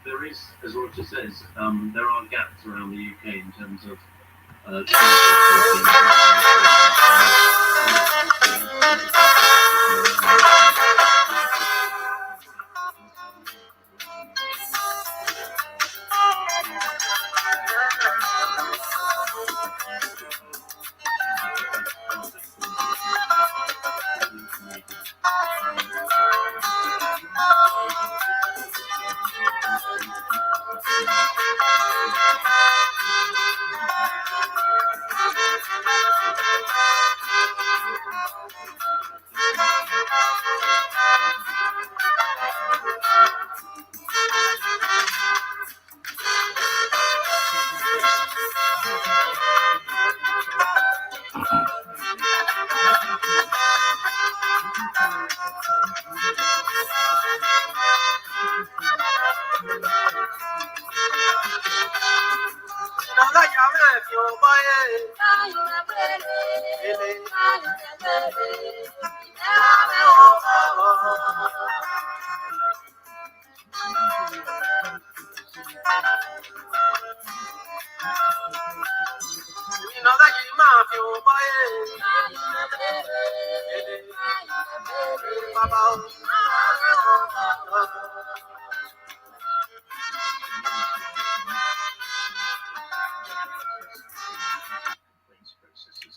there is, as Roger says, there are gaps around the UK in terms of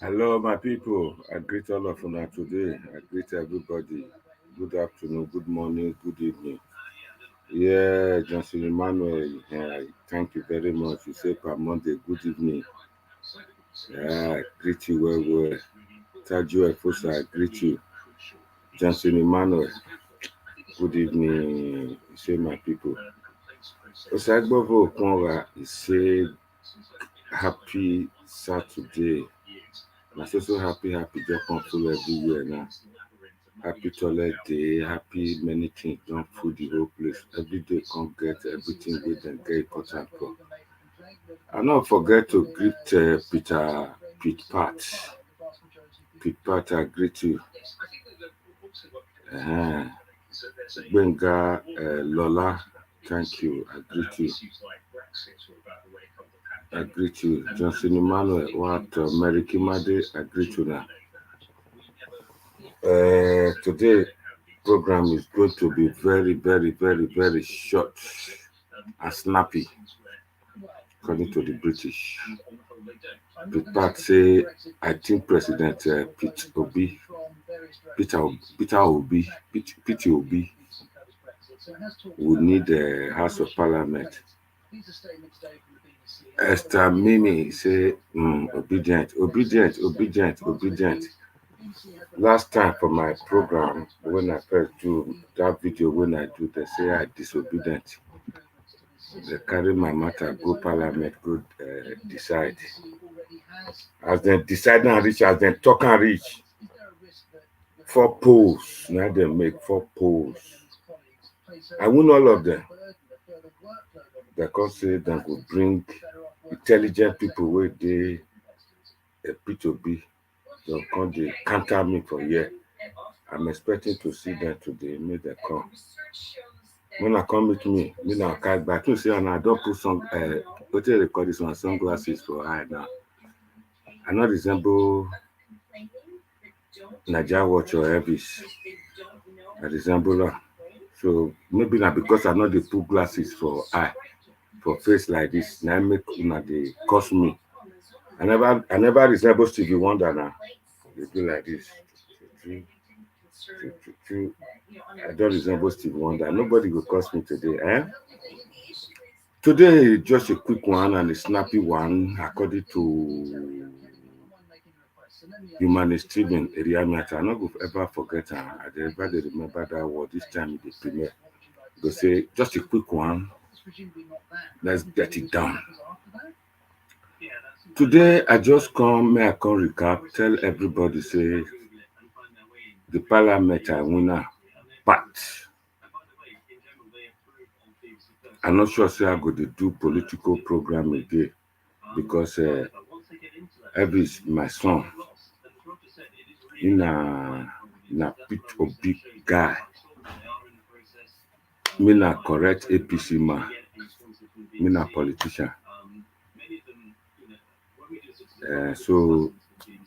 Hello, my people. I greet all of you today. I greet everybody. Good afternoon, good morning, good evening. Yeah, Johnson Emmanuel, thank you very much. You say per Monday, good evening. Yeah, I greet you well. Taju Efosa, I greet you. Johnson Emmanuel, good evening. You say my people. Osagbovo Okonra, he said, happy Saturday. I'm so happy Japan full everywhere now. Happy toilet day, happy many things don't food the whole place. Every day can't get everything with and get important for. And not forget to greet Pete Pat, I greet you. Benga Lola, thank you. I greet you. I greet you. Johnson Emmanuel, what Mary Kimade, I greet you now. Today program is going to be very short and snappy, according to the British. Pete Pat say, I think President Peter Obi will need a House of Parliament. Esther Mimi say, obedient. Last time for my program, when I first do that video, when I do, they say I disobedient. They carry my matter, go Parliament, go decide. As they decide and reach, as they talk and reach, 4 polls. Now they make 4 polls. I win all of them. They can say they will bring intelligent people where they a P2B. They'll come, they counter me for here. I'm expecting to see them today. May they come. When I come with me now carry back. You see, and I don't put some what they record this one sunglasses for eye now. I not resemble Niger Watch or Elvis. I resemble her. So maybe not because I know they put glasses for eye, for face like this. Now make they cost me. I never resemble Stevie Wonder now. They do like this. I don't resemble Stevie Wonder. Nobody will cost me today, Today just a quick one and a snappy one, according to Humanist Tribune area matter. I'm not going to ever forget her. I never remember that word this time in the premiere. They say just a quick one. Let's get it done. Today I just come recap, tell everybody say the Parliament I winner, but I'm not sure say I go to do political program again because Elvis, my son, in a big guy, me na correct APC man. Me na politician. So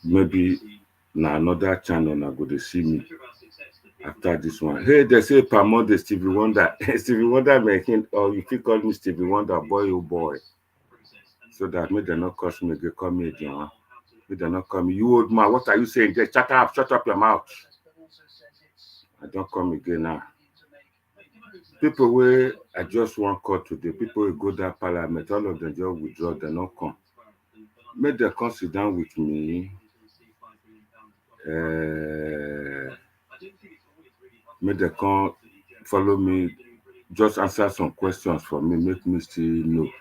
maybe na another channel na go dey see me after this one. Hey, they say per Monday Stevie Wonder. Stevie Wonder making, or if you call me Stevie Wonder, boy oh boy. So that me they not curse me, they call me again. Me they not call me, you old man, what are you saying? Just shut up your mouth. I don't come again now. People where I just want call today, people who go that parliament, all of them just withdraw, they not come. Make them come sit down with me. Make them come follow me, just answer some questions for me, make me still know.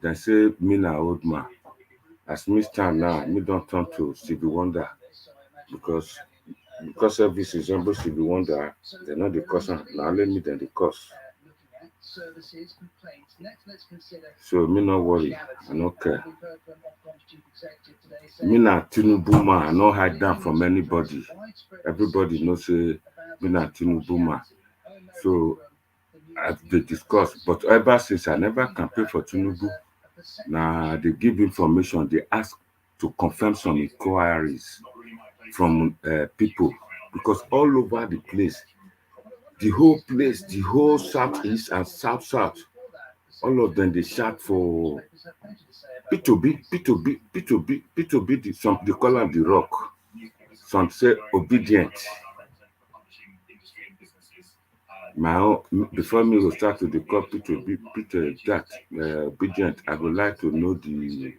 They say me na old man. As me stand now, me don't turn to Stevie Wonder because service resemble Stevie Wonder, they're not the cause. Now let me than the cause. So me not worry, I don't care. Me na Tinubu man, I no hide down from anybody. Everybody knows say me na Tinubu man. So they discuss, but ever since I never campaign for Tinubu, now they give information, they ask to confirm some inquiries from people, because all over the place, the whole southeast and south, all of them they shout for P2B, some they call them the rock, some say obedient. My own, before me will start to the call P2B, obedient, I would like to know the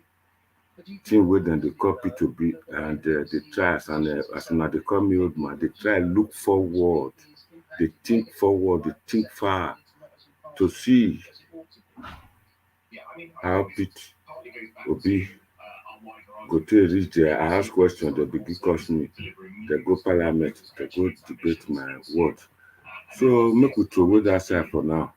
thing where then they call P2B and they try, and as soon as they call me old man, they try look forward, they think forward, they think far to see how P2B go to reach there. I ask questions, they begin cost me, they go parliament, they go debate my word. So make we throw away that side for now.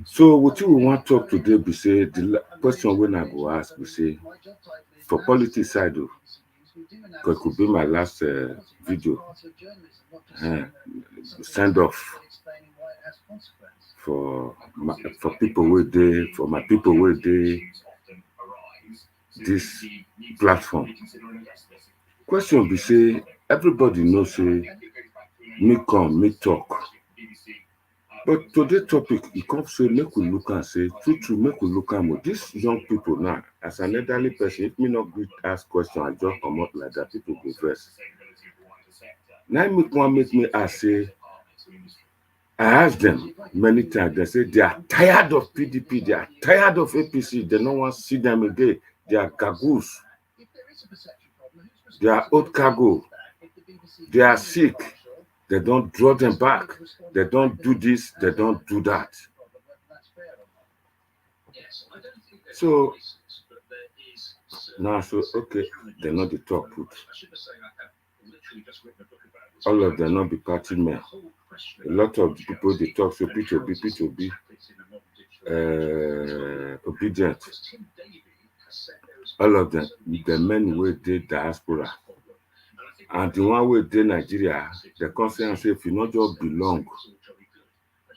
So what you want to talk today be say the question when I go ask we say for politics side though, because it could be my last video. Send off for people with my people with this platform. Question be say everybody knows say me come, me talk. But today's topic, it comes say make we look and say, true, make we look and these young people now, as an elderly person, if me not good ask question, I just come up like that, people go first. Now make me ask say, I asked them many times, they say they are tired of PDP, they are tired of APC, they don't want to see them again, they are gagoos, they are old cargo, they are sick. They don't draw them back. They don't do this. They don't do that. So now, okay, they're not the top put. All of them not be party men. A lot of people they talk so P2B, obedient. All of them, the men who did diaspora. And the one way they Nigeria, the conscience say if you not just belong,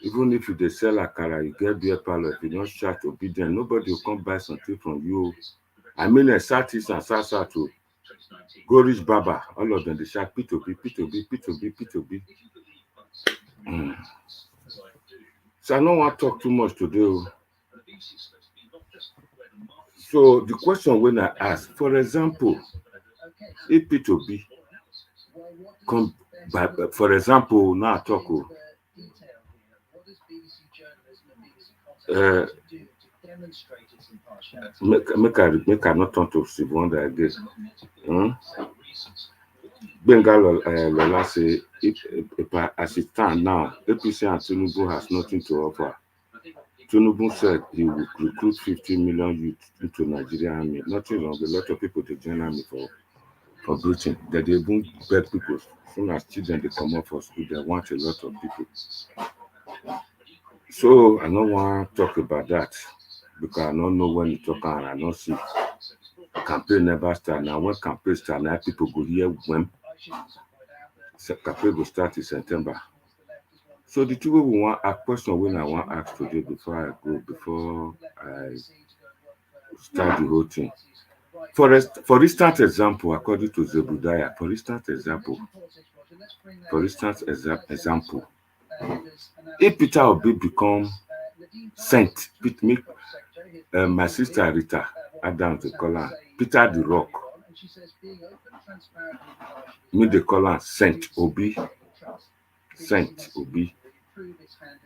even if you they sell akara, you get beer parlor, if you not shout obedient, nobody will come buy something from you. I mean a Southeast and South to go reach Baba, all of them they shout P2B. So I don't want to talk too much today. So the question when I ask, for example, if P2B come by, for example, now I talk make I not turn to Steve Wonder again. Bengal Lola say if as it stands now, APC and Tinubu has nothing to offer. Tinubu said he will recruit 50 million youth into Nigerian army. Nothing wrong. A lot of people to join army for Britain. That they even beg people. As soon as children they come up for school, they want a lot of people. So I don't want to talk about that because I don't know when you talk and I don't see. Campaign never start. Now when campaign start, now people go here when campaign will start in September. So the two we want a question when I want to ask today before I go, before I start the whole thing. For instance example, according to Zebudaya, example, if Peter Obi become saint, my sister Rita Adams they call her Peter the Rock, me they call her Saint Obi,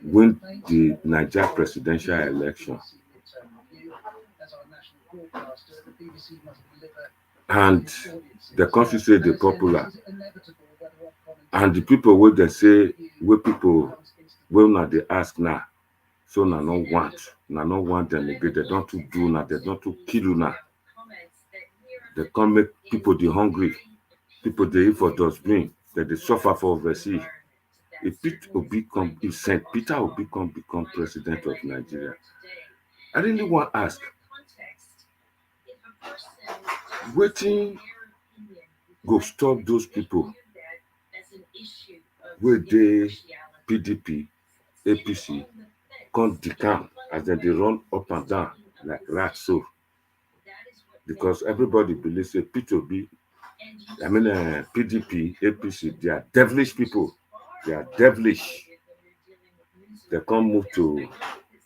win the Niger presidential election. And the country say the popular. And the people where they say, where people will not they ask now, so na no want them again. They don't to do now, they don't to kill you now. They can't make people the hungry, people they eat for dustbin, that they suffer for overseas. If Saint Peter will become president of Nigeria, I really want to ask, waiting go stop those people where they PDP, APC, come decamp as they run up and down like rats so. Because everybody believes say PDP, PDP, APC, they are devilish people. They are devilish. They can't move to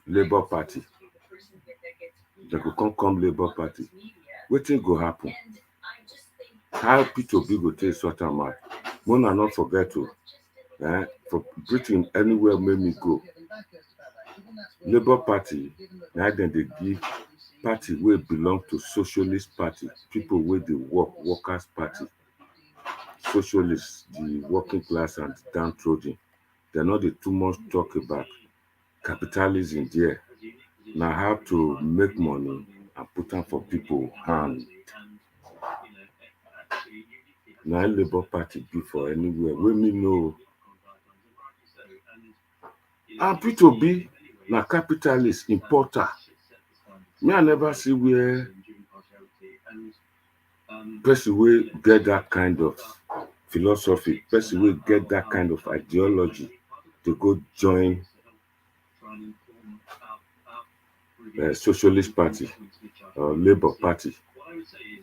Labour Party. They go come Labour Party. Wetin go happen? How P2B go take sort am out? When I not forget to, for Britain anywhere make me go. Labour Party, now then they give party wey belong to Socialist Party, people wey dey Workers Party, Socialists, the working class and downtrodden. They not dey too much talk about capitalism there. Now how to make money and put them for people hand. Now Labour Party be for anywhere. We me know. And P2B na capitalist importer. Me I never see where person wey get that kind of philosophy, person wey get that kind of ideology to go join Socialist Party or Labour Party.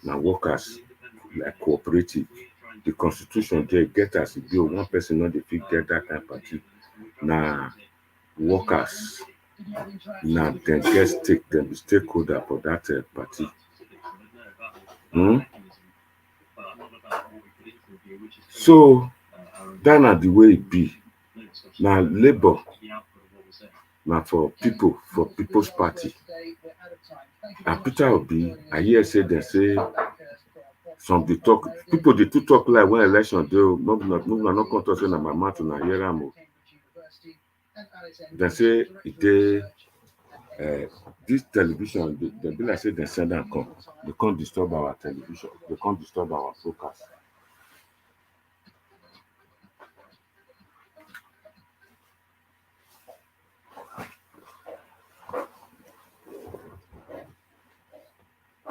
Now workers like cooperative. The constitution there get as it go. One person not the fit get that kind of party. Now workers. Now then get stakeholder for that party. So that na the way it be. Now Labour now for people's party. And Peter Obi, I hear say they say some they talk people they too talk like when election do not come to say na my mouth na hear am. They say this television they be like say they send and come. They can't disturb our television, they can't disturb our focus.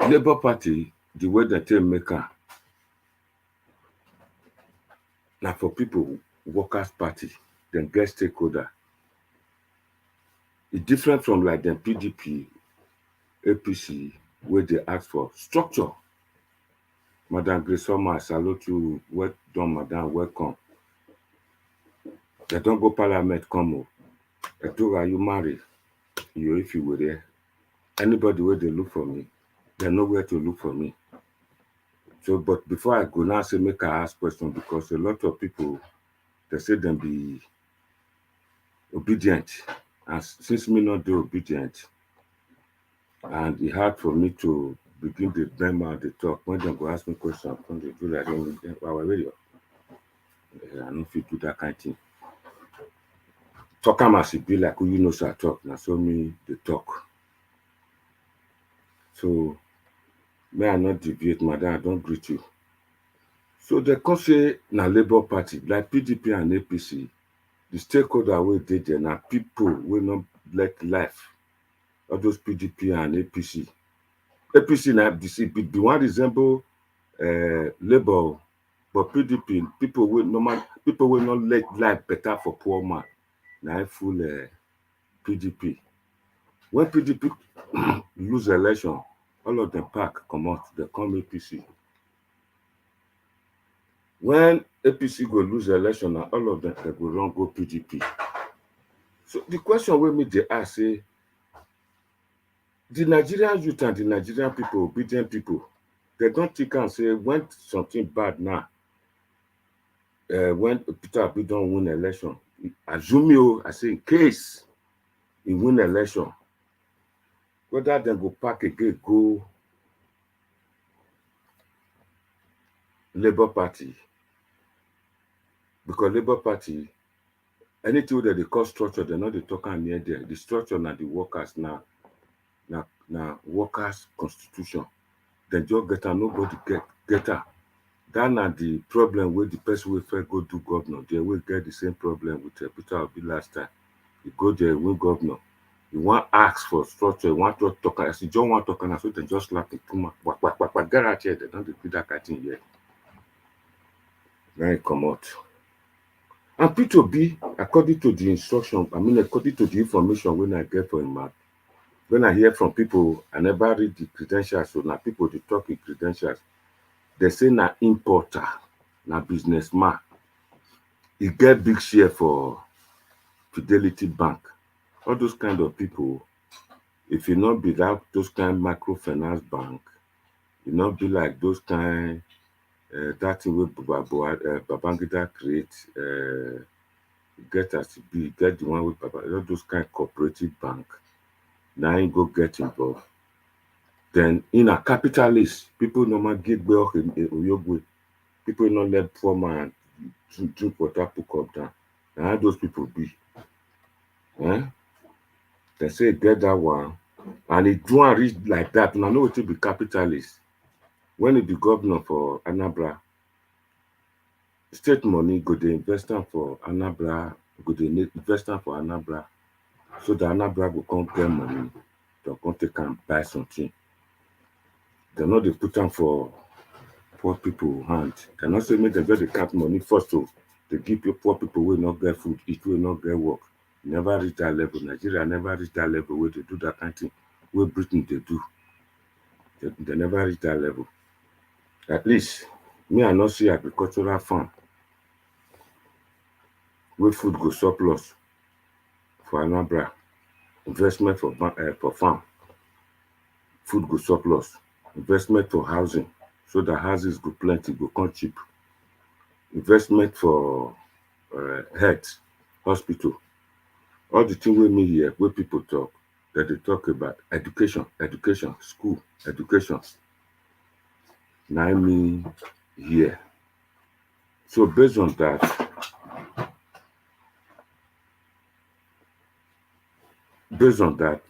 Labour Party, the way they take make am now for people, Workers Party, then get stakeholder. It's different from like the PDP, APC, where they ask for structure. Madam Grisoma, I salute you. Well done, Madam. Welcome. They don't go Parliament, come. I told her, you married. You, if you were there. Anybody where they look for me, they know where to look for me. So, but before I go now, say make I ask question because a lot of people they say them be obedient, and since me not do obedient, and it's hard for me to begin the demo and the talk when they go ask me question, when they do that, our radio, I don't feel do that kind of thing. Talk as it be like who you know so I talk now, so me the talk. So may I not deviate, madam, I don't greet you. So they can say na Labour Party, like PDP and APC, the stakeholder will dey there now people will not like life. All those PDP and APC. APC now the one resemble Labour, but PDP people will not let life better for poor man. Now full PDP. When PDP lose election, all of them pack come out, they come APC. When APC go lose election, now all of them they go run go PDP. So the question wey me dey ask say, the Nigerian youth and the Nigerian people, obedient people, they don't think and say when something bad now, when Peter Obi don win election, assume you, I say in case he win election, whether dem go pack again go Labour Party, because Labour Party, anything that they call structure, they no dey talk am near there. The structure na the workers na workers constitution. Dem just get am, nobody get am. That na the problem wey the person wey first go do governor there wey get the same problem with Peter Obi last time. He go there, win governor. He wan ask for structure, he wan just talk am. As he just wan talk am, so dem just slap him, come out, get out here, dem don dey do that kind thing here. Now he comot. And Peter Obi, according to the instruction, according to the information when I get from him mouth, when I hear from people, I never read the credentials, so now people dey talk in credentials. They say na importer, na businessman. He get big share for Fidelity Bank. All those kind of people, if you not be like those kind microfinance bank, you not be like those kind that thing wey Babangida create, get as e be, get the one with all those kind cooperative bank. Now you go get involved. Then in a capitalist, people normally get well in Oyogwe. People not let poor man drink water, put up down. And how those people be? They say get that one, and it do not reach like that. Now know to be capitalist. When he be governor for Anambra, state money go dey invest am for Anambra, go dey invest am for Anambra, so the Anambra go come get money, they come take and buy something. They no dey put am for poor people hand. They not say make them just dey count money first to give you poor people wey not get food, eat wey not get work. Never reach that level. Nigeria never reach that level where they do that kind of thing. Where Britain they do. They never reach that level. At least me I not see agricultural farm where food go surplus for Anambra. Investment for farm. Food go surplus. Investment for housing, so the houses go plenty, go come cheap. Investment for health, hospital. All the thing we me here, where people talk, that they talk about education, school, education. Now I mean here. So based on that,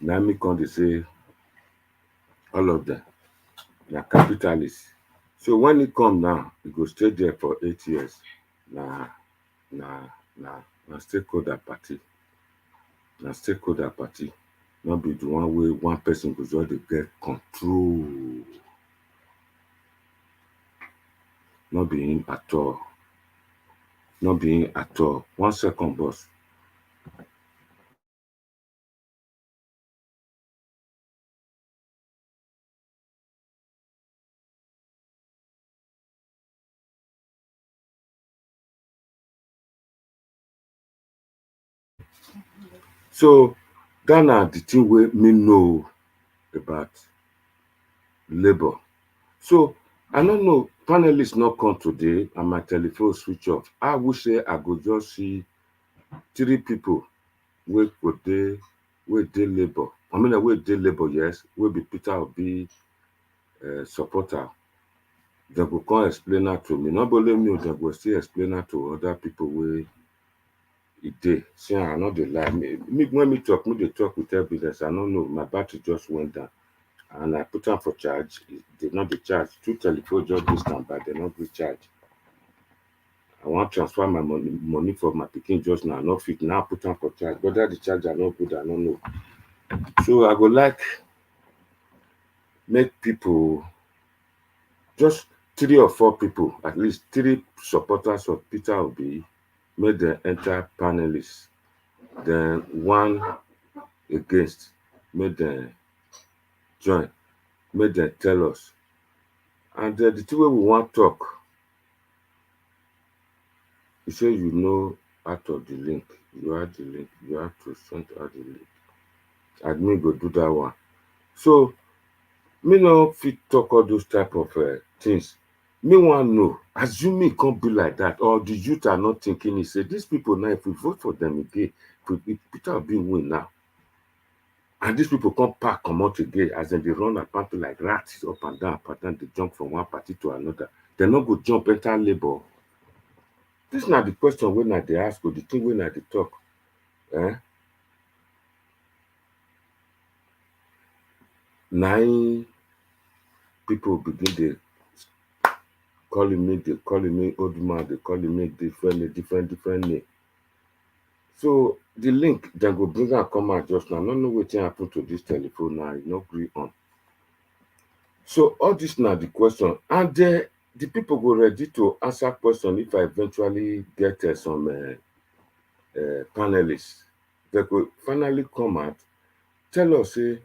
now me come they say all of them na capitalists. So when it come now, it go stay there for 8 years. Na stakeholder party. Na stakeholder party. Not be the one way one person goes all to get control. Not be him at all. Not be him at all. 1 second, boss. So that na the thing wey me know about Labour. So I don't know, panelists not come today and my telephone switch off. I would say I go just see 3 people wey dey Labour. I mean wey dey Labour, yes, wey be Peter Obi supporter. They go come explain that to me. Not only me, they go still explain that to other people wey e dey. See, I no dey lie. Me when me talk with evidence. I don't know. My battery just went down. And I put am for charge. They not dey charge. 2 telephone just dey stand by, they not recharge. I want transfer my money for my pikin just now. Not fit now. Put am for charge. Whether the charger not good, I don't know. So I go like make people, just 3 or 4 people, at least 3 supporters of Peter Obi, make them enter panelists. then one against, make dem join, make dem tell us. And the thing wey we wan talk, you say you know out of the link, you add the link, you have to send out the link. Admin go do that one. So me no fit talk all those type of things. Me wan know, assuming e come be like that, or the youth are not thinking it, say these people now, if we vote for them again, if Peter Obi win now, and these people come pack comot again, as dem dey run apart like rats up and down, dey jump from one party to another, dem no go jump enter labour. Dis na the question wey I dey ask, or the thing wey I dey talk. Na im people begin dey calling me old man, dey calling me different name. So the link, dem go bring am come out just now. I no know wetin happen to this telephone now, e no gree on. So all this na the question, and the people go ready to answer question if I eventually get some panelists. Dem go finally come out, tell us say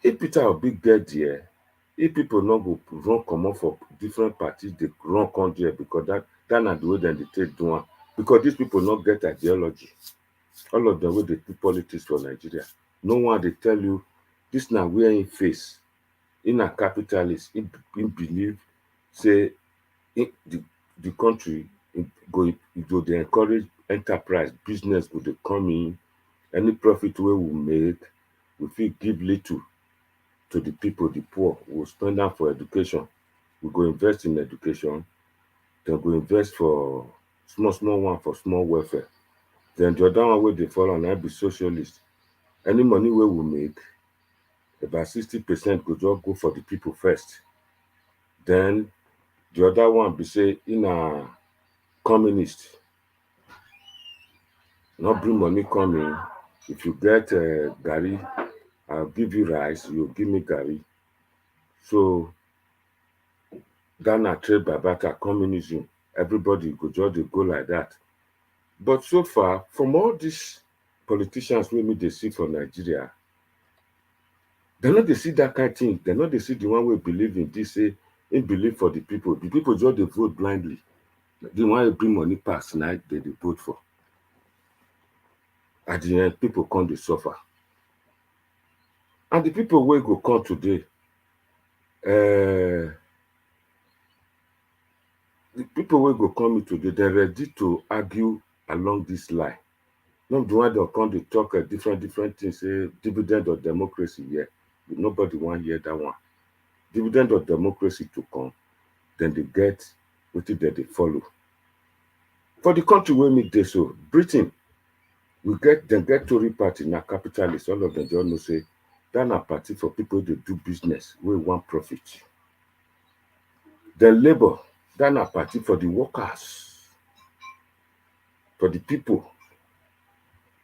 if Peter Obi get there, if people no go run comot for different parties, dey run come there, because that na the way dem dey take do am. Because these people no get ideology. All of them wey dey do politics for Nigeria, no one dey tell you this na where im face. Im na capitalist. Im believe say the country go dey encourage enterprise, business go dey come in. Any profit wey we make, we fit give little to the people, the poor. We will spend am for education. We go invest in education. Dem go invest for small one for small welfare. Then the other one wey dey follow na be socialist. Any money wey we make, about 60% go just go for the people first. Then the other one be say im na communist. No bring money come in. If you get garri, I'll give you rice, you give me garri. So that na trade by barter, communism. Everybody go just dey go like that. But so far, from all these politicians wey me dey see for Nigeria, dem no dey see that kind thing. Dem no dey see the one wey believe in this, say im believe for the people. The people just dey vote blindly. The one wey bring money pass na dem dey vote for. At the end, people come dey suffer. And the people wey go come today, the people wey go come today, they're ready to argue along this line. Not the one that come to talk different things, say dividend of democracy here. Nobody want hear that one. Dividend of democracy to come, then they get wetin dem dey follow. For the country wey me dey so, Britain, dem get Tory party, na capitalist. All of them just know say that na party for people to do business wey want profit. Then Labour, that na party for the workers, for the people.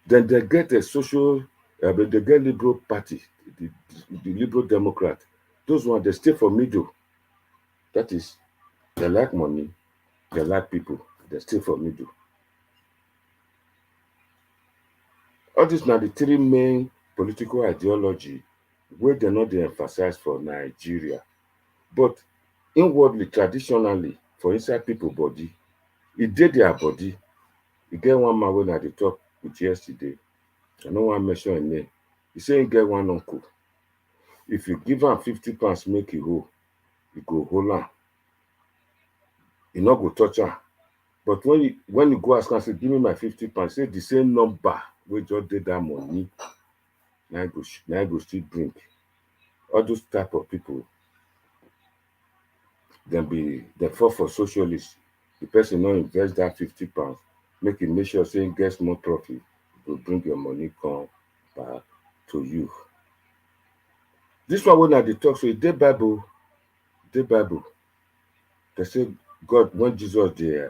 Then they get a social, they get Liberal Party, the Liberal Democrat. Those ones, they stay for middle. That is, they like money, they like people, they stay for middle. All these are the three main political ideology wey dem no dey emphasize for Nigeria. But inwardly, traditionally, for inside people body, e dey their body. E get one man wey I dey talk with yesterday. I no wan mention im name. He say he get one uncle. If you give am 50 pounds make e hold, e go hold am. E no go touch am. But when you go ask am, say, give me my 50 pounds, say the same number wey just dey that money, na im go still bring. All those type of people, dem fall for socialist. The person no invest that 50 pounds, make sure say im get small profit, go bring your money come back to you. This one wey I dey talk, so e dey Bible. They say God, when Jesus dey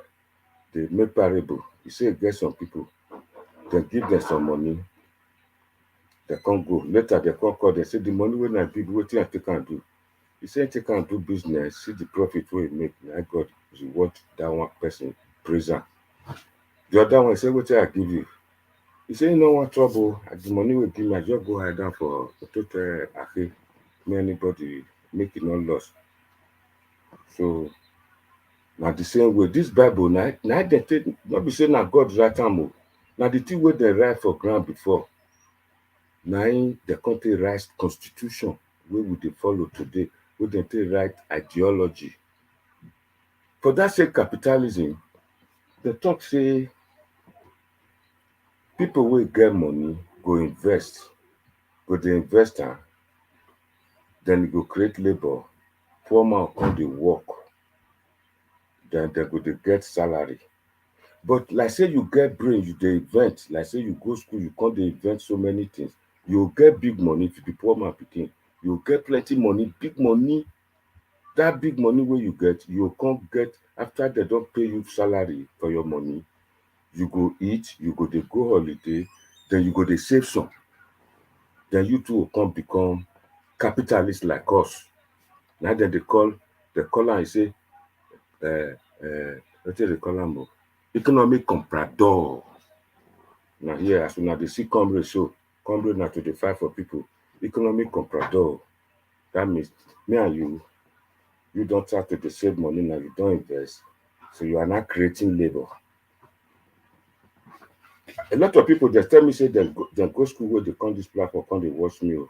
make parable, he say e get some people, dem give them some money, they can't go. Later they come call, they say the money wey I give, wetin I take am do? He say take am do business, see the profit wey e make. Na God reward that one person, praise am. The other one say, wetin I give you? He say he no want trouble. The money will give me, I just go hide down for total afi. Me anybody make it not loss. So now the same way, this Bible now they take not be saying that God write am o. Now the thing where they write for ground before, now the country write constitution where we dey follow today, where they take write ideology. For that sake capitalism, they talk say people will get money go invest, go dey invest am, then e go create labor, poor man come dey work, then they go dey get salary. But like say you get brain, you dey invent, like say you go school, you come dey invent so many things, you get big money if you be poor man pikin, you get plenty money, big money. That big money wey you get, you come get after they don pay you salary for your money, you go eat, you go dey go holiday, then you go dey save some. Then you too go come become capitalist like us. Na dem dey call am say wetin dey call am o, economic comprador. Na here as una dey see comrade so, comrade na to dey fight for people. Economic comprador, that means me and you don start to dey save money now, you don invest, so you are now creating labor. A lot of people dey tell me say dem go school wey dey come this platform come dey watch me o.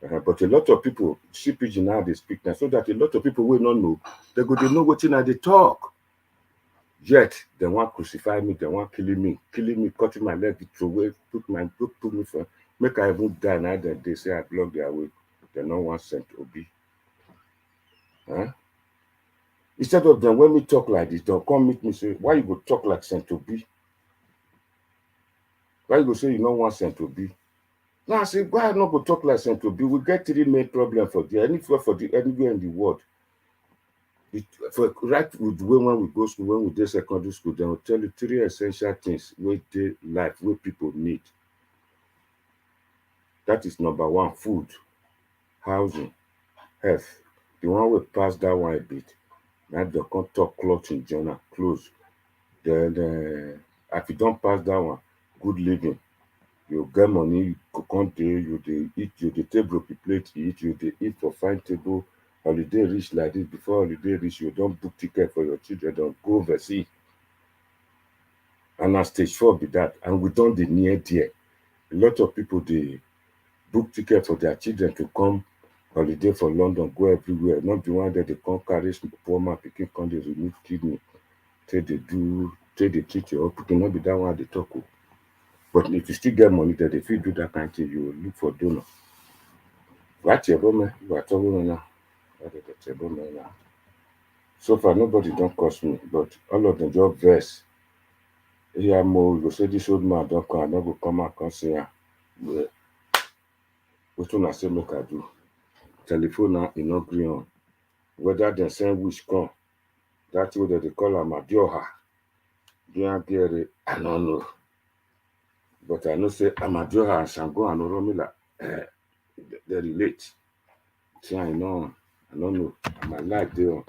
But a lot of people see pidgin now dey speak now, so that a lot of people wey no know, they go dey know wetin I dey talk. Yet dem wan crucify me, dem wan killing me, cutting my leg, throway, put me for make I even die. Now dem dey say I block their way. Dem no wan send Obi. Instead of them when me talk like this, they'll come meet me say, why you go talk like Saint Obi? Why you go say you no want Saint Obi? Now I say, why I not go talk like Saint Obi? We get three main problems for there, anywhere in the world. For right with the way when we go school, when we do secondary school, they will tell you three essential things where they life, where people need. That is number one: food, housing, health. The one we pass that one a bit. Now they come talk clothing, journal, clothes. Then if you don't pass that one, good living. You get money, you go come there, you dey eat, you dey take broken plate eat, you dey eat for fine table. Holiday reach like this, before holiday reach, you don't book ticket for your children, don't go overseas. And na stage 4 be that, and we don dey near there. A lot of people dey book ticket for their children to come holiday for London, go everywhere. Not the one that they come carry poor man pikin come dey remove kidney, take dey treat your pikin. Not be that one they talk o. But if you still get money, that if you do that kind of thing, you will look for donor. Right here, man, you are talking now. So far, nobody don't cost me, but all of them just vex. Here, more, you go say this old man don't come, I don't go come and come see her. What one I say make I do? Telephone now, e no gree on. Whether they send which come, that's what they call am Amadioha. I don't know. But I know say Amadioha and Shango and Oromila, they relate. See, I don't know. My life they on.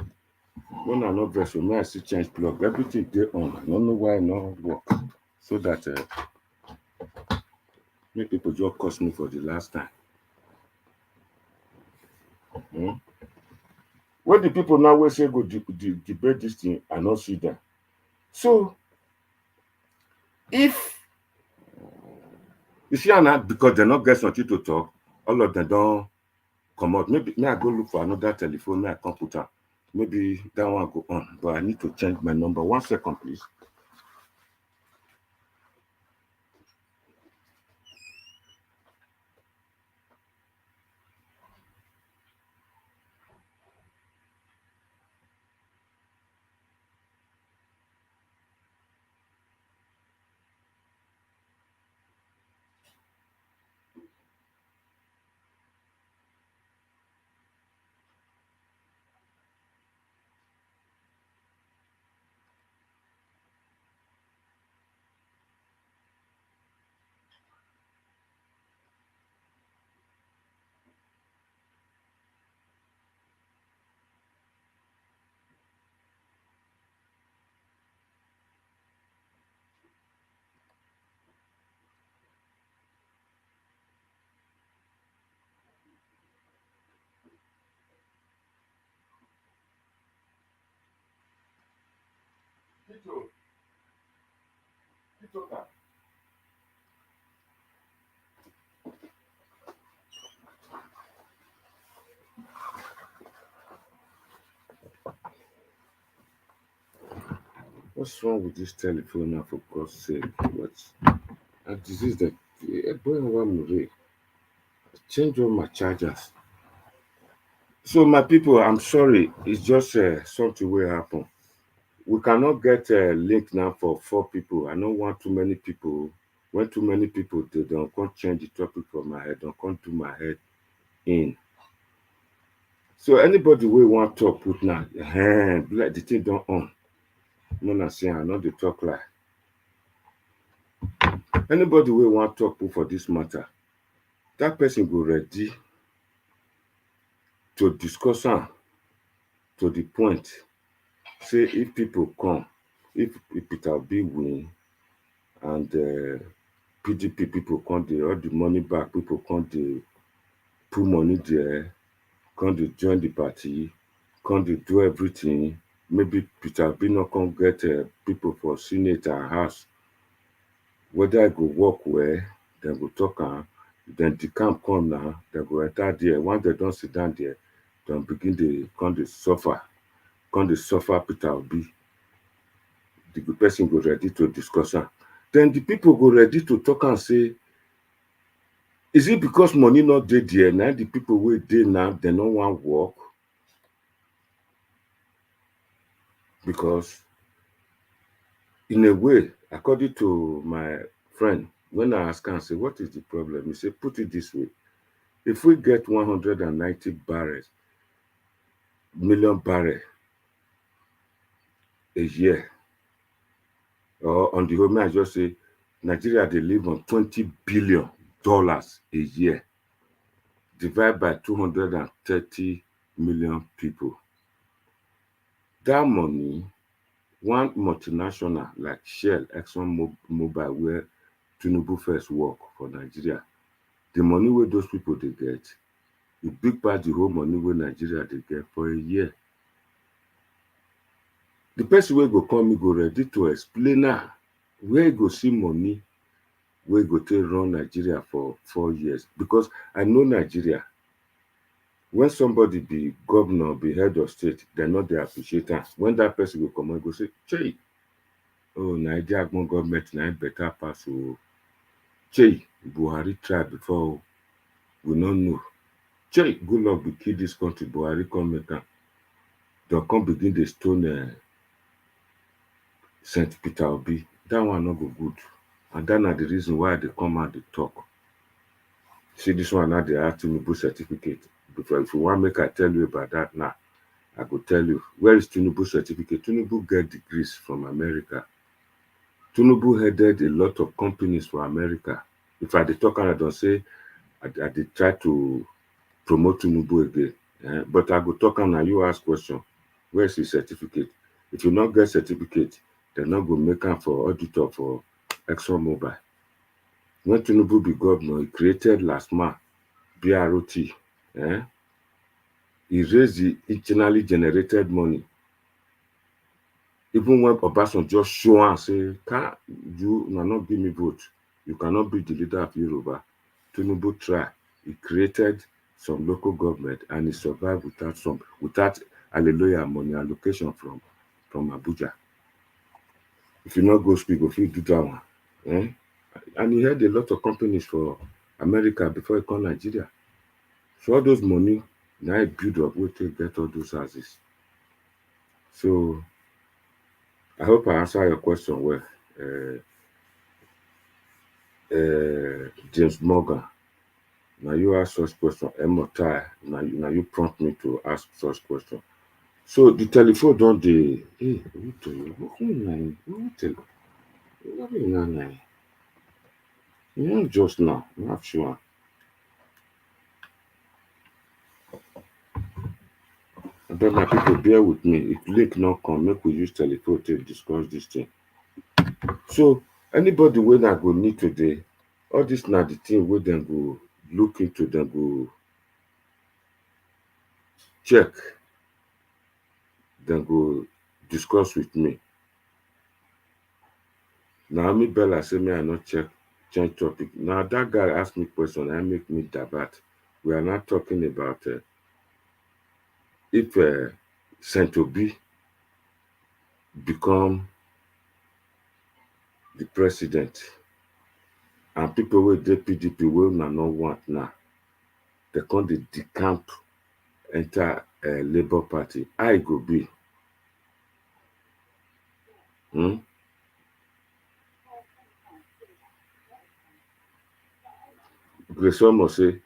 When I no vex, when I see change plug, everything they on. I don't know why I no work. So that make people just cost me for the last time. When the people now will say go debate this thing, I not see them. So if you see now, because they not get something to talk, all of them don't come out. Maybe I go look for another telephone, my computer. Maybe that one go on, but I need to change my number. 1 second, please. What's wrong with this telephone now, for God's sake? What's a disease that boy one change all my chargers. So my people, I'm sorry. It's just something will happen. We cannot get a link now for 4 people. I don't want too many people. When too many people, they don't can't change the topic for my head. Don't can't do my head in. So anybody we want talk put now, let the thing don't on. No, not saying I know the talk like. Anybody we want talk put for this matter, that person go ready to discuss am to the point. Say if people come, if Peter B win and PDP people come dey all the money back, people come dey put money there, come dey join the party, come dey do everything. Maybe Peter B no come get people for Senate and House. Whether I go work well, dem go talk am. Then Decamp come now, dem go enter there. Once dem don sit down there, dem begin dey come dey suffer Peter Obi. The person go ready to discuss am. Then the people go ready to talk and say, is it because money not dey there now? The people wey dey now, they no wan work? Because in a way, according to my friend, when I ask am, say, what is the problem? He say, put it this way. If we get 190 million barrels a year, or on the whole, I just say, Nigeria, they live on $20 billion a year, divided by 230 million people. That money, one multinational like Shell, Exxon Mobil, where Tinubu first work for Nigeria, the money where those people they get, a big part the whole money where Nigeria they get for a year. The person wey go come, go ready to explain now where go see money where go take run Nigeria for 4 years. Because I know Nigeria, when somebody be governor, be head of state, they're not they appreciate am. When that person will come and go say, Chey, oh, Nigeria government now better pass. Oh, Chey, Buhari tried before, we not know. Chey, good luck be kill this country, Buhari come make am. They'll come begin the stone St. Peter Obi. That one not go good. And that's not the reason why they come out they talk. See this one now they have Tinubu certificate. Because if you want make I tell you about that now, I could tell you. Where is Tinubu certificate? Tinubu get degrees from America. Tinubu headed a lot of companies for America. If I dey talk and I don't say, I dey try to promote Tinubu again. But I go talk and now you ask question. Where is his certificate? If you not get certificate, they're not going to make am for auditor for Exxon Mobil. When Tinubu be governor, he created LASMA, BROT. He raised the internally generated money. Even when Obasanjo just show and say, you not give me vote, you cannot be the leader of Yoruba. Tinubu try. He created some local government and he survived without hallelujah money allocation from Abuja. If you not go speak, if you do that one. And he had a lot of companies for America before he come Nigeria. So all those money, now he build up, we take get all those houses. So I hope I answer your question well. James Morgan. Now you ask such question. Emotai. Now you prompt me to ask such question. So the telephone don't dey. Hey, who tell you? Who tell you? What be now? You know just now. I'm not sure. But my people, bear with me. If link not come, make we use telephone to discuss this thing. So anybody wey na go need today, all this na the thing wey dem go look into, dem go check, dem go discuss with me. Naomi Bella say me I not change topic. Now that guy asked me question, I make me debat. We are not talking about if Saint Obi become the president and people wey dey PDP wey una no want now, they come dey decamp enter Labour Party. How e go be? Hmm? Grace Omo say,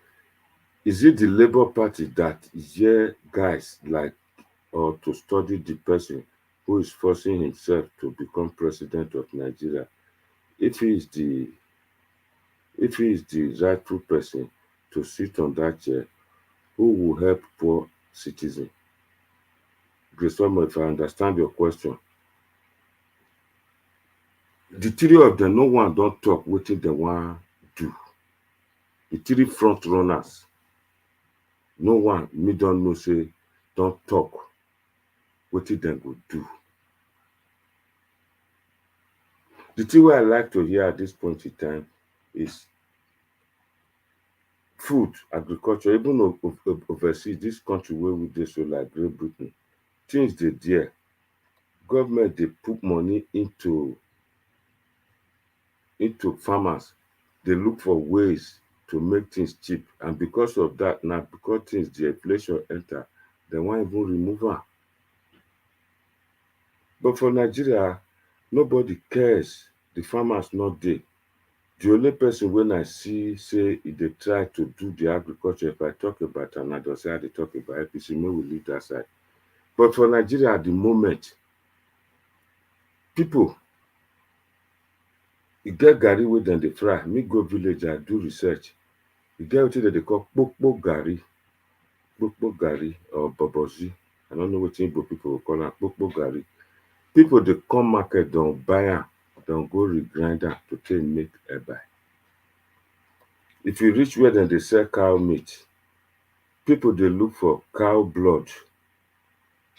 is it the Labour Party that hear guys like or to study the person who is forcing himself to become president of Nigeria? If he is the rightful person to sit on that chair, who will help poor citizens? Grace Omo, if I understand your question, the three of them, no one don't talk wetin dem wan do. The three front runners, no one me don't know say don't talk wetin dem go do. The thing wey I like to hear at this point in time is food, agriculture, even overseas, this country where we dey so like Great Britain, things dey there. Government dey put money into farmers. They look for ways to make things cheap, and because of that, now because things the inflation enter, they wan even remove am. But for Nigeria, nobody cares. The farmers not dey. The only person when I see say they try to do the agriculture, if I talk about another side, they talk about Apc, may we leave that side. But for Nigeria at the moment, people, e get garri wey dem dey fry. Me go village, I do research. E get wetin dem dey call kpokpo garri or bobozi. I don't know wetin Igbo people will call am, kpokpo garri. People dey come market, don't buy am, don't go regrind am to take make eba. If you reach where dem dey sell cow meat, people dey look for cow blood,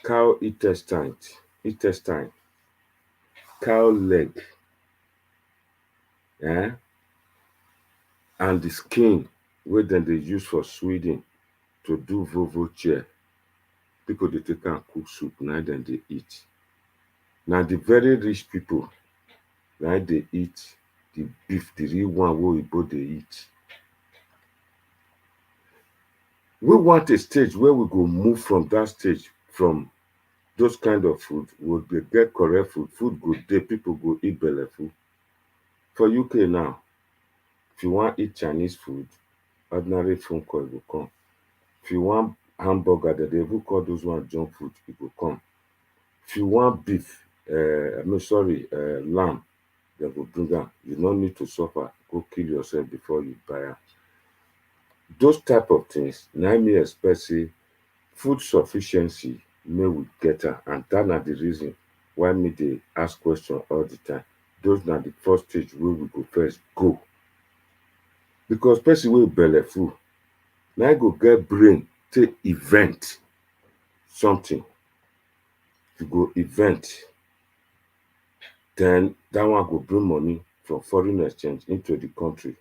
cow intestine, cow leg, and the skin wey dem dey use for Sweden to do vovo chair. People dey take am cook soup, na dem dey eat. Na the very rich people na dey eat the beef, the real one wey Igbo dey eat. We want a stage where we go move from that stage, from those kind of food, we dey get correct food go dey, people go eat belleful. For UK now, if you want eat Chinese food, ordinary phone call go come. If you want hamburger, they even call those one junk food, it go come. If you want beef, lamb, they go bring am. You no need to suffer, go kill yourself before you buy am. Those type of things, na me expect say food sufficiency may we get am, and that na the reason why me dey ask question all the time. Those na the first stage wey we go first go. Because person wey belleful, na go get brain take event something. You go event, then that one go bring money from foreign exchange into the country.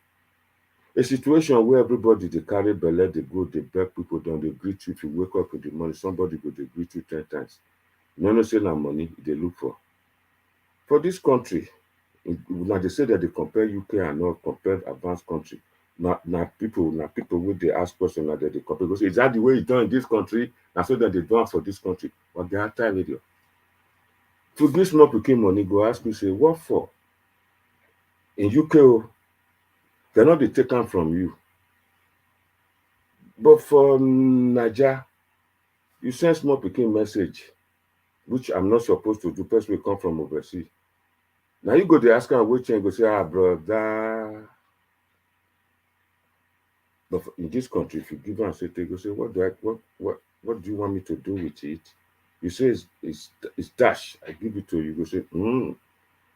A situation where everybody dey carry belle, dey go, dey beg people, don dey greet you. If you wake up in the morning, somebody go dey greet you 10 times. You know say na money they look for. For this country, now they say that they compare UK and not compare advanced country. Now people wey dey ask question na that they compare. Because is that the way it's done in this country? Now so that they do it for this country. But they are time radio. To give small pikin money, go ask you say, what for? In UK, they're not dey take am from you. But for Naija, you send small pikin message, which I'm not supposed to do. Person will come from overseas. Now you go to ask am which and go say, brother. But in this country, if you give am say, they go say, what do you want me to do with it? You say it's dash. I give it to you. You go say,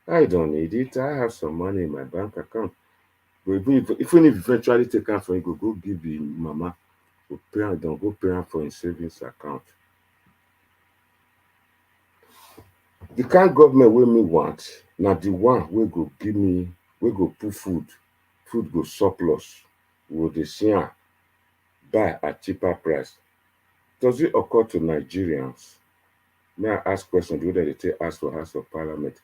I don't need it. I have some money in my bank account. But even if you eventually take am from you, go give the mama, go pay am, don't go pay am for his savings account. The kind government wey me want na the one wey go give me, wey go put food go surplus, we go dey see am buy at cheaper price. Does it occur to Nigerians? May I ask question the way that they take ask for House of Parliament?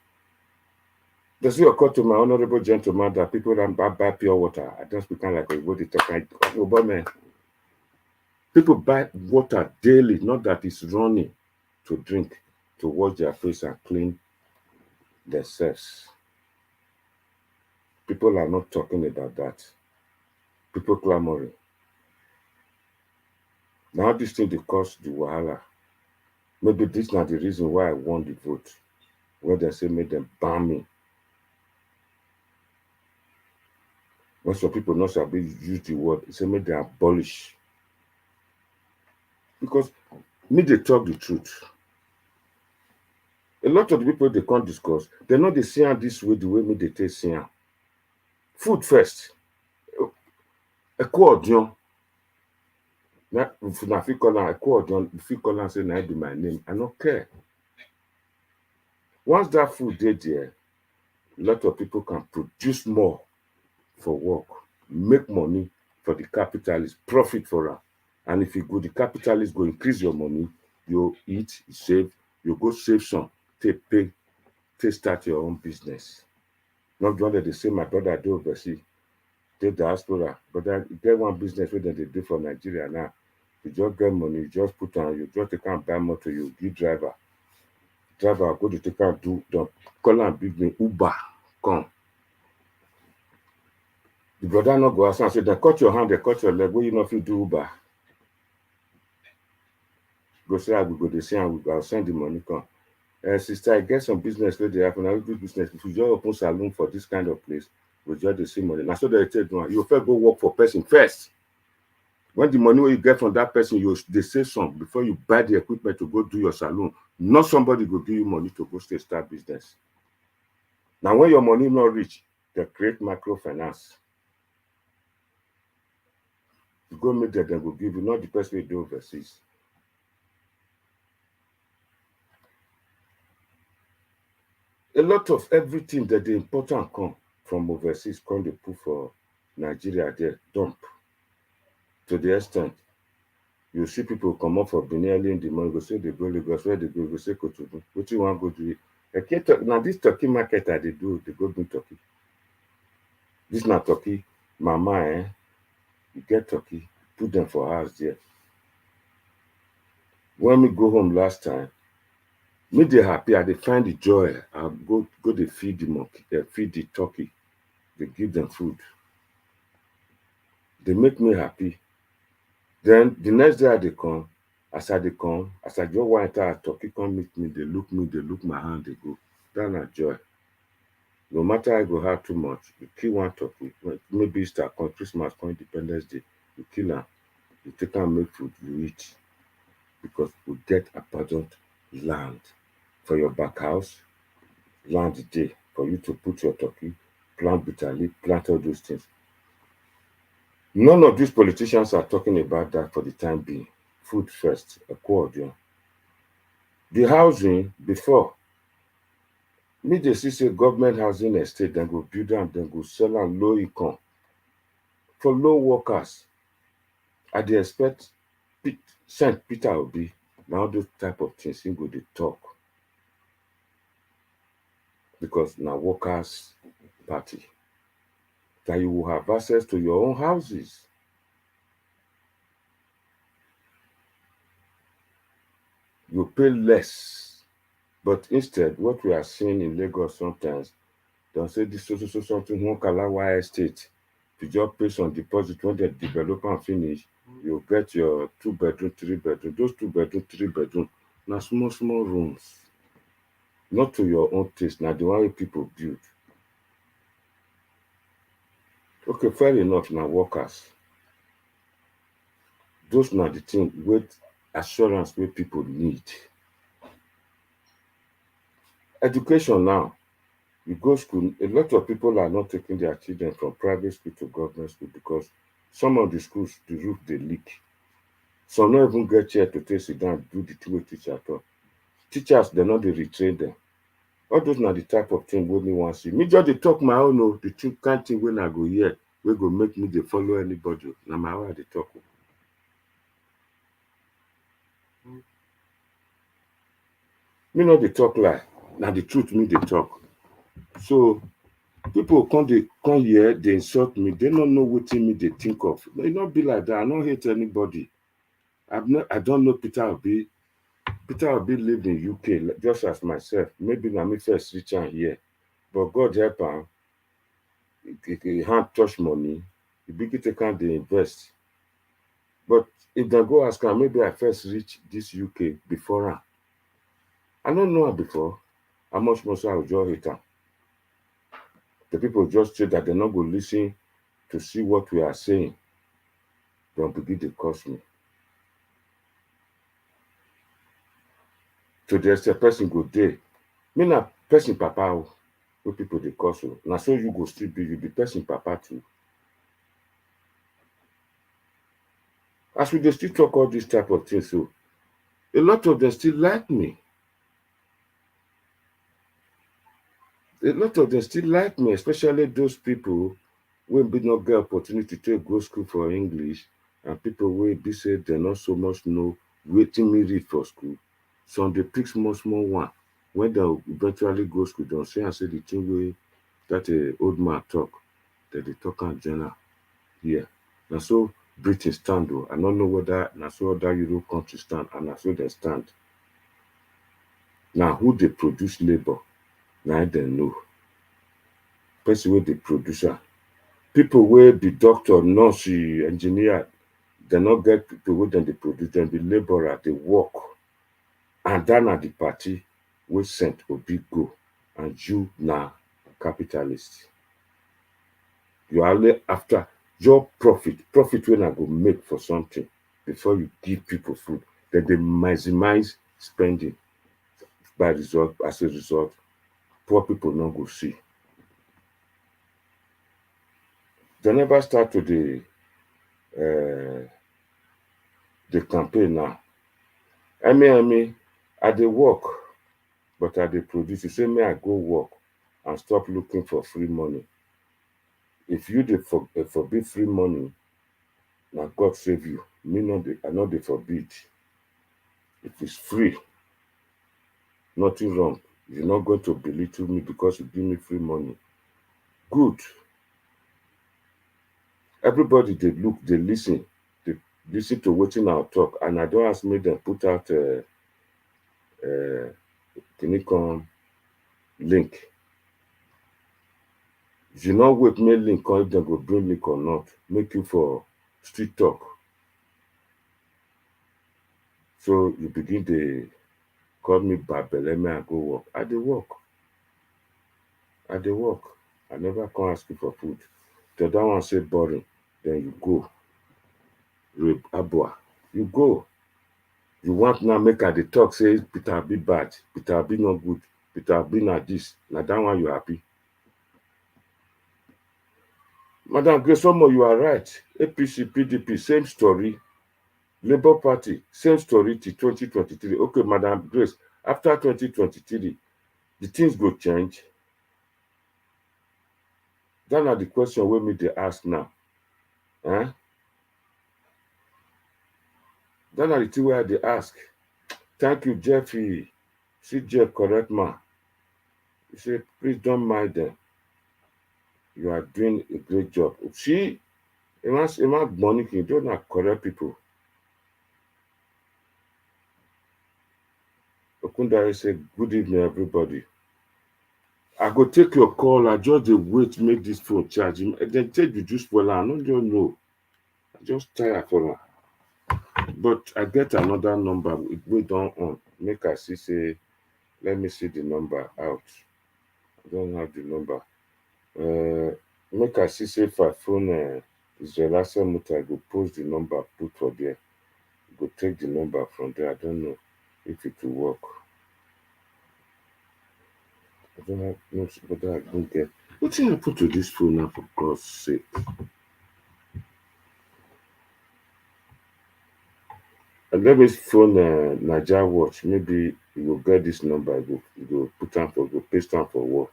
Does it occur to my honorable gentleman that people that buy pure water, I just become like a body talking, man. People buy water daily, not that it's running to drink, to wash their face and clean themselves. People are not talking about that. People clamoring. Now this thing dey cause the wahala. Maybe this not the reason why I won the vote. When they say make them ban me. When some people not sabi use the word, they say make them abolish. Because me they talk the truth. A lot of the people they can't discuss, they know they see am this way, the way me they take see am. Food first. Accordion. Now, if I fit call am accordion, if you call am say na be my name, I don't care. Once that food dey there, a lot of people can produce more for work, make money for the capitalist, profit for am. And if you go, the capitalist go increase your money, you eat, you save, you go save some, take pay, take start your own business. Not one that they say my brother do overseas, take diaspora, but then get one business where they do for Nigeria now. You just get money, you just put on, you just take and buy motor, you give driver. Driver go to take and do, don't call and big name Uber, come. The brother not go outside and say, they cut your hand, they cut your leg, what you know if you do Uber? Go say, I will go, they say, I'll send the money, come. Sister, I get some business where they happen. I will do business. If you just open saloon for this kind of place, we just the same money. Now, so they tell you first go work for person first. When the money you get from that person, they say some before you buy the equipment to go do your saloon. Not somebody go give you money to go start business. Now, when your money not reach, they create microfinance. You go make that, they go give you, not the person you do overseas. A lot of everything that the important come from overseas come they put for Nigeria there, dump. To the extent, you see people come up for Benin early in the morning, go say they go Lagos, where they go say Kotobu. What you want go do it? Now this turkey market that they do, they go bring turkey. This not turkey, mama, you get turkey, put them for house there. When we go home last time, me they happy, I they find the joy. I go they feed the monkey, they feed the turkey, they give them food. They make me happy. Then the next day they come, as I just want to turkey come meet me, they look my hand, they go. That's not joy. No matter I go have too much, you kill one turkey, maybe Easter, Christmas, Independence Day, you kill them, you take and make food, you eat. Because we get abundant land for your back house, land day for you to put your turkey, plant bitter leaf, plant all those things. None of these politicians are talking about that for the time being. Food first, accordion. The housing before, me they see say government housing estate, then go build them, then go sell them low income. For low workers, I dey expect Saint Peter Obi, now those type of things he go dey talk. Because now workers party. That you will have access to your own houses. You pay less. But instead, what we are seeing in Lagos sometimes, don't say this so something one Kalawa estate. If you just pay some deposit when they develop and finish, you get your 2-bedroom, 3-bedroom. Those 2-bedroom, 3-bedroom, now small rooms. Not to your own taste, now the one people build. Okay, fair enough, now workers. Those are the things with assurance where people need. Education now, you go school, a lot of people are not taking their children from private school to government school because some of the schools, the roof they leak. Some not even get chair to take sit down, do the two-way teacher at all. Teachers, they're not they retrain them. All those na the type of thing wey me wan see. Me just dey talk my own o, the kind thing wey I go hear wey go make me dey follow anybody. Na my own I dey talk o. Me no dey talk lie, na the truth me dey talk. So people come here, dey insult me, they no know wetin me dey think of. E no be like that. I no hate anybody. I don't know Peter Obi. Peter Obi live in UK just as myself. Maybe na me first reach am here. But God help am. He hand touch money. He begin take am dey invest. But if dem go ask am, maybe I first reach this UK before am. I no know am before. How much more so I go just hate am? The people just say that they no go listen to see what we are saying. Dem begin dey curse me. To the extent person go dey. Me na person papa o, wey people dey curse o. Na so you go still be. You be person papa too. As we dey still talk all this type of things, so a lot of them still like me. A lot of them still like me, especially those people wey be not get opportunity to go school for English, and people wey be say they not so much know wetin me read for school. Some dey pick small one. When they eventually go school, they'll say and say the thing wey that old man talk, that they talk and general here. Na so Britain stand though. I don't know whether na so other Europe countries stand, and na so they stand. Now who dey produce labor? Na dem know. Person wey dey produce am. People wey be doctor, nurse, engineer, they no get people wey dem dey produce, dem be laborer, dey work. And that na the party wey sent Obi go, and you na capitalist. You are only after your profit wey na go make for something before you give people food. Then they maximize spending. As a result, poor people no go see. They never start to the campaign now. I mean, I dey work, but I dey produce. You say me I go work and stop looking for free money. If you dey forbid free money, na God save you. Me I no dey forbid. If it's free, nothing wrong. You're not going to belittle me because you give me free money. Good. Everybody dey look, dey listen to wetin I talk, and I don ask make dem put out link. You no wait make link come if dem go bring link or not. Make you for street talk. So you begin dey call me babele, me I go work. I dey work. I never come ask you for food. The other one say boring, then you go. Rape Abua. You go. You want now make I dey talk say Peter Obi bad, Peter Obi not good, Peter Obi na this. Na that one you happy. Madam Grace Omo, you are right. Apc, PDP, same story. Labour Party, same story till 2023. Okay, Madam Grace, after 2023, the things go change. That na the question wey me dey ask now. That na the thing wey I dey ask. Thank you, Jeffy. See Jeff, correct man. He said, please don't mind them. You are doing a great job. See, Emma money can do not correct people. Okundari said, good evening, everybody. I go take your call. I just dey wait, make this phone charge. Then take you just well. I don't know. I just tired for her. But I get another number. We don't on. Make I see say, let me see the number out. I don't have the number. Make I see say if I phone is the last time I go post the number, put for there. Go take the number from there. I don't know if it will work. I don't have no whether I don't get. What thing I put to this phone now, for God's sake? And let me phone Naija Watch. Maybe you will get this number. You go put on for go paste on for work.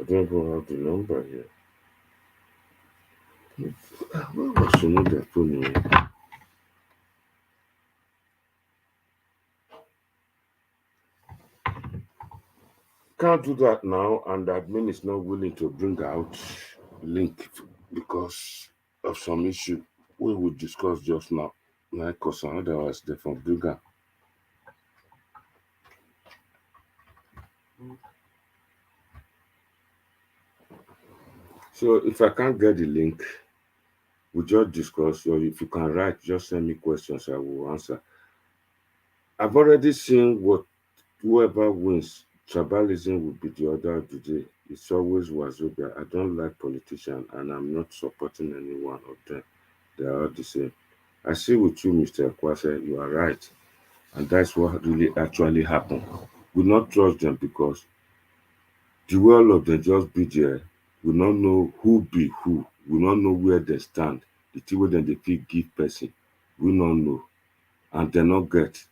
I don't even have the number here. Where was their phone here? Can't do that now, and the admin is not willing to bring out link because of some issue we will discuss just now. Like, cause otherwise they from bring out. So if I can't get the link, we just discuss. Or if you can write, just send me questions. I will answer. I've already seen what whoever wins. Tribalism will be the order of the day. It's always Wazobia. I don't like politicians, and I'm not supporting any one of them. They are all the same. I see with you, Mr. Kwase, you are right. And that's what really actually happened. We not trust them because the way all of them just be there, we not know who be who, we not know where they stand, the thing wey dem dey fit give person, we not know, and they not get.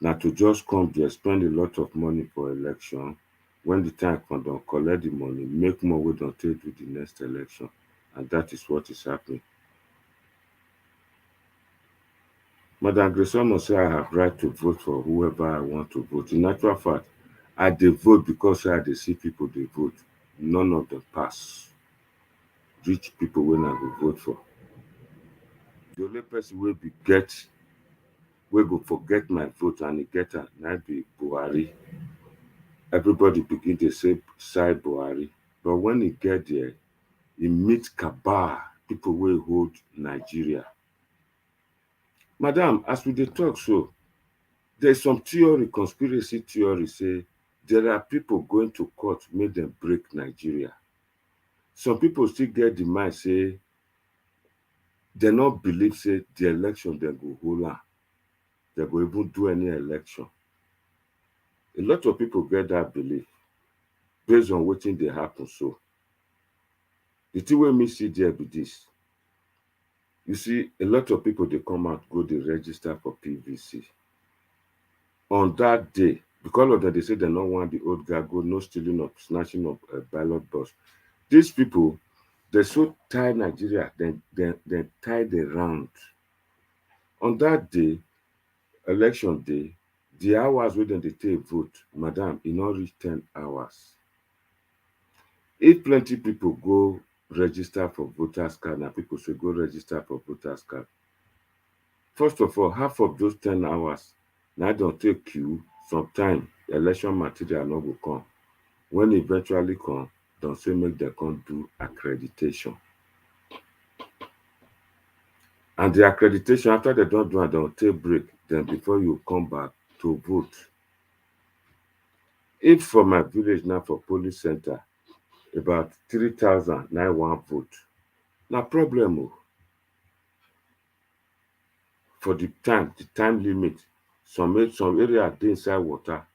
Now to just come there, spend a lot of money for election, when the time come don collect the money, make more wey don take do the next election, and that is what is happening. Madam Grisono say I have right to vote for whoever I want to vote. In actual fact, I dey vote because I dey see people dey vote. None of them pass. Rich people wey I go vote for. The only person wey be get wey go forget my vote and he get am na be Buhari. Everybody begin dey say side Buhari. But when he get there, he meet cabal, people wey hold Nigeria. Madam, as we dey talk so, there's some theory, conspiracy theory say there are people going to court make them break Nigeria. Some people still get the mind say they not believe say the election they go hold am. They go even do any election. A lot of people get that belief based on wetin dey happen so. The thing wey me see there be this. You see, a lot of people they come out go dey register for PVC. On that day, because of that, they say they don't want the old guy go, no stealing of snatching of a ballot box. These people, they so tie Nigeria, then tie the round. On that day, election day, the hours wey dem dey take vote, madam, e no reach 10 hours. If plenty people go register for voters card, na people say go register for voters card. First of all, half of those 10 hours, na don take queue, sometime election material no go come. When eventually come, don say make dem come do accreditation. And the accreditation, after they don do am, dem take break, then before you come back to vote. If for my village now for polling center, about 3,000 na one vote, na problem o. For the time limit, some area dey inside water.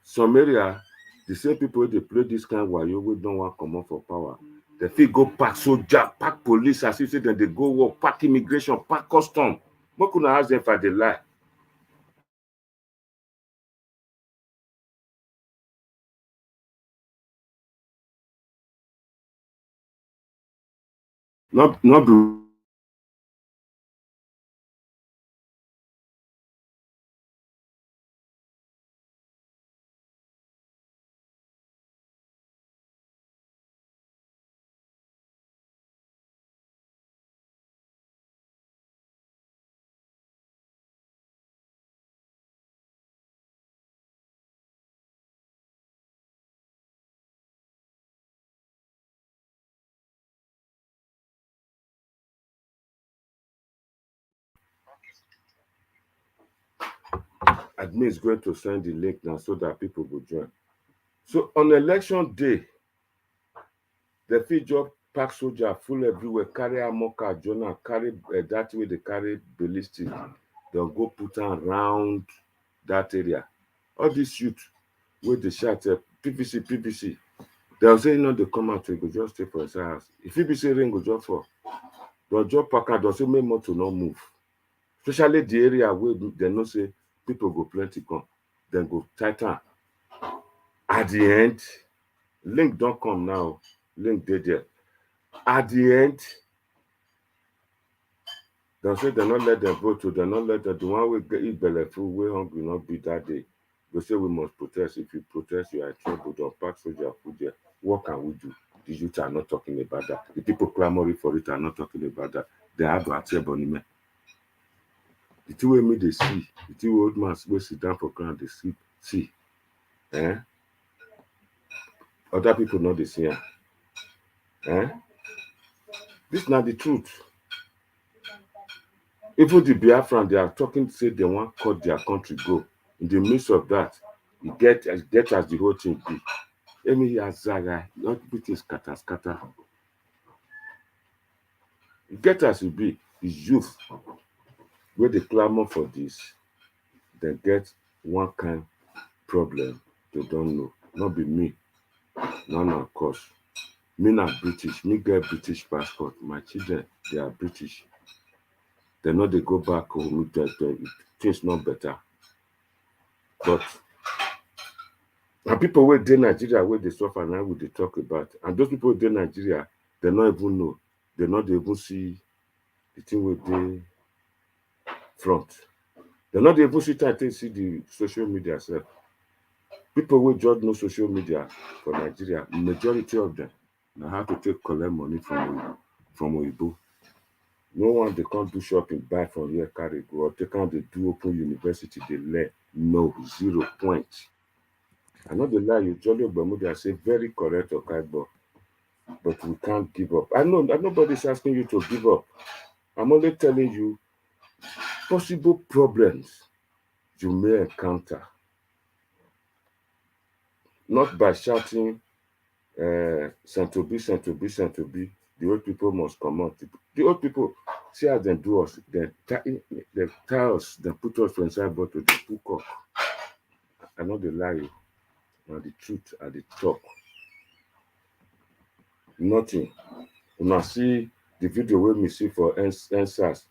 Some area, the same people wey dey play this kind wayo wey don wan comot for power, dem fit go pack soldier, pack police as if say dem dey go war, pack immigration, pack custom. Make una ask dem if I dey lie. No be admin is going to send the link now so that people go join. So on election day, dem fit just pack soldier full everywhere, carry amoka, Jonah, carry that way they carry ballistic. They'll go put around that area. All this youth where they shout PVC, PVC. They'll say, they come out, they go just stay for his house. If PVC ring go just for, they'll just pack out, they'll say, make more to not move. Especially the area where they know say people go plenty come, then go tighten. At the end, link don't come now. Link dead there. At the end, they'll say they not let them vote to, they not let them, the one we get eat belly full, we hungry not be that day. They say we must protest. If you protest, you are in trouble. Don't pack soldier food there. What can we do? The youth are not talking about that. The people clamoring for it are not talking about that. They have to accept on him. The two way me they see, the two old man will sit down for ground, they see. Other people know they see. This is not the truth. Even the Biafran, they are talking, say they want to cut their country go. In the midst of that, you get as the whole thing be. Emi Yazaga, everything is scatter. You get as it be, the youth, where they clamor for this, they get one kind problem they don't know. Not be me, none of course. Me not British, me get British passport. My children, they are British. They know they go back home, things not better. But and people where they Nigeria, where they suffer now, what they talk about. And those people in Nigeria, they not even know. They not even see the thing where they front. They not even see the social media self. People will just know social media for Nigeria. Majority of them now have to collect money from Oyibo. No one they can't do shopping, buy from here, carry go. Or they can't do open university, they learn. No, 0 points. I know the lie you Jolly Bermuda say very correct, okay, but we can't give up. I know that nobody's asking you to give up. I'm only telling you possible problems you may encounter. Not by shouting Santobi, the old people must come out. The old people, see how they do us, they tie us, they put us inside bottle, they put up. I know the lie. Now the truth at the top. Nothing. When I see the video where me see for NSAS,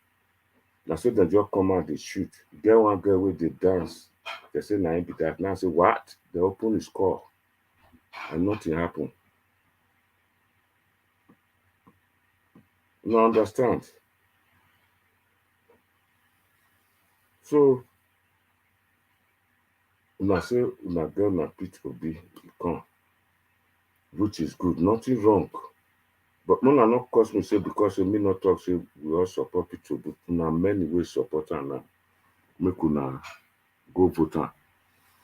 now so they just come out, they shoot. Get one girl with the dance. They say now be that. Now I say what? They open his call. And nothing happened. You don't understand. So when I say una girl na pit Obi come, which is good, nothing wrong. But Mona not cause me say because me not talk say we all support Peter Obi. Una many ways support her now. Make una go vote her.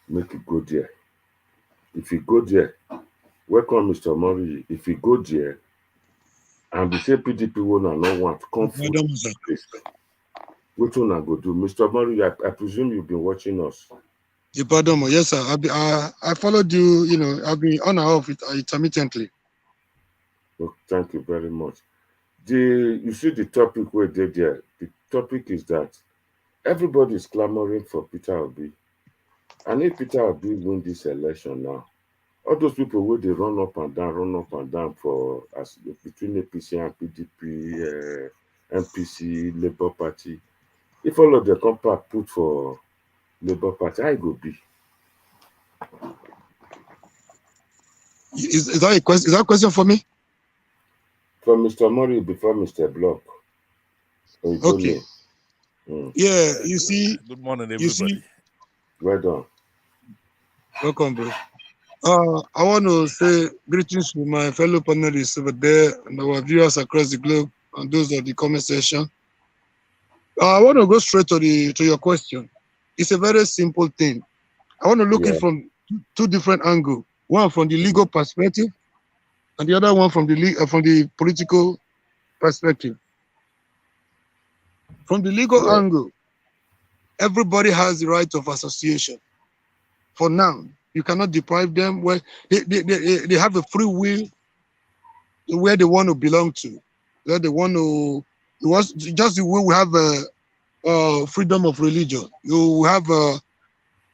Make it go there. If you go there, welcome Mr. Mori. If you go there and the say PDP will not want come vote, what una go do? Mr. Mori, I presume you've been watching us. Yes, sir. I followed you. I've been on and off intermittently. Well, thank you very much. You see the topic where they're there. The topic is that everybody is clamoring for Peter Obi. And if Peter Obi win this election now, all those people where they run up and down for as between APC and PDP, MPC, Labour Party, if all of the compact put for Labour Party, I go be. Is that a question? Is that a question for me? For Mr. Murray before Mr. Block. Okay. Yeah, you see. Good morning, everybody. Well done. Welcome, bro. I want to say greetings to my fellow panelists over there and our viewers across the globe and those of the comment section. I want to go straight to your question. It's a very simple thing. I want to look at it from two different angles. One from the legal perspective, and the other one from the political perspective. From the legal angle, everybody has the right of association. For now, you cannot deprive them where they have a free will where they want to belong to. Where they want to, it was just the way we have freedom of religion. You have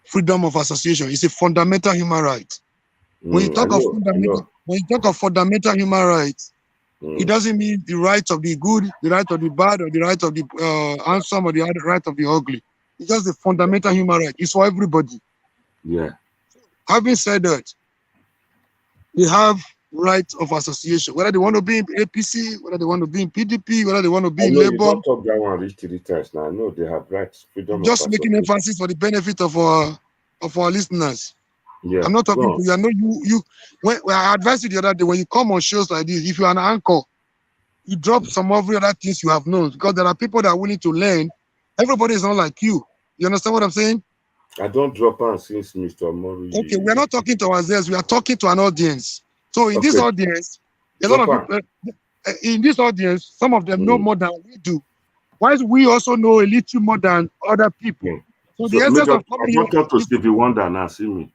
freedom of association. It's a fundamental human right. When you talk of fundamental human rights, it doesn't mean the right of the good, the right of the bad, or the right of the handsome, or the right of the ugly. It's just a fundamental human right. It's for everybody. Yeah. Having said that, they have right of association, whether they want to be in APC, whether they want to be in PDP, whether they want to be in Labour. You don't talk that one reach 3 times now. No, they have rights, freedom. Just making emphasis for the benefit of our listeners. Yeah. I'm not talking to you. I know you. When I advised you the other day, when you come on shows like this, if you're an anchor, you drop some of the other things you have known, because there are people that are willing to learn. Everybody is not like you. You understand what I'm saying? I don't drop on since Mr. Mori. Okay, we're not talking to ourselves. We are talking to an audience. So in this audience, a lot of people in this audience, some of them know more than we do. Whilst we also know a little more than other people. So the essence of coming here, to Stevie Wonder now, see me.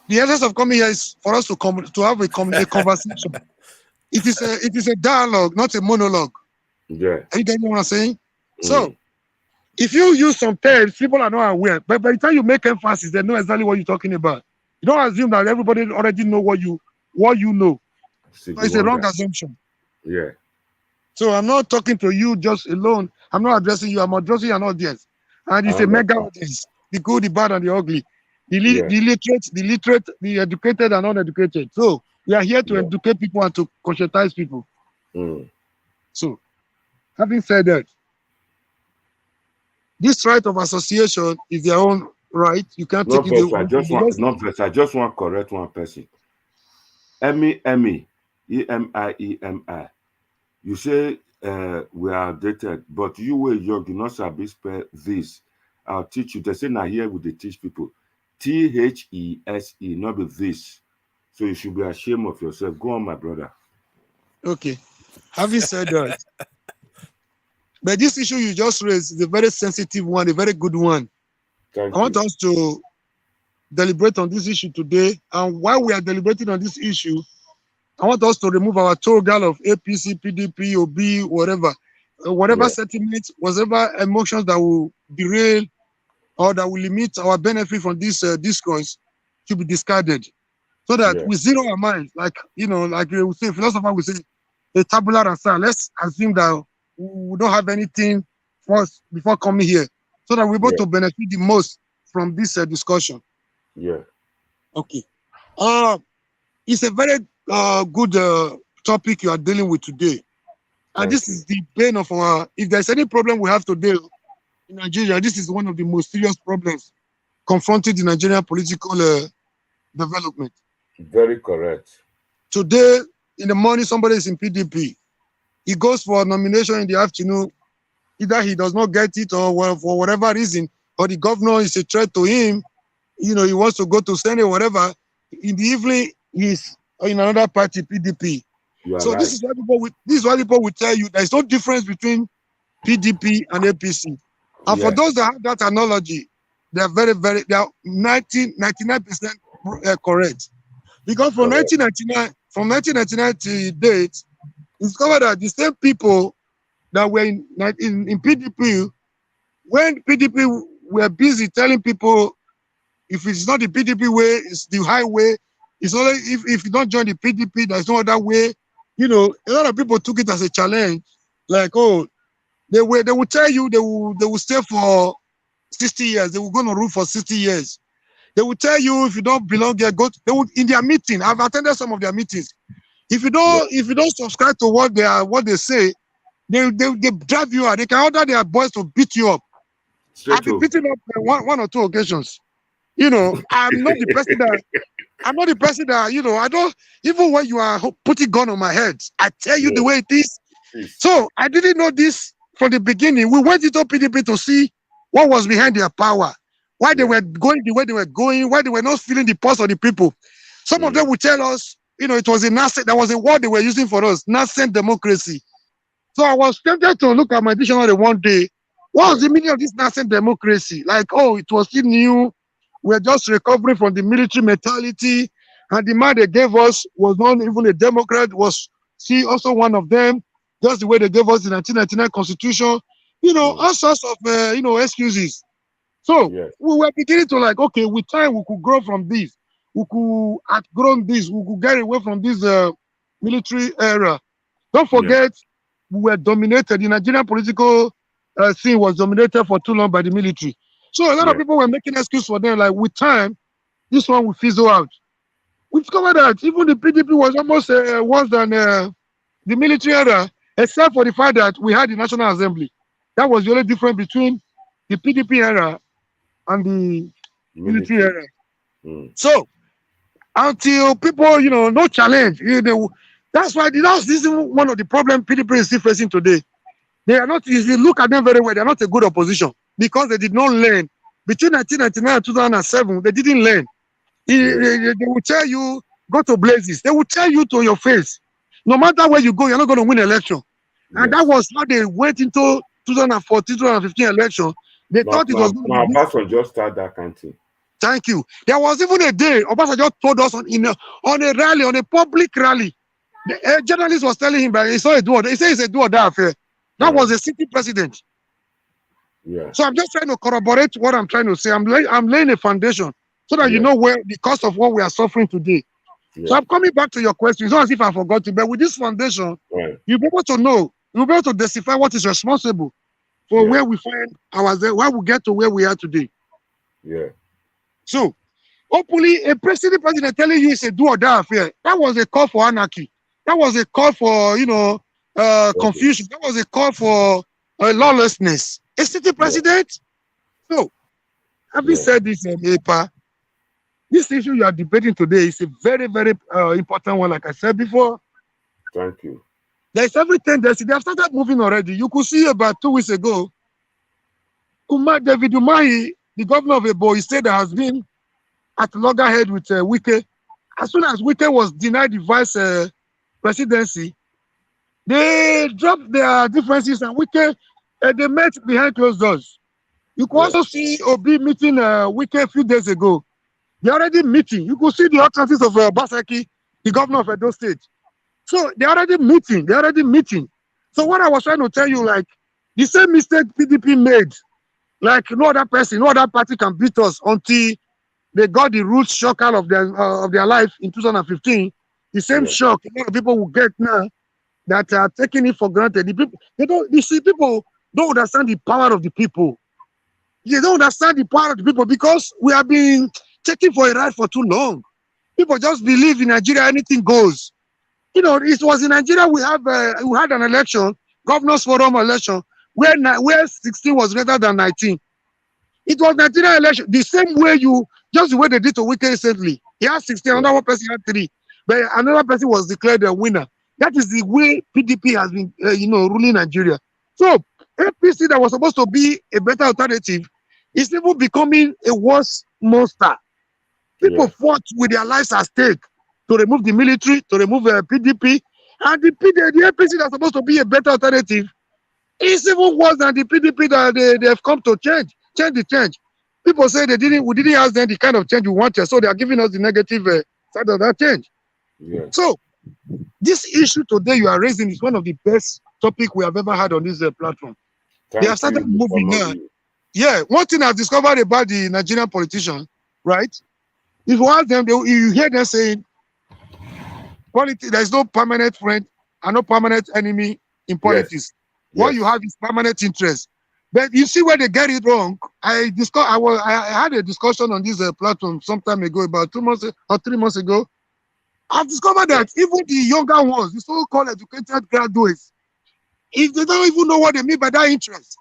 The essence of coming here is for us to have a conversation. It is a dialogue, not a monologue. Yeah. Are you getting what I'm saying? So if you use some terms, people are not aware. But by the time you make emphasis, they know exactly what you're talking about. You don't assume that everybody already know what you know. So it's a wrong assumption. Yeah. So I'm not talking to you just alone. I'm not addressing you. I'm addressing an audience. And it's a mega audience. The good, the bad, and the ugly. The literate, the educated and uneducated. So we are here to educate people and to conscientize people. So, having said that, this right of association is their own right. You can't take it away. I just want to correct one person. Emi. You say we are dated, but you were young, you not sabi spell this. I'll teach you. They say now here we teach people. THESE, not be this. So you should be ashamed of yourself. Go on, my brother. Okay. Having said that, but this issue you just raised is a very sensitive one, a very good one. I want us to deliberate on this issue today. And while we are deliberating on this issue, I want us to remove our total of APC, PDP, OB, whatever sentiments, whatever emotions that will derail or that will limit our benefit from this discourse to be discarded. So that we zero our minds, like we would say, philosopher would say, a tabula rasa. Let's assume that we don't have anything first before coming here, so that we're able to benefit the most from this discussion. Yeah. Okay. It's a very good topic you are dealing with today. And this is the pain of if there's any problem we have today in Nigeria, this is one of the most serious problems confronting the Nigerian political development. Very correct. Today, in the morning, somebody is in PDP. He goes for a nomination in the afternoon. Either he does not get it or for whatever reason, or the governor is a threat to him. He wants to go to Senate or whatever. In the evening, he's in another party, PDP. So right. This is why people will tell you there's no difference between PDP and APC. And for those that have that analogy, they are they are 99% correct. Because from 1999 to date, it's discovered that the same people that were in PDP, when PDP were busy telling people, if it's not the PDP way, it's the highway. It's only if you don't join the PDP, there's no other way. A lot of people took it as a challenge. Like, they will tell you they will stay for 60 years. They will go on rule for 60 years. They will tell you if you don't belong there, they will in their meeting. I've attended some of their meetings. If you don't subscribe to what they say, they drive you out. They can order their boys to beat you up. I've been beaten up one or two occasions. I'm not the person that I don't, even when you are putting gun on my head, I tell you the way it is. So I didn't know this from the beginning. We went into PDP to see what was behind their power, why they were going the way they were going, why they were not feeling the pulse of the people. Some of them would tell us, it was a nascent, that was a word they were using for us, nascent democracy. So I was tempted to look at my dictionary one day. What was the meaning of this nascent democracy? Like, it was still new. We're just recovering from the military mentality. And the man they gave us was not even a Democrat, was see also one of them, just the way they gave us the 1999 constitution, all sorts of, excuses. So Yes. we were beginning to like, okay, with time we could grow from this. We could outgrown this. We could get away from this military era. Don't forget, we were dominated. The Nigerian political scene was dominated for too long by the military. So a lot of people were making excuses for them. Like with time, this one will fizzle out. We discovered that even the PDP was almost worse than the military era, except for the fact that we had the National Assembly. That was the only difference between the PDP era and the military era. So until people, no challenge, that's why this is one of the problems PDP is still facing today. They are not, if you look at them very well, they are not a good opposition because they did not learn. Between 1999 and 2007, they didn't learn. They will tell you, go to blazes. They will tell you to your face, no matter where you go, you're not going to win election. And that was how they went into 2014, 2015 election. They thought it was going to be. Obasanjo just started that country. Thank you. There was even a day Obasanjo told us on a rally, on a public rally. The journalist was telling him that he saw a do or die. He said it's a do or die affair. That was a sitting president. Yeah. So I'm just trying to corroborate what I'm trying to say. I'm laying a foundation so that you know where the cost of what we are suffering today. Yeah. So I'm coming back to your question. It's not as if I forgot it, but with this foundation, you'll be able to know, you'll be able to decipher what is responsible for where we find ourselves, where we get to where we are today. Yeah. So hopefully a president telling you it's a do or die affair. That was a call for anarchy. That was a call for, confusion. That was a call for lawlessness. A city president? So, having said this, Epa, this issue you are debating today is a very, very important one, like I said before. Thank you. There's every tendency. They have started moving already. You could see about 2 weeks ago, David Umahi, the governor of Ebo State, has been at loggerhead with Wike. As soon as Wike was denied the vice presidency, they dropped their differences and Wike, they met behind closed doors. You could also see Obi meeting Wike a few days ago. They're already meeting. You could see the utterances of Basaki, the governor of Edo State. So they're already meeting. So what I was trying to tell you, like, the same mistake PDP made, like no other person, no other party can beat us until they got the root shock out of their life in 2015. The same shock a lot of people will get now that are taking it for granted. People don't understand the power of the people. They don't understand the power of the people because we have been taking for a ride for too long. People just believe in Nigeria, anything goes. It was in Nigeria we had an election, governor's forum election, where 16 was greater than 19. It was Nigeria election, the same way just the way they did to Wike recently. He had 16, another one person had 3, but another person was declared a winner. That is the way PDP has been, ruling Nigeria. So APC that was supposed to be a better alternative is even becoming a worse monster. People fought with their lives at stake to remove the military, to remove PDP, and the APC that's supposed to be a better alternative is even worse than the PDP that they have come to change the change. People say we didn't ask them the kind of change we wanted, so they are giving us the negative side of that change. Yeah. So this issue today you are raising is one of the best topics we have ever had on this platform. They have started moving now. Yeah, one thing I've discovered about the Nigerian politicians, right? If you ask them, you hear them saying, there is no permanent friend and no permanent enemy in politics. What you have is permanent interest. But you see where they get it wrong. I had a discussion on this platform some time ago, about 2 months or 3 months ago. I've discovered that even the younger ones, the so-called educated graduates, if they don't even know what they mean by that interest,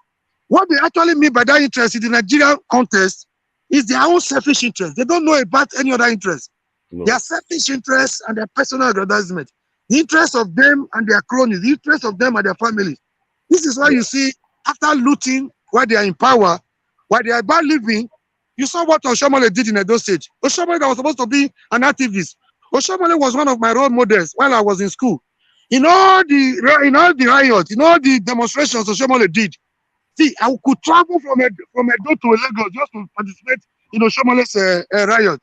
what they actually mean by that interest in the Nigerian context is their own selfish interest. They don't know about any other interest. No. Their selfish interest and their personal aggrandizement, the interest of them and their cronies, the interest of them and their families. This is why you see, after looting, while they are in power, while they are about living, you saw what Oshomole did in Edo State. Oshomole that was supposed to be an activist. Oshomole was one of my role models while I was in school. In all the riots, in all the demonstrations Oshomole did, see, I could travel from Edo to Lagos just to participate in Oshomole's riot.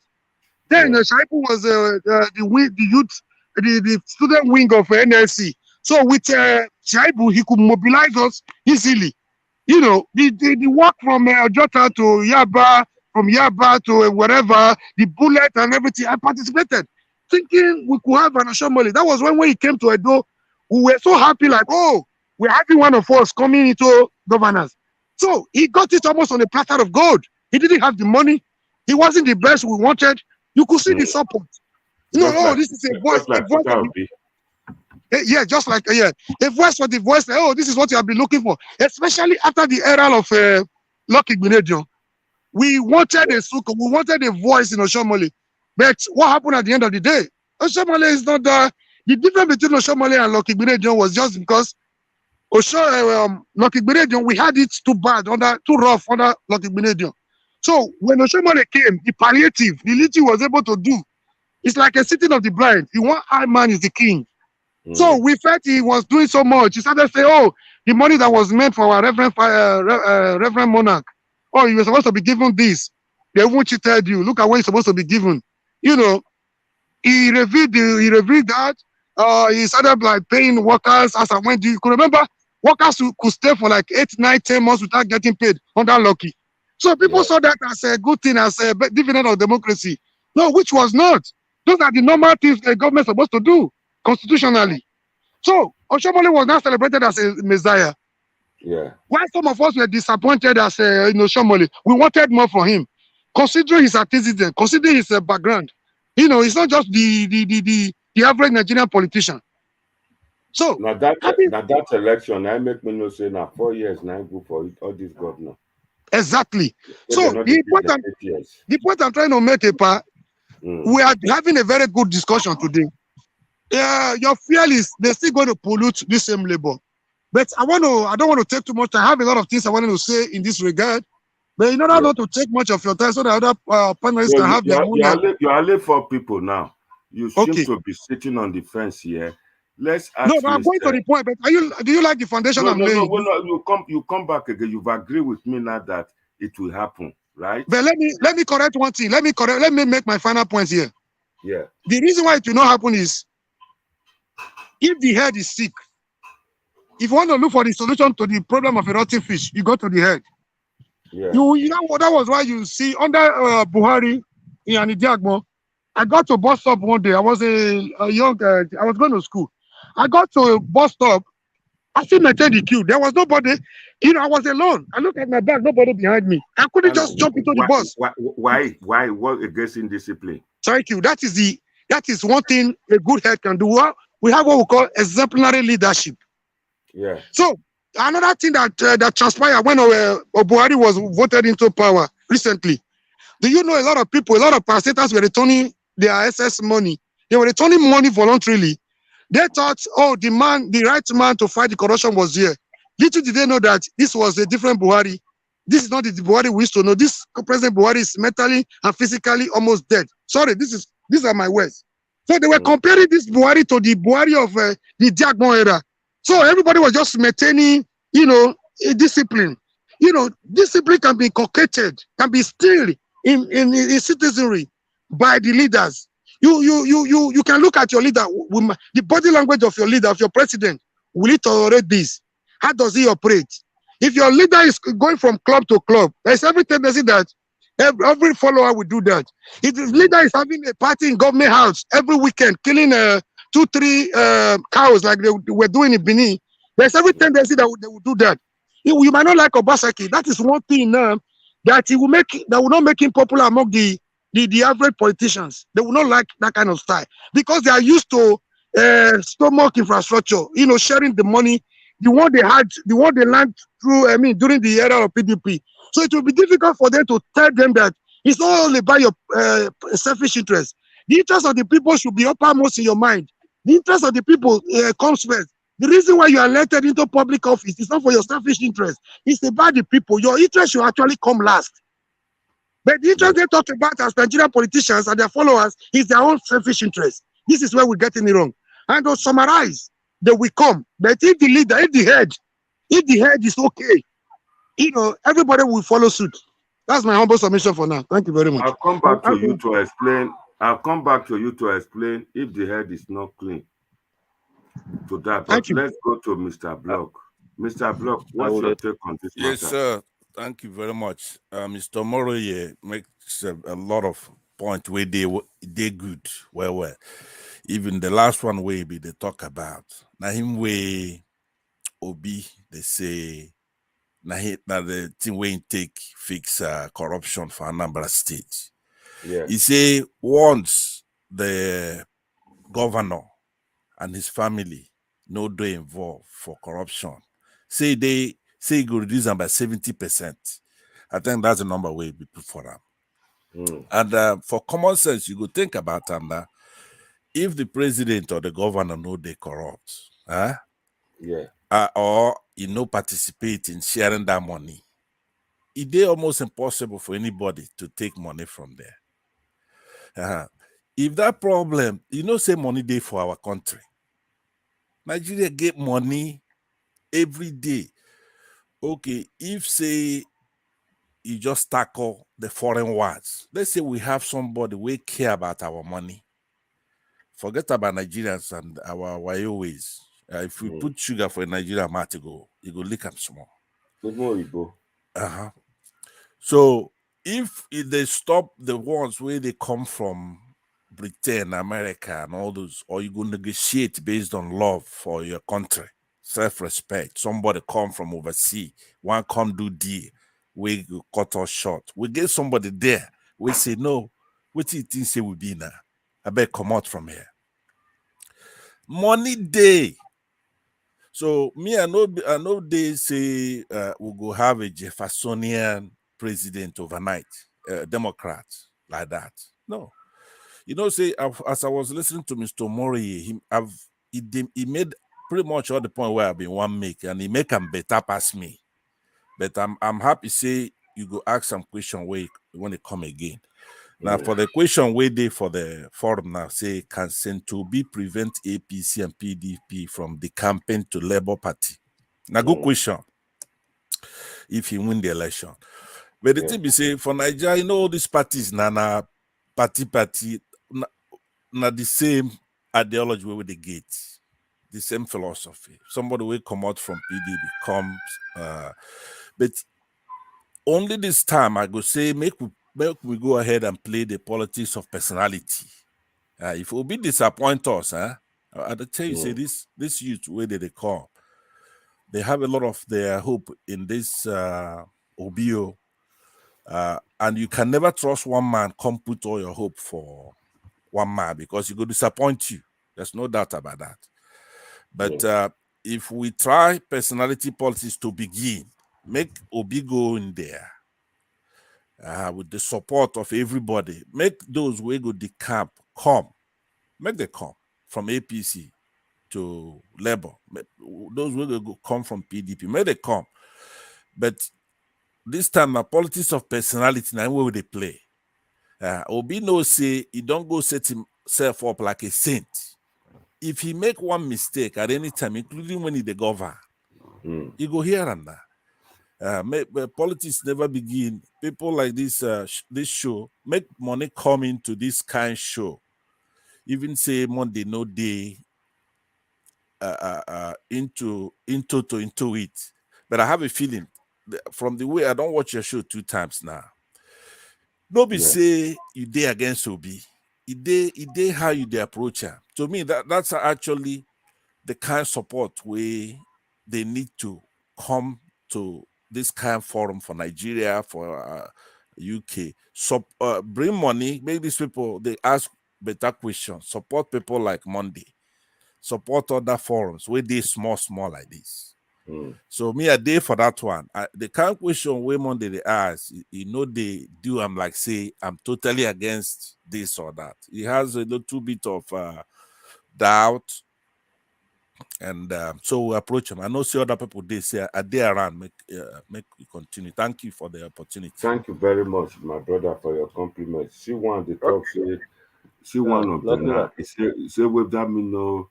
Then Shaibu was the youth the student wing of NLC. So with Shaibu, he could mobilize us easily. You know, the work from Jota to Yaba, from Yaba to wherever, the bullet and everything, I participated, thinking we could have an Ashomole. That was when he came to Edo, we were so happy, like, oh, we're having one of us coming into governance. So he got it almost on a platter of gold. He didn't have the money. He wasn't the best we wanted. You could see the support. No, this is a voice. Like yeah, just like a voice for the voice. Oh, this is what you have been looking for, especially after the era of Lucky Gbenedion. We wanted a suko, we wanted a voice in Oshomole. But what happened at the end of the day? Oshomole is not the difference between Oshomole and Lucky Gbenedion was just because Lucky Gbenedion, we had it too bad, too rough under Lucky Gbenedion. So when Oshomole came, the palliative, the little was able to do, it's like a sitting of the blind. The one eye man is the king. So we felt he was doing so much. He started to say, oh, the money that was meant for our Reverend Monarch, oh, you were supposed to be given this. They won't cheated you. Look at what you're supposed to be given. You know, he revealed that. He started like paying workers as and when. You could remember workers who could stay for like 8, 9, 10 months without getting paid under Lucky. So people saw that as a good thing, as a dividend of democracy. No, which was not. Those are the normal things the government is supposed to do constitutionally. So Oshomole was now celebrated as a messiah. Yeah. Why some of us were disappointed as Oshomole, we wanted more from him, considering his antecedent, considering his background. You know, it's not just the average Nigerian politician. So now that election, I make me know say now 4 years now go for it, all this governor. Exactly. So the point I'm trying to make we are having a very good discussion today. Your fear is they're still going to pollute the same labor. But I don't want to take too much time. I have a lot of things I wanted to say in this regard. But in order not to take much of your time so that other panelists can have their own. You are only 4 people now. You seem to be sitting on the fence here. Let's ask. No, but I'm going to the point. But do you like the foundation I'm laying? No, you come back again. You've agreed with me now that it will happen, right? But let me correct one thing. Let me make my final points here. Yeah. The reason why it will not happen is if the head is sick, if you want to look for the solution to the problem of a rotten fish, you go to the head. Yeah. You know what? That was why you see under Buhari in Anidiagmo, I got to bus stop one day. I was a young, I was going to school. I got to a bus stop. I still maintained the queue. There was nobody. You know, I was alone. I looked at my back, nobody behind me. I couldn't just jump into the bus. Why? What against indiscipline? Thank you. That is one thing a good head can do. We have what we call exemplary leadership. Yeah. So another thing that transpired when Buhari was voted into power recently. Do you know a lot of people, a lot of parastatals were returning their SS money. They were returning money voluntarily. They thought, oh, the right man to fight the corruption was here. Little did they know that this was a different Buhari. This is not the Buhari we used to know. This President Buhari is mentally and physically almost dead. Sorry, these are my words. So they were comparing this Buhari to the Buhari of the Diagbon era. So everybody was just maintaining, you know, a discipline. You know, discipline can be inculcated, can be instilled in citizenry by the leaders. You can look at your leader, the body language of your leader, of your president. Will he tolerate this? How does he operate? If your leader is going from club to club, there's every tendency that every follower will do that. If the leader is having a party in government house every weekend, killing 2-3 cows like they were doing in Benin, there's every tendency that they will do that. You might not like Obaseki. That is one thing that will not make him popular among the average politicians. They will not like that kind of style because they are used to stomach infrastructure, you know, sharing the money, the one they learned through, during the era of PDP. So it will be difficult for them to tell them that it's not only about your selfish interest. The interest of the people should be uppermost in your mind. The interest of the people comes first. The reason why you are elected into public office is not for your selfish interest. It's about the people. Your interest should actually come last. But the interest they talk about as Nigerian politicians and their followers is their own selfish interest. This is where we're getting it wrong. And to summarize, they will come. But if the head is okay, you know, everybody will follow suit. That's my humble submission for now. Thank you very much. I'll come back to you to explain I'll come back to you to explain if the head is not clean to that. Thank But you. let's go to Mr. Block. Mr. Block, I what's your would. take on this Yes, matter? sir. Thank you very much. Mr. Moroye makes a lot of points where they good. Well. Even the last one way be they talk about. Now him way Obi, they say now the thing way take fix corruption for Anambra State. Yeah. He say once the governor and his family no do involved for corruption, say he go reduce them by 70%. I think that's the number we be put for them. And for common sense, you go think about them now. If the president or the governor know they corrupt, Yeah. or you know participate in sharing that money, it is almost impossible for anybody to take money from there. If that problem, say money day for our country. Nigeria get money every day. Okay, if say you just tackle the foreign wars, let's say we have somebody we care about our money. Forget about Nigerians and our ways. If we put sugar for a Nigerian mat, you go lick them small. So if they stop the ones where they come from Britain, America, and all those, or you go negotiate based on love for your country, self-respect. Somebody come from overseas, one come do deal, we cut us short. We get somebody there, we say no. What do you think say we be now? I better come out from here. Money day. So me, I know they say we'll go have a Jeffersonian president overnight, Democrat like that. No, say as I was listening to Mr. Mori, he made pretty much all the point where I've been one make, and he make him better pass me. But I'm happy say you go ask some question when it come again. Now, for the question we did for the forum now, say, can Centobi prevent APC and PDP from decamping to Labour Party? Now, good question. If he win the election. But the thing be say, for Nigeria, all these parties, na party, na the same ideology with the gate, the same philosophy. Somebody will come out from PDP comes, but only this time I go say, make we go ahead and play the politics of personality. If it will be disappoint us, I'll tell you, say this youth, where did they come? They have a lot of their hope in this OBO. And you can never trust one man, come put all your hope for one man, because he will disappoint you. There's no doubt about that. But if we try personality politics to begin, make Obi go in there, with the support of everybody, make those who go the camp come, make them come from APC to Labour. Those who go come from PDP, make them come. But this time, the politics of personality, now where they play. Obi no say he don't go set himself up like a saint. If he make one mistake at any time, including when he the governor, he go here and there. Politics never begin. People like this this show make money come into this kind of show. Even say Monday no day into it. But I have a feeling from the way I don't watch your show 2 times now. Nobody say you day against Obi. It day how you they approach her. To me, that's actually the kind of support where they need to come to this kind of forum for Nigeria, for UK. So bring money, make these people, they ask better questions, support people like Monday, support other forums where they small like this. So me a day for that one. The kind of question where Monday they ask, they do, I'm like, say, I'm totally against this or that. He has a little bit of doubt. And so we approach him. I know see other people they say are they around, make we continue. Thank you for the opportunity. Thank you very much, my brother, for your compliments. See one the talk say, see one of Not them now. He say with that me know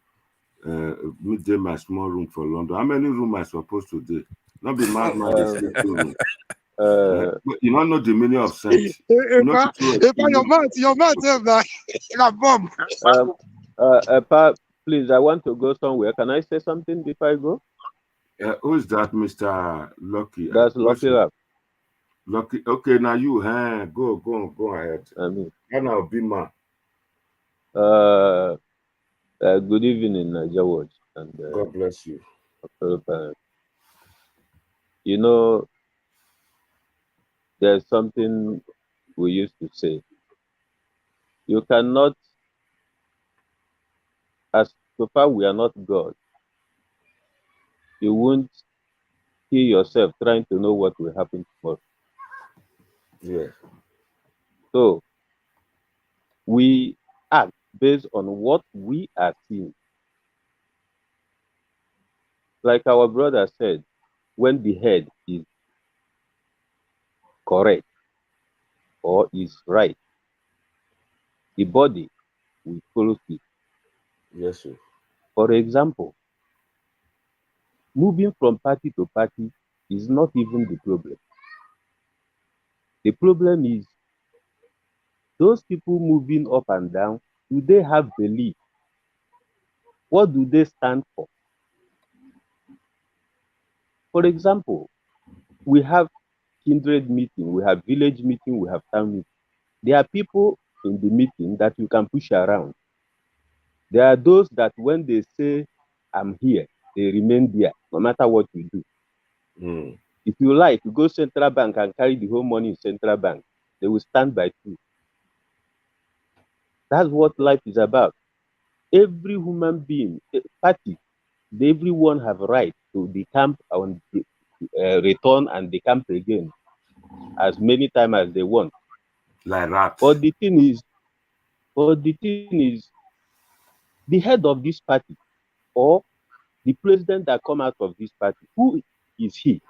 me dey my small room for London. How many room I supposed to do? Not be madman they sleep 2 rooms. But you don't know the meaning of scent. You know, If your mouth is like a bomb. Please, I want to go somewhere. Can I say something before I go? Who's that, Mr. Lucky? That's Lucky Rap. Lucky. Okay, now you, go ahead. I mean, I'll be man. Good evening, Niger Watch, and God bless you. You know, there's something we used to say. You cannot, as so far we are not God, you won't kill yourself trying to know what will happen tomorrow. Yeah. So we act based on what we are seeing. Like our brother said, when the head is correct or is right, the body will follow it. Yes, sir. For example, moving from party to party is not even the problem. The problem is those people moving up and down, do they have belief? What do they stand for? For example, we have kindred meeting, we have village meeting, we have town meeting. There are people in the meeting that you can push around. There are those that when they say, I'm here, they remain there, no matter what you do. Mm. If you like, you go central bank and carry the whole money in central bank, they will stand by you. That's what life is about. Every human being, party, everyone have right to decamp and return and decamp again as many times as they want. Like that. But the thing is, the head of this party or the president that come out of this party, who is he?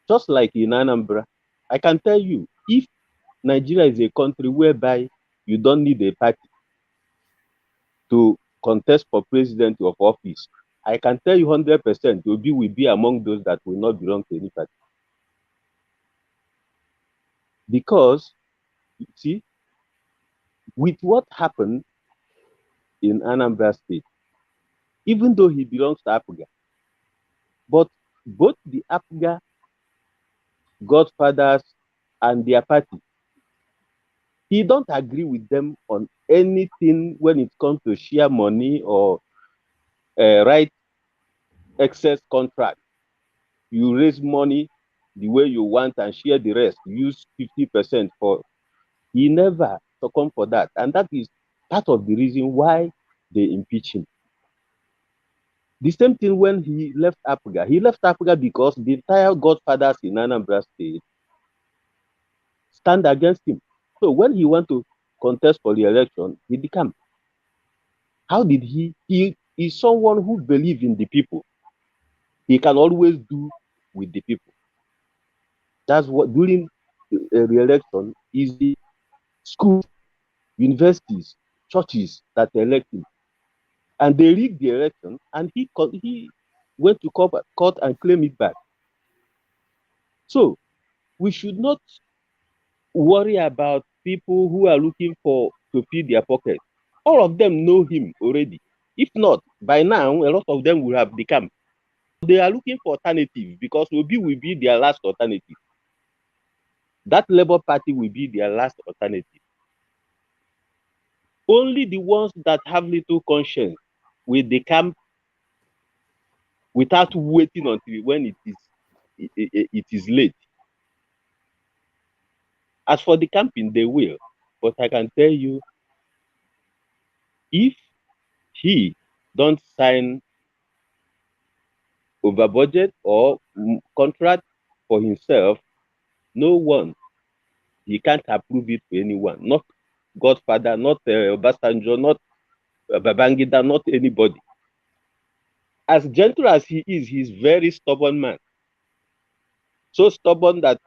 Just like in Anambra, I can tell you, if Nigeria is a country whereby you don't need a party to contest for president of office, I can tell you 100% Obi will be among those that will not belong to any party. Because, you see, with what happened in Anambra State, even though he belongs to Apga, but both the Apga godfathers and their party, he don't agree with them on anything when it comes to share money or right excess contract. You raise money the way you want and share the rest. Use 50% for. He never succumbed for that, and that is part of the reason why they impeach him. The same thing when he left Apga. He left Apga because the entire godfathers in Anambra State stand against him. So when he went to contest for the election, he decamped. How did he? He is someone who believes in the people. He can always do with the people. That's what during the re-election is the schools, universities, churches that elect him, and they rigged the election, and he went to court and claim it back. So we should not worry about people who are looking to feed their pocket. All of them know him already. If not, by now, a lot of them will have decamped. They are looking for alternative because Obi will be their last alternative. That Labour Party will be their last alternative. Only the ones that have little conscience will decamp without waiting until when it is late. As for the camping, they will. But I can tell you, if he don't sign over budget or contract for himself, no one, he can't approve it for anyone. Not Godfather, not Obasanjo, not Babangida, not anybody. As gentle as he is, he's very stubborn man. So stubborn that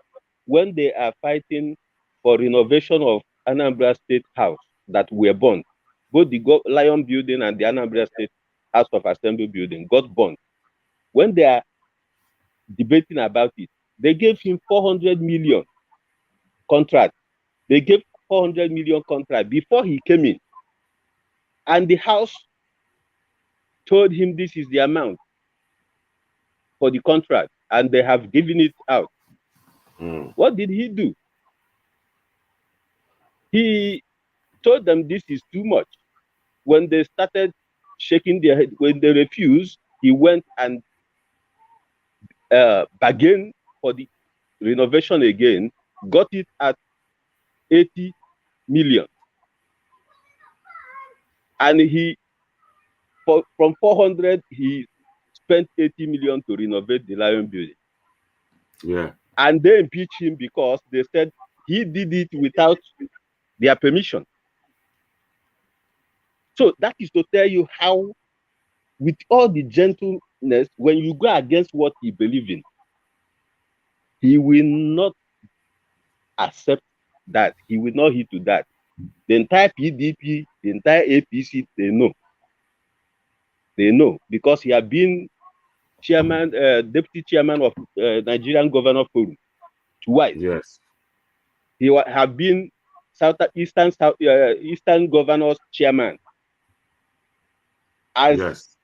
when they are fighting for renovation of Anambra State House that were burned, both the Lion Building and the Anambra State House of Assembly building got burned. When they are debating about it, They gave him 400 million contract. They gave 400 million contract before he came in. And the House told him this is the amount for the contract, and they have given it out. What did he do? He told them this is too much. When they started shaking their head, when they refused, he went and bargained for the renovation again, got it at 80 million. And from 400, he spent 80 million to renovate the Lion building. Yeah. And they impeached him because they said he did it without their permission. So that is to tell you how, with all the gentleness, when you go against what he believes in, he will not accept that. He will not heed to that. The entire PDP, the entire APC, they know. They know because he has been chairman, deputy chairman of Nigerian Governor Forum twice. Yes. He have been Eastern Governors chairman. As yes.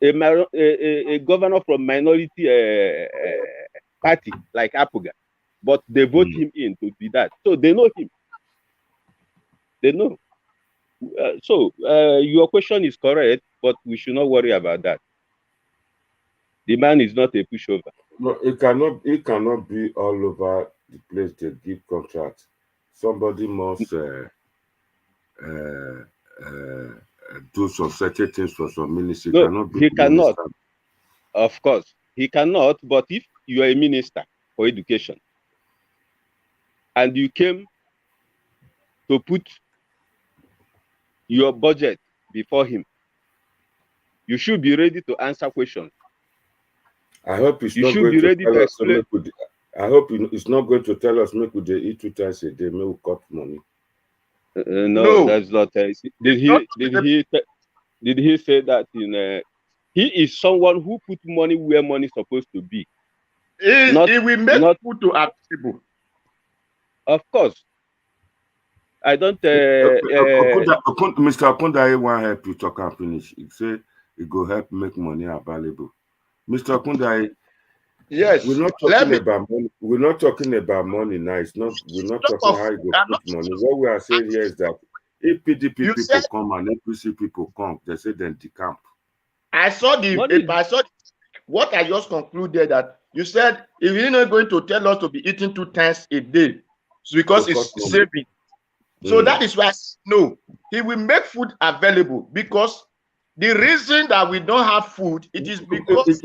a governor from minority party like Apuga, but they vote him in to be that. So they know him. They know. Your question is correct, but we should not worry about that. The man is not a pushover. No, it cannot be all over the place they give contracts. Somebody must do some certain things for some ministry. No, he cannot. Of course, he cannot. But if you are a minister for education and you came to put your budget before him, you should be ready to answer questions. I hope he's not going to tell us. I hope it's not going to tell us make we eat 2 times a day, make we cut money. No, that's not. Did he say that in? He is someone who put money where money is supposed to be. He will make food to accessible. Of course. I don't. Mr. Okundaye want help you talk and finish. He say it go help make money available. Mr. Okundaye. Yes. We're not talking about money. We're not talking about money now. We're not talking how you go put money. What we are saying here is that if PDP people come and APC people come, they say then decamp. I saw what I just concluded that you said if you're not going to tell us to be eating 2 times a day, it's because it's saving. So that is why no, he will make food available because the reason that we don't have food, it is because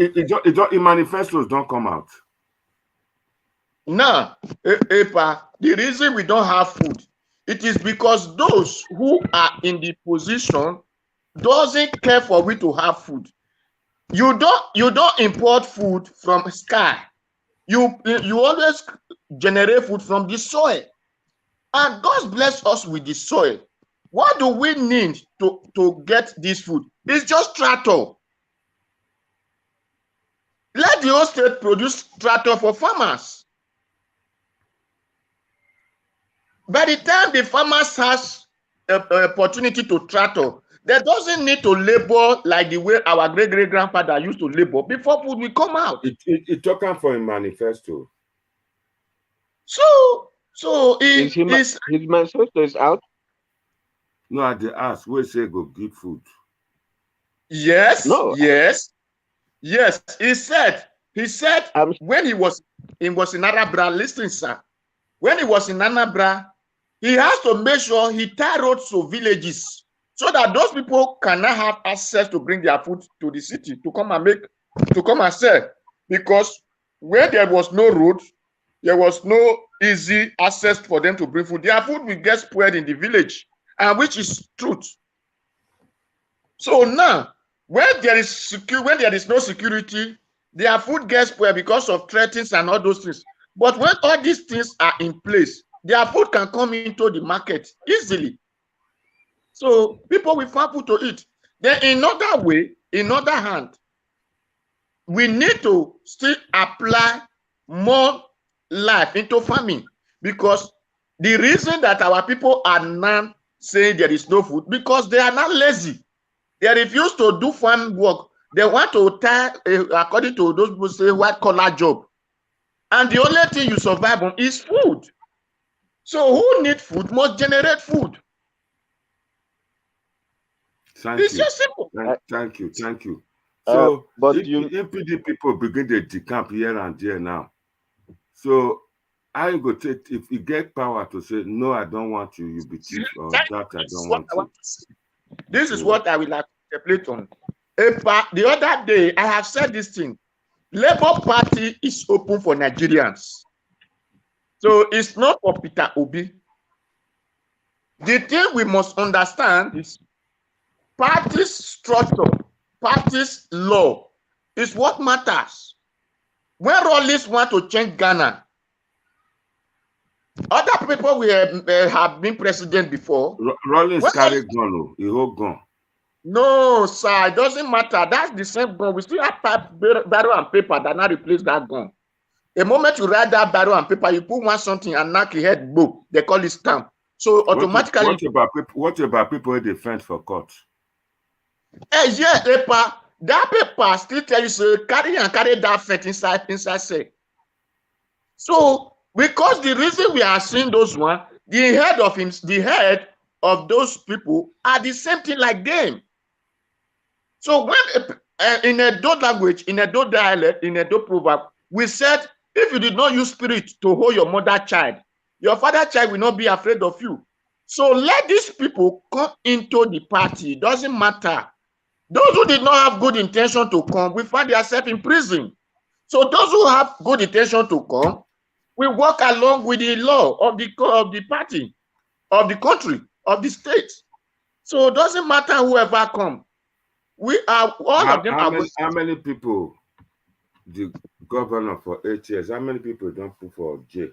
manifestos don't come out. Now, the reason we don't have food, it is because those who are in the position doesn't care for we to have food. You don't import food from sky. You always generate food from the soil. And God bless us with the soil. What do we need to get this food? It's just tractor. Let the whole state produce tractor for farmers. By the time the farmers has an opportunity to tractor, they doesn't need to labor like the way our great-great-grandfather used to labor before food will come out. It talking for a manifesto. So his manifesto is out. No, at the ask, we say go give food. Yes, no. Yes. He said when he was in Anambra, listen, sir. When he was in Anambra, he has to make sure he tie roads to villages so that those people cannot have access to bring their food to the city to come and sell. Because where there was no road, there was no easy access for them to bring food. Their food will get spoiled in the village, and which is truth. So now, when there is no security, their food gets spoiled because of threats and all those things. But when all these things are in place, their food can come into the market easily. So people will find food to eat. Then in another hand, we need to still apply more life into farming, because the reason that our people are now saying there is no food, because they are not lazy. They refuse to do farm work. They want to tie, according to those people say, white collar job. And the only thing you survive on is food. So who need food must generate food. It's just simple. Thank you. So but if PD people begin to decamp here and there now, so I go take, if you get power to say no, I don't want you, you be chief, or that I don't want you. This is what I will contemplate on. The other day I have said this thing. Labour Party is open for Nigerians. So it's not for Peter Obi. The thing we must understand is party's structure, party's law is what matters. When Rawlings want to change Ghana, other people will have been president before. Rawlings carry gun, he hold gun. No, sir, it doesn't matter. That's the same gun. We still have barrel and paper that now replace that gun. The moment you write that barrel and paper, you put one something and knock your head, boom. They call it stamp. So automatically. What about people in defense for court? Yeah, paper. That paper still tell you so carry that fat inside say. So because the reason we are seeing those one, the head of those people are the same thing like them. So when in a Do language, in a Do dialect, in a Do proverb, we said, if you did not use spirit to hold your mother child, your father child will not be afraid of you. So let these people come into the party. It doesn't matter. Those who did not have good intention to come, we find themselves in prison. So those who have good intention to come, we work along with the law of the party, of the country, of the state. So it doesn't matter whoever come. We are all of them. How many people, the governor for 8 years, how many people don't put for jail?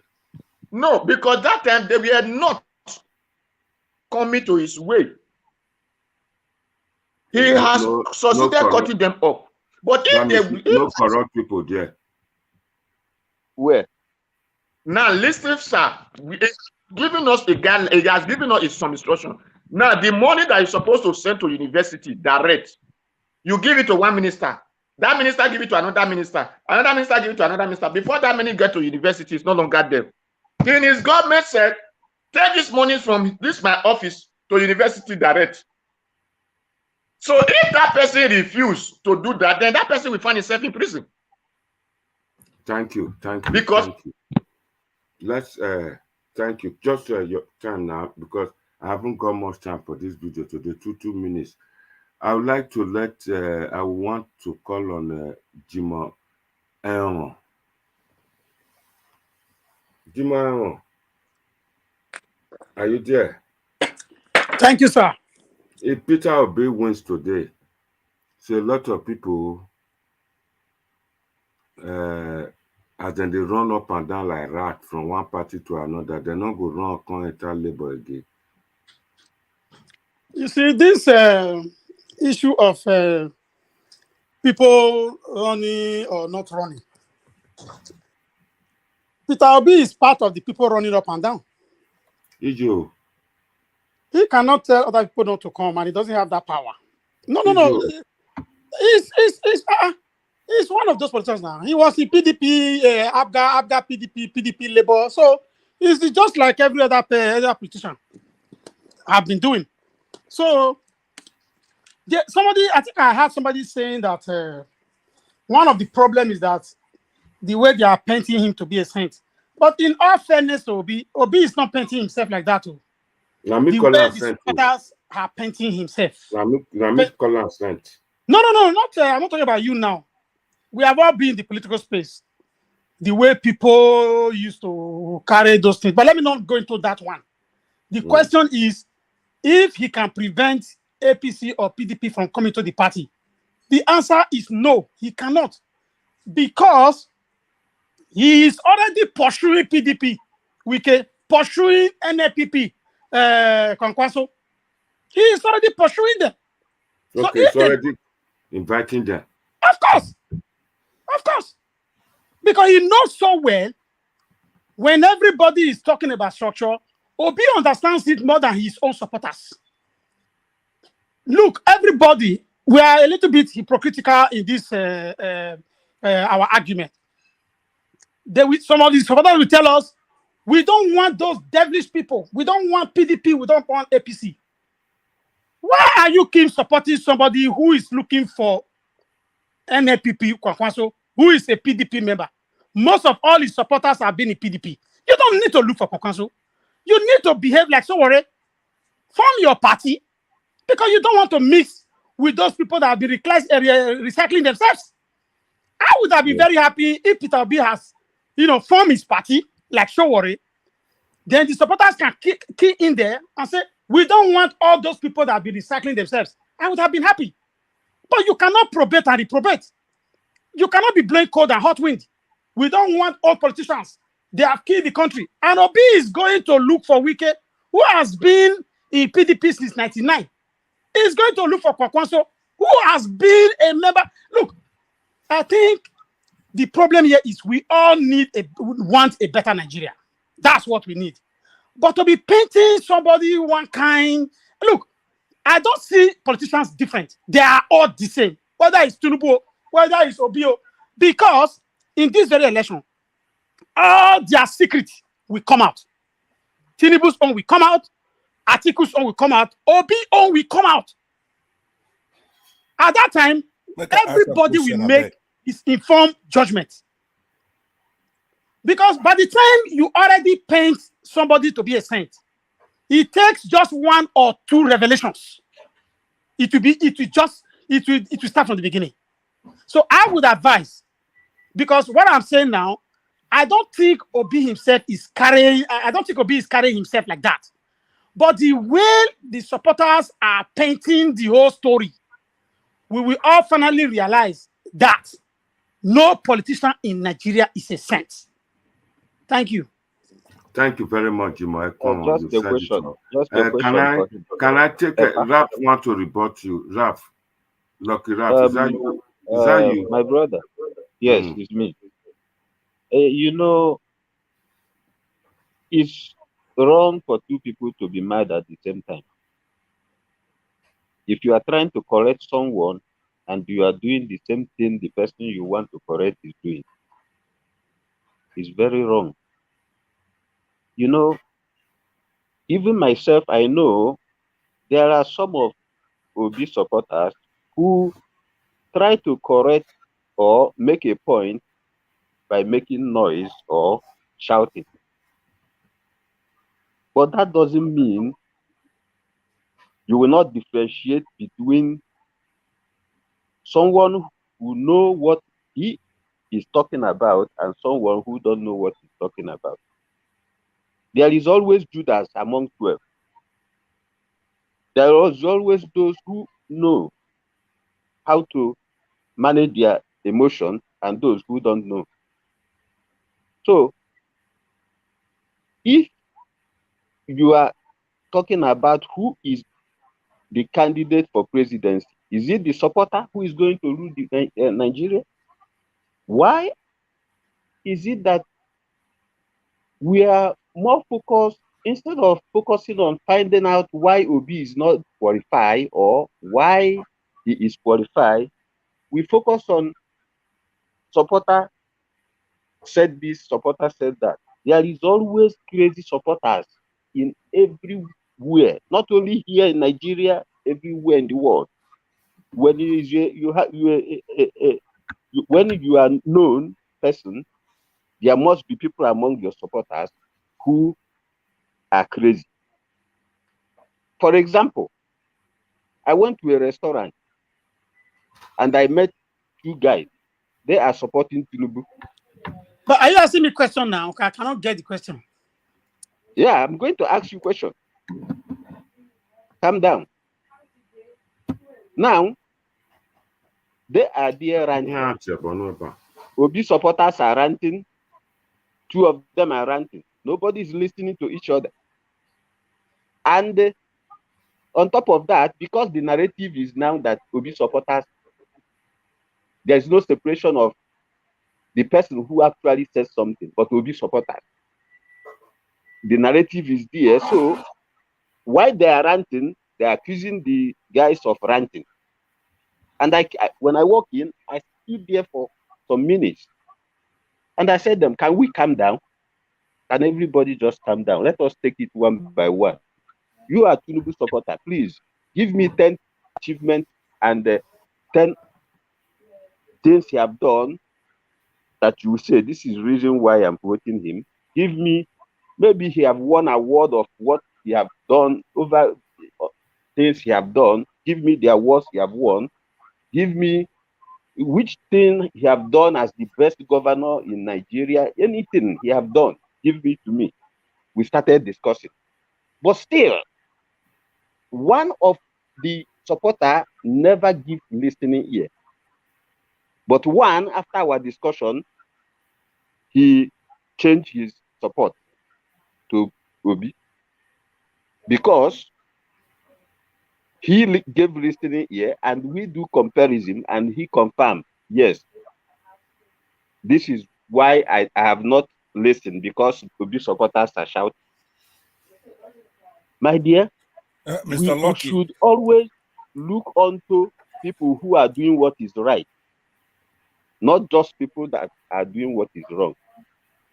No, because that time they were not coming to his way. He has succeeded cutting them up. But if no corrupt people there. Where? Now listen, sir. Giving us he has given us some instruction. Now the money that you're supposed to send to university direct, you give it to one minister. That minister give it to another minister. Another minister give it to another minister. Before that money get to university, it's no longer there. Then his government said, take this money from my office to university direct. So if that person refuse to do that, then that person will find himself in prison. Thank you. Because thank you. Let's thank you. Just your time now, because I haven't got much time for this video today. 2 minutes. I would like to I want to call on Jimo Elmo. Jimo Elmo, are you there? Thank you, sir. If Peter Obi wins today, so a lot of people, as then they run up and down like rat from one party to another, they're not going to run come enter Labour again. You see, this issue of people running or not running, Peter Obi is part of the people running up and down. Ijo. He cannot tell other people not to come, and he doesn't have that power. No. He's one of those politicians now. He was the PDP, ABGA, PDP, Labour. So he's just like every other politician have been doing. So I think I heard somebody saying that one of the problems is that the way they are painting him to be a saint. But in all fairness to Obi is not painting himself like that too. The way the supporters are painting himself. No, I'm not talking about you now. We have all been in the political space. The way people used to carry those things. But let me not go into that one. The question is, if he can prevent APC or PDP from coming to the party, the answer is no, he cannot. Because he is already pursuing PDP, pursuing NAPP, Kwankwaso. He is already pursuing them. Okay, so he's already inviting them. Of course. Because he knows so well when everybody is talking about structure, Obi understands it more than his own supporters. Look, everybody, we are a little bit hypocritical in this our argument. Some of the supporters will tell us, we don't want those devilish people. We don't want PDP. We don't want APC. Why are you keep supporting somebody who is looking for NAPP, Kwakwanso, who is a PDP member? Most of all his supporters have been in PDP. You don't need to look for Kwakwanso. You need to behave like Sowore. Form your party, because you don't want to mix with those people that have been recycling themselves. I would have been very happy if Peter Obi has, formed his party like Sowore. Then the supporters can key in there and say, we don't want all those people that have been recycling themselves. I would have been happy. But you cannot probate and reprobate. You cannot be blowing cold and hot wind. We don't want all politicians. They have killed the country. And Obi is going to look for Wike, who has been in PDP since 1999. He's going to look for Kwakwanso, who has been a member. Look, I think the problem here is we all want a better Nigeria. That's what we need. But to be painting somebody one kind, look, I don't see politicians different. They are all the same. Whether it's Tinubu, whether it's Obio, because in this very election, all their secrets will come out. Tinubu's own will come out. Atiku's own will come out. Obi own will come out. At that time, everybody will make his informed judgment. Because by the time you already paint somebody to be a saint, it takes just one or two revelations. It will start from the beginning. So I would advise, because what I'm saying now, I don't think Obi himself is carrying himself like that. But the way the supporters are painting the whole story, we will all finally realize that no politician in Nigeria is a saint. Thank you. Thank you very much, Jimo. Just a question. Can I take Raf want to report you? Raf, Lucky Raf, is that you? My brother. Yes, it's me. It's wrong for two people to be mad at the same time. If you are trying to correct someone and you are doing the same thing the person you want to correct is doing, it's very wrong. Even myself, I know there are some of Obi supporters who try to correct or make a point by making noise or shouting. But that doesn't mean you will not differentiate between someone who knows what he is talking about and someone who don't know what he's talking about. There is always Judas among 12. There is always those who know how to manage their emotions and those who don't know. So, if you are talking about who is the candidate for presidency, is it the supporter who is going to rule Nigeria? Why is it that we are more focused, instead of focusing on finding out why Obi is not qualified or why he is qualified, we focus on supporter said this, supporter said that. There is always crazy supporters in everywhere, not only here in Nigeria, everywhere in the world. When when you are known person, there must be people among your supporters who are crazy. For example, I went to a restaurant and I met two guys. They are supporting Tinubu. But are you asking me a question now? I cannot get the question. Yeah, I'm going to ask you a question. Calm down. Now, they are there ranting. Obi supporters are ranting. Two of them are ranting. Nobody is listening to each other. And on top of that, because the narrative is now that Obi supporters, there's no separation of the person who actually says something, but will be supporters. The narrative is there. So while they are ranting, they are accusing the guys of ranting. And when I walk in, I stood there for some minutes. And I said to them, can we calm down? Can everybody just calm down? Let us take it one by one. You are Tinubu supporter. Please give me 10 achievements and 10 things he have done that you say this is the reason why I'm voting him. Give me, maybe he have won award of what he have done over things he have done. Give me the awards he have won. Give me which thing he have done as the best governor in Nigeria. Anything he have done, give me to me. We started discussing. But still, one of the supporter never give listening ear. But one, after our discussion, he changed his support to Obi because he gave listening ear and we do comparison and he confirmed, yes, this is why I have not listened because Obi supporters are shouting. My dear, Mr. we should always look onto people who are doing what is right, not just people that are doing what is wrong.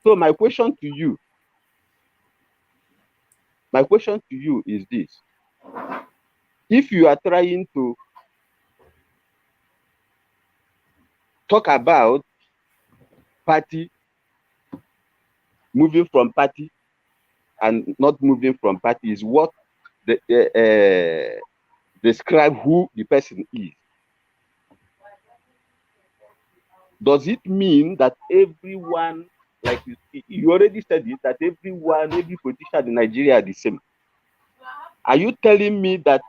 So my question to you is this. If you are trying to talk about party, moving from party and not moving from party is what describe who the person is. Does it mean that everyone, like you already said it, that everyone, every politician in Nigeria are the same? Are you telling me that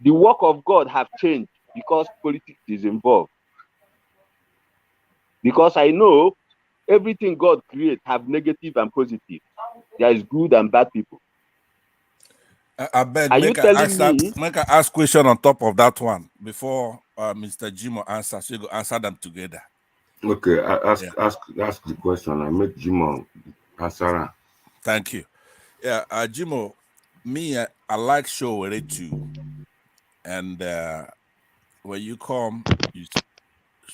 the work of God have changed because politics is involved? Because I know everything God creates have negative and positive. There is good and bad people. I beg, are you telling me? Make an ask question on top of that one before Mr. Jimo answers. So you go answer them together. Okay, ask the question. I make Jimo answer. Thank you. Yeah, Jimo, me, I like Showere too. And when you come,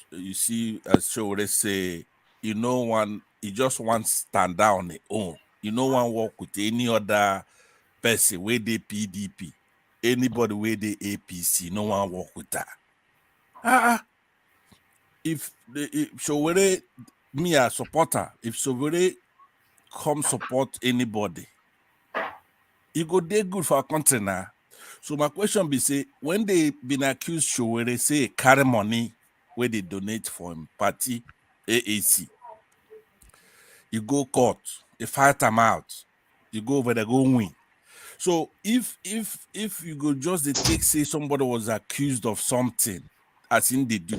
you see as Showere say, you just want stand down on their own. You no one work with any other person where they PDP. Anybody where they APC, no one work with that. If Showere, me a supporter, if Showere come support anybody, it go dey good for our country now. So my question be say, when they been accused Showere say carry money where they donate for him party AAC, you go court, they fight them out, you go over there, go win. So if you go just they take say somebody was accused of something, as in they do,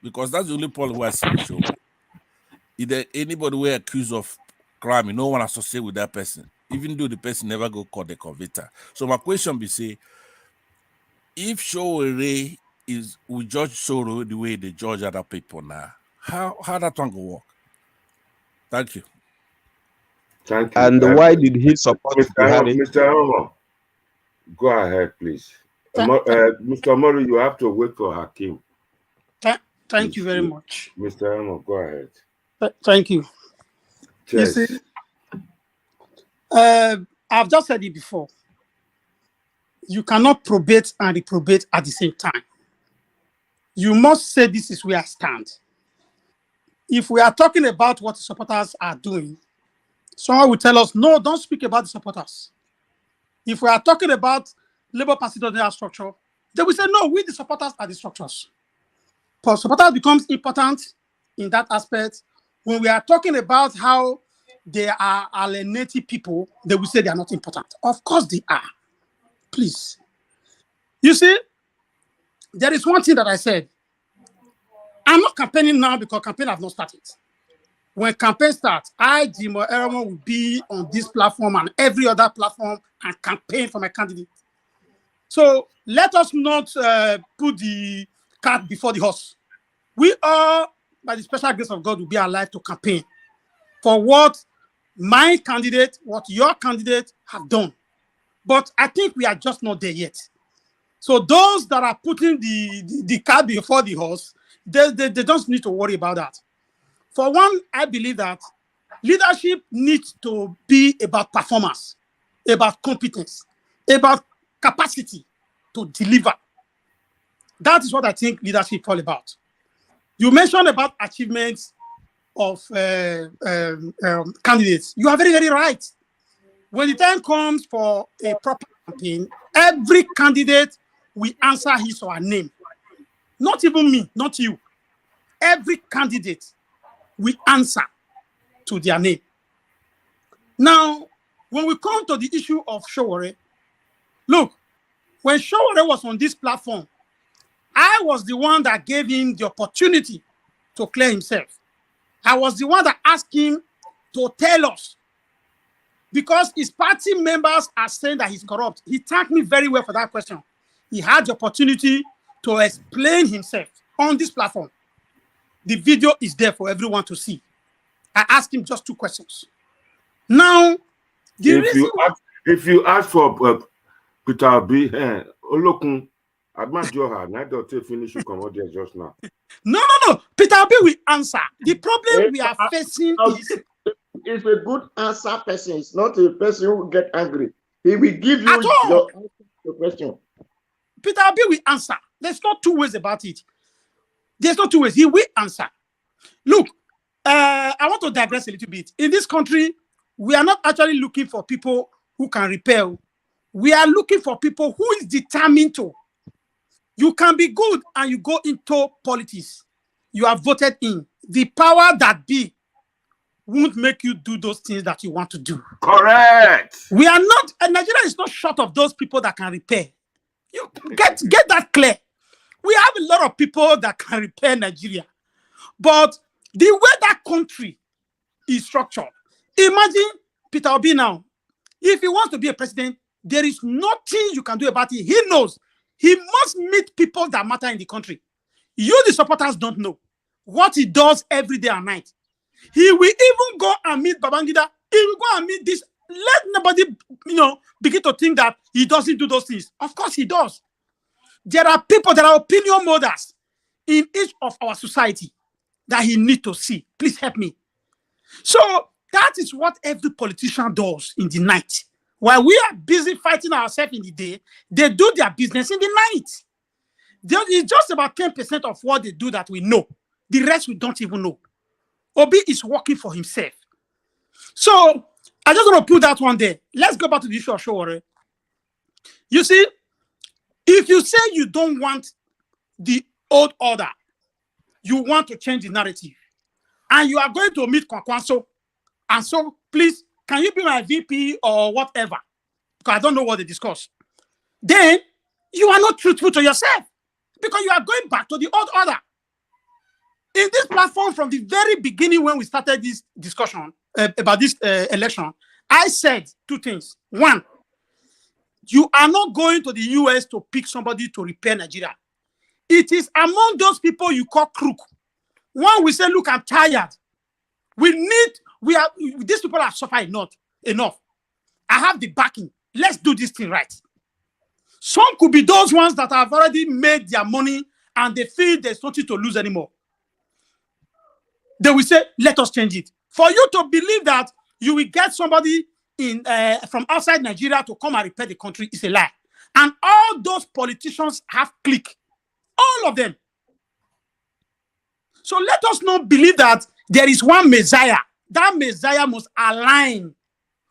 because that's the only problem we are seeing with Showere. Either anybody were accused of crime, no one associate with that person, even though the person never go court the convictor. So my question be say, if Showere we judge Showere the way they judge other people now, how that one go work? Thank you. Thank you. And why did he support Buhari? Mr. Omo, go ahead, please. Mr. Mori, you have to wait for Hakim. Thank you very much. Mr. Omo, go ahead. Thank you. Cheers. You see, I've just said it before. You cannot probate and reprobate at the same time. You must say this is where I stand. If we are talking about what the supporters are doing, someone will tell us, no, don't speak about the supporters. If we are talking about Labour Party doesn't have structure, they will say, no, we the supporters are the structures. But supporters becomes important in that aspect. When we are talking about how they are alienating people, they will say they are not important. Of course they are. Please. You see, there is one thing that I said. I'm not campaigning now because campaign have not started. When campaign starts, Jimo Eromo, will be on this platform and every other platform and campaign for my candidate. So let us not put the cart before the horse. We all by the special grace of God, will be alive to campaign for what my candidate, what your candidate have done. But I think we are just not there yet. So those that are putting the cart before the horse, they don't need to worry about that. For one, I believe that leadership needs to be about performance, about competence, about capacity to deliver. That is what I think leadership is all about. You mentioned about achievements of candidates. You are very, very right. When the time comes for a proper campaign, every candidate will answer his or her name. Not even me, not you. Every candidate will answer to their name. Now, when we come to the issue of Sowore, look, when Sowore was on this platform, I was the one that gave him the opportunity to clear himself. I was the one that asked him to tell us, because his party members are saying that he's corrupt. He thanked me very well for that question. He had the opportunity to explain himself on this platform. The video is there for everyone to see. I asked him just 2 questions. Now, if you ask for Peter Obi, Olokun, neither to finish you come out there just now. No. Peter Obi will answer. The problem we are facing is... It's a good answer person. It's not a person who get angry. He will give you your question. Peter Obi will answer. There's not 2 ways about it. There's not 2 ways. He will answer. Look, I want to digress a little bit. In this country, we are not actually looking for people who can repel. We are looking for people who is determined to. You can be good and you go into politics. You are voted in. The power that be won't make you do those things that you want to do. Correct. We are not, Nigeria is not short of those people that can repair. You get that clear. We have a lot of people that can repair Nigeria. But the way that country is structured, imagine Peter Obi now. If he wants to be a president, there is nothing you can do about it. He knows he must meet people that matter in the country. You, the supporters, don't know what he does every day and night. He will even go and meet Babangida. He will go and meet this. Let nobody, begin to think that he doesn't do those things. Of course he does. There are people, there are opinion molders in each of our society that he needs to see. Please help me. So that is what every politician does in the night. While we are busy fighting ourselves in the day, they do their business in the night. It's just about 10% of what they do that we know. The rest we don't even know. Obi is working for himself. So I just want to put that one there. Let's go back to the issue of Sowore. You see, if you say you don't want the old order, you want to change the narrative, and you are going to meet Kwankwaso, and so please, can you be my VP or whatever? Because I don't know what they discuss. Then you are not truthful to yourself, because you are going back to the old order. In this platform, from the very beginning when we started this discussion about this election, I said 2 things. One, you are not going to the US to pick somebody to repair Nigeria. It is among those people you call crook. One, we say, look, I'm tired. These people have suffered enough. I have the backing. Let's do this thing right. Some could be those ones that have already made their money and they feel there's nothing to lose anymore. They will say, let us change it. For you to believe that you will get somebody from outside Nigeria to come and repair the country is a lie. And all those politicians have clicked. All of them. So let us not believe that there is one Messiah. That Messiah must align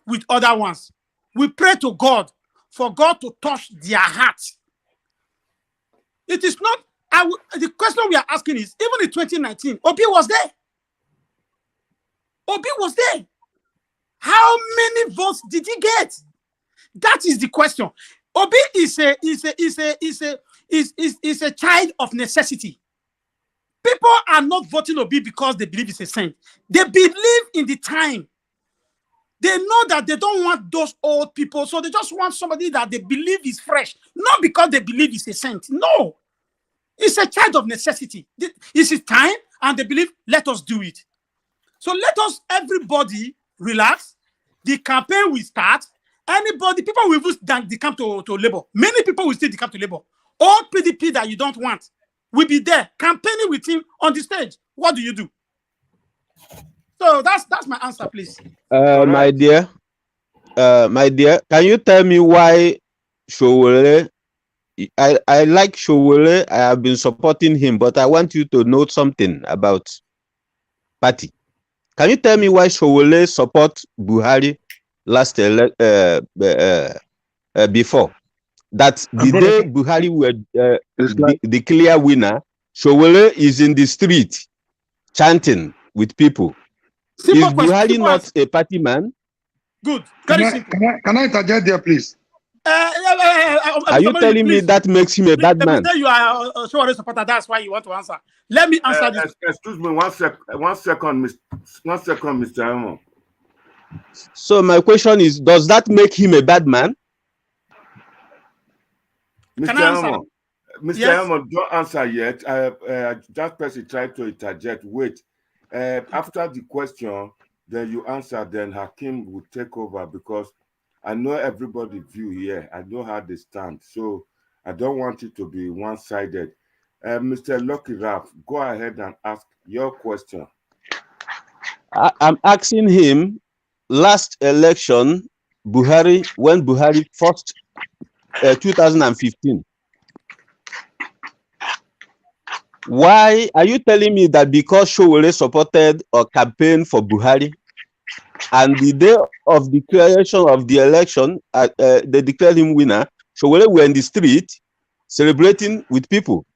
with other ones. We pray to God for God to touch their hearts. It is not, the question we are asking is, even in 2019, Obi was there. Obi was there. How many votes did he get? That is the question. Obi is a child of necessity. People are not voting Obi because they believe it's a saint. They believe in the time. They know that they don't want those old people, so they just want somebody that they believe is fresh. Not because they believe it's a saint. No. It's a child of necessity. It's his time, and they believe, let us do it. So let us, everybody, relax. The campaign will start. Anybody, people will decamp to Labour. Many people will still decamp to Labour. All PDP that you don't want will be there campaigning with him on the stage. What do you do? So that's my answer, please. My dear, can you tell me why Sowore? I like Sowore. I have been supporting him, but I want you to know something about party. Can you tell me why Sowore support Buhari last before? That the day Buhari were the clear winner, Sowore is in the street chanting with people. Simple Is Buhari not a party man? Good. Very simple. Can I interject there, please? Are you telling me that makes him a bad man? You are a Sowore supporter. That's why you want to answer. Let me answer this. Excuse me, one second, Mr. Emo. So my question is, does that make him a bad man? Mr. Emo, Mr. Emo, don't answer yet. That person tried to interject. Wait. After the question, then you answer, then Hakim will take over, because I know everybody's view here. I know how they stand. So I don't want it to be one-sided. Mr. Lucky Rap, go ahead and ask your question. I'm asking him, last election, when Buhari first, 2015, why are you telling me that because Sowore supported or campaigned for Buhari, and the day of declaration of the election, they declared him winner, Sowore were in the street celebrating with people,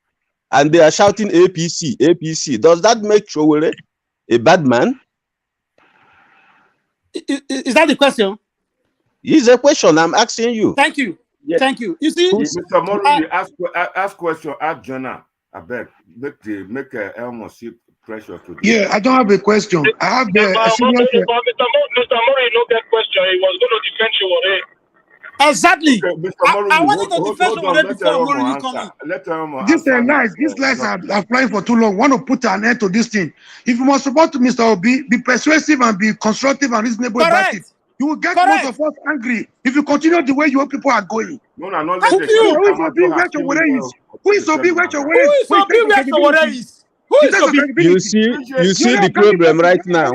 and they are shouting APC, APC. Does that make Sowore a bad man? Is that the question? It's a question I'm asking you. Thank you. Yes. Thank you. You see, Mr. Moro, ask question, ask Jonah. I beg, make Elmo see pressure to do. Yeah, I don't have a question. I have the Mr. Moro, you no get question. He was going to defend Sowore. Exactly. Okay, Mr. Moro, I wanted to defend Sowore before Moro coming. Let Elmo These lies. These lies are flying for too long. Want to put an end to this thing. If you must support Mr. Obi, be persuasive and be constructive and reasonable about it. You will get most of us angry if you continue the way your people are going. No, let Thank the you. Who is Obi where Sowore is? Who is Obi where Sowore Who is Obi where Sowore is? Who is Obi? You see the problem right now.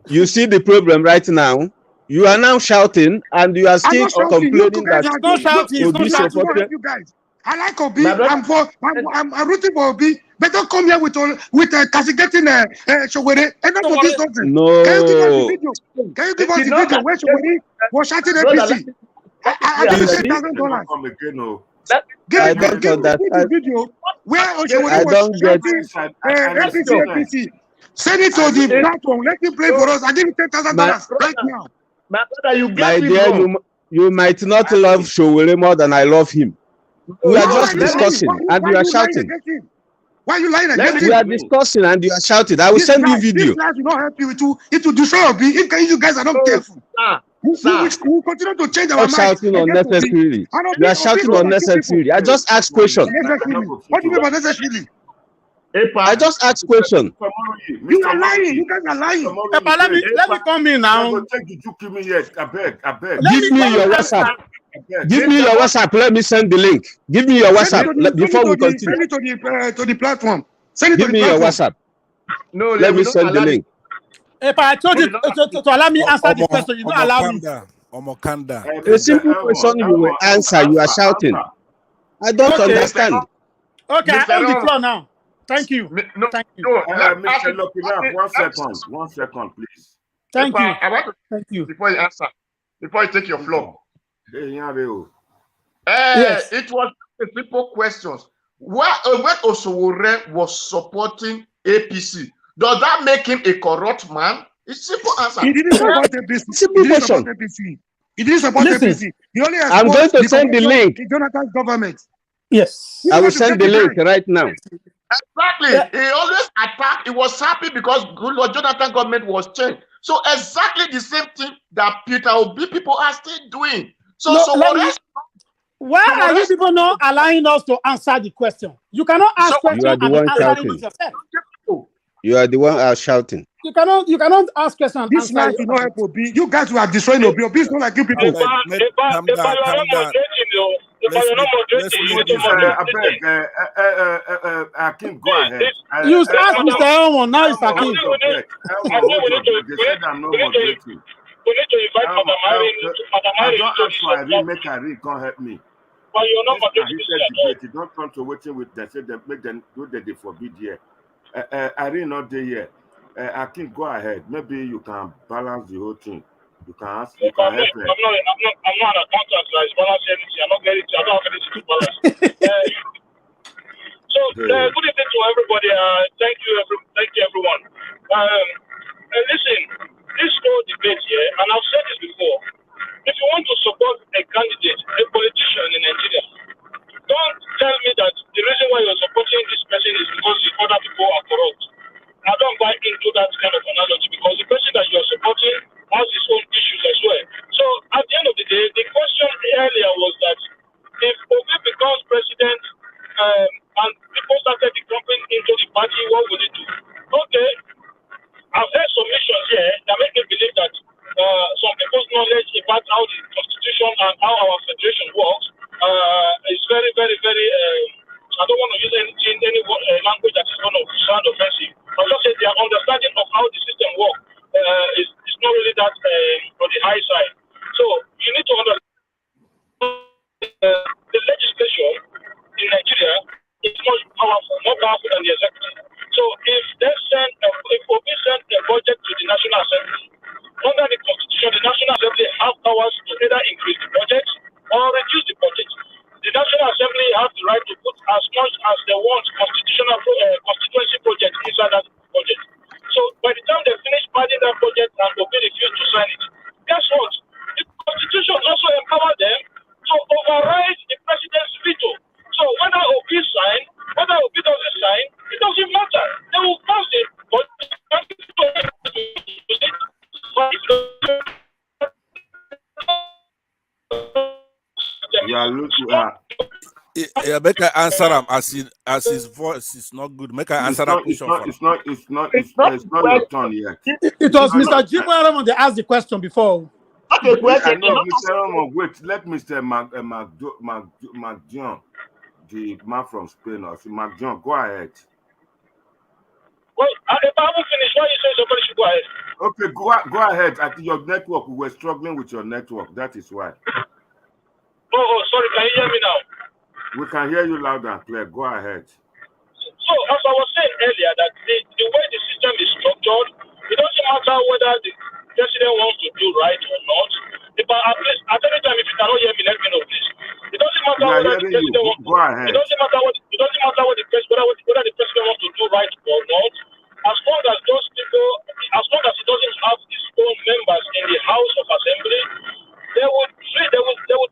You see the problem right now. You are now shouting and you are still complaining that no shouting. Obi supported. I like Obi. I'm rooting for Obi. But don't come here with castigating Sowore. Enough of this nonsense. No. Can you give us the video? Can you give us the video where Sowore was shouting APC? I give $10,000. I don't give the video where Sowore was shouting APC. Send it to the platform. Let him play for us. I give you $10,000 right now. My brother, you My get dear, you might not love Sowore more than I love him. We are just discussing and you are shouting. Why are you lying against him? We are discussing and you are shouting. I will send you video. This lies will not help you. It will destroy Obi if you guys are not careful. We will continue to change our minds. Shouting unnecessarily. You are shouting unnecessarily. I just ask question. What do you mean by necessarily? I just ask question. You are lying. You guys are lying. Epa, let me come in now. Give me yet. I beg. Give me your WhatsApp. Give me your WhatsApp. Let me send the link. Give me your WhatsApp before we continue. Send it to the platform. Send it Give to the me your platform. WhatsApp. No, let me send the link. Epa, I told you to allow me answer this question. You don't allow me. Omokanda. A simple question you will answer. You are shouting. I don't understand. Okay, I own the floor now. Thank you. Thank you. Mr. Lopina, 1 second, please. Thank you. I want to thank you. Before you answer, before you take your floor. Yes. It was a simple question. When Sowore was supporting APC, does that make him a corrupt man? It's simple answer. He didn't support APC. Simple question. He didn't support APC. He only I'm going to send the link. Jonathan's government. Yes. I will send the link right now. Exactly. Yeah. He always attacked. He was happy because Jonathan government was changed. So exactly the same thing that Peter Obi people are still doing. So Why are you people not allowing us to answer the question? You cannot ask questions You are the and one answer shouting. it yourself. You are the one shouting. You cannot ask questions and This answer man it. should not help Obi. You guys were destroying Obi. Obi is not like you people. Abeg, calm down, calm down. Akim, go ahead. You asked Mr. Elmo, now it's Akim. Hold on. They said I'm not moderating. We need to invite Madam Irene to I don't ask for Irene, make Irene come help me. But you're not This moderating. debate. You don't come to waiting with they say they make them do that they forbid here. Irene not there yet. Akim, go ahead. Maybe you can balance the whole thing. You can ask. You can help her. I'm not an accountant that is balancing anything. I don't have anything to balance. Good evening to everybody. Thank you everyone. Listen, this whole debate here, and I've said this before. If you want to support a candidate, a politician in Nigeria, don't tell me that the reason why you're supporting this person is because the other people are corrupt. I don't buy into that kind of analogy because the person that you're supporting has his own issues as well. So at the end of the day, the question earlier was that if Obi becomes president and people started decamping into the party, what will it do? Okay, I've heard some missions here that make me believe that some people's knowledge about how the constitution and how our federation works is very, very, very. I don't want to use any language that is going to sound offensive. I'll just say their understanding of how the system works is not really that on the high side. So you need to understand the legislature in Nigeria is much powerful, more powerful than the executive. So if Obi send a budget to the National Assembly, under the Constitution, the National Assembly have powers to either increase the budget or reduce the budget. The National Assembly have the right to put as much as they want constituency project inside that budget. So by the time they finish padding that budget and Obi refuse to sign it, guess what? The Constitution also empower them to override the president's veto. So whether Obi sign, whether Obi doesn't sign, it doesn't matter. They will pass it, but You are looking Yeah, make I answer him as his voice is not good. Make I answer that question for him. It's not your turn yet. It was Mr. Jim Araman that asked the question before. I know, Mr. Romo, wait, let Mr. McJohn, the man from Spain, or McJohn, go ahead. Well, if I haven't finished, why you say somebody should go ahead? Okay, go ahead. I think your network, we were struggling with your network. That is why. Oh, sorry, can you hear me now? We can hear you loud and clear. Go ahead. So, as I was saying earlier, that the way the system is structured, it doesn't matter whether the president wants to do right or not. But at any time, if you cannot hear me, let me know, please. It doesn't matter whether the president wants to. Go ahead. It doesn't matter whether the president wants to do right or not. As long as those people, as long as he doesn't have his own members in the House of Assembly, they will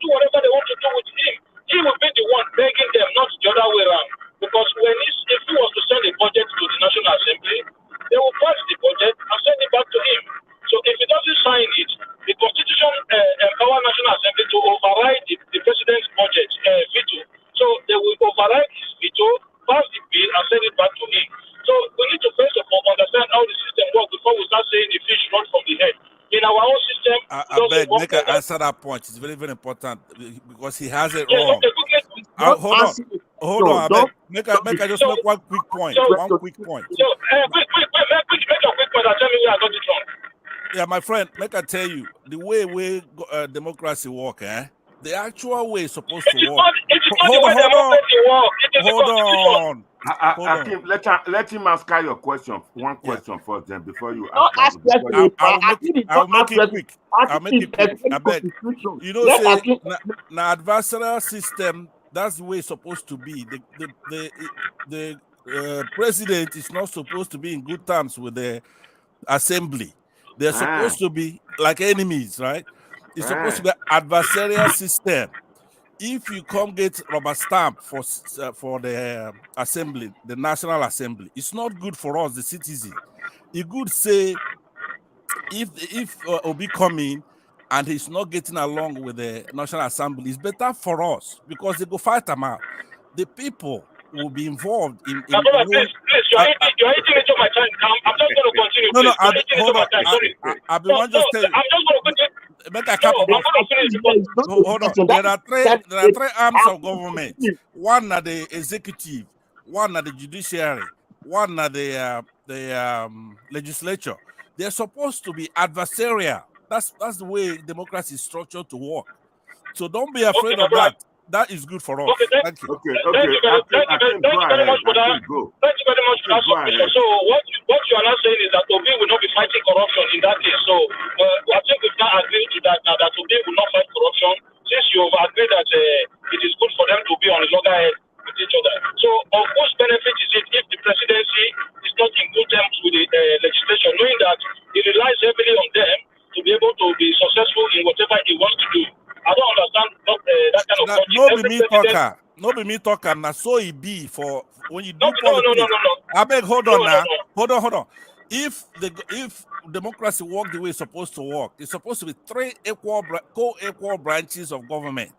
do whatever they want to do with him. He will be the one begging them, not the other way around. Because if he was to send a budget to the National Assembly, they will pass the budget and send it back to him. So if he doesn't sign it, the Constitution empowers National Assembly to override the president's budget veto. So they will override his veto, pass the bill, and send it back to him. So we need to first of all understand how the system works before we start saying the fish run from the head. In our own system, I beg, make I answer that point. It's very, very important because he has it wrong. Hold on, I beg. Make I just make one quick point. So, make a quick point and tell me where I got it wrong. Yeah, my friend, make I tell you, the way democracy work, the actual way is supposed to work. Hold on. Akim, let him ask your question. One question first, then before you ask. I'll make it quick. I beg. You know, say the adversarial system. That's the way it's supposed to be. The president is not supposed to be in good terms with the assembly. They're supposed to be like enemies, right? It's supposed to be adversarial system. If you come get rubber stamp for the assembly, the National Assembly, it's not good for us, the citizen. You could say if Obi come in and he's not getting along with the National Assembly, it's better for us because they go fight them out. The people will be involved in please, you're eating into my time. I'm just going to continue. No, hold on. Sorry. I've been one just tell you. I'm just going to continue. Make a couple I'm going to finish because hold on. There are three arms of government. One are the executive, one are the judiciary, one are the legislature. They're supposed to be adversarial. That's the way democracy is structured to work. So don't be afraid of that. That is good for us. Okay, thank you. Okay. Thank you very much for that. Thank you very much for that submission. So what you are not saying is that Obi will not be fighting corruption in that case. So I think we can agree to that now, that Obi will not fight corruption, since you have agreed that it is good for them to be on the loggerhead with each other. So of whose benefit is it if the presidency is not in good terms with the legislation, knowing that it relies heavily on them to be able to be successful in whatever he wants to do? I don't understand that kind of logic. No be me talker. Now so it be for when you do no. I beg, hold on. If democracy work the way it's supposed to work, it's supposed to be three co-equal branches of government.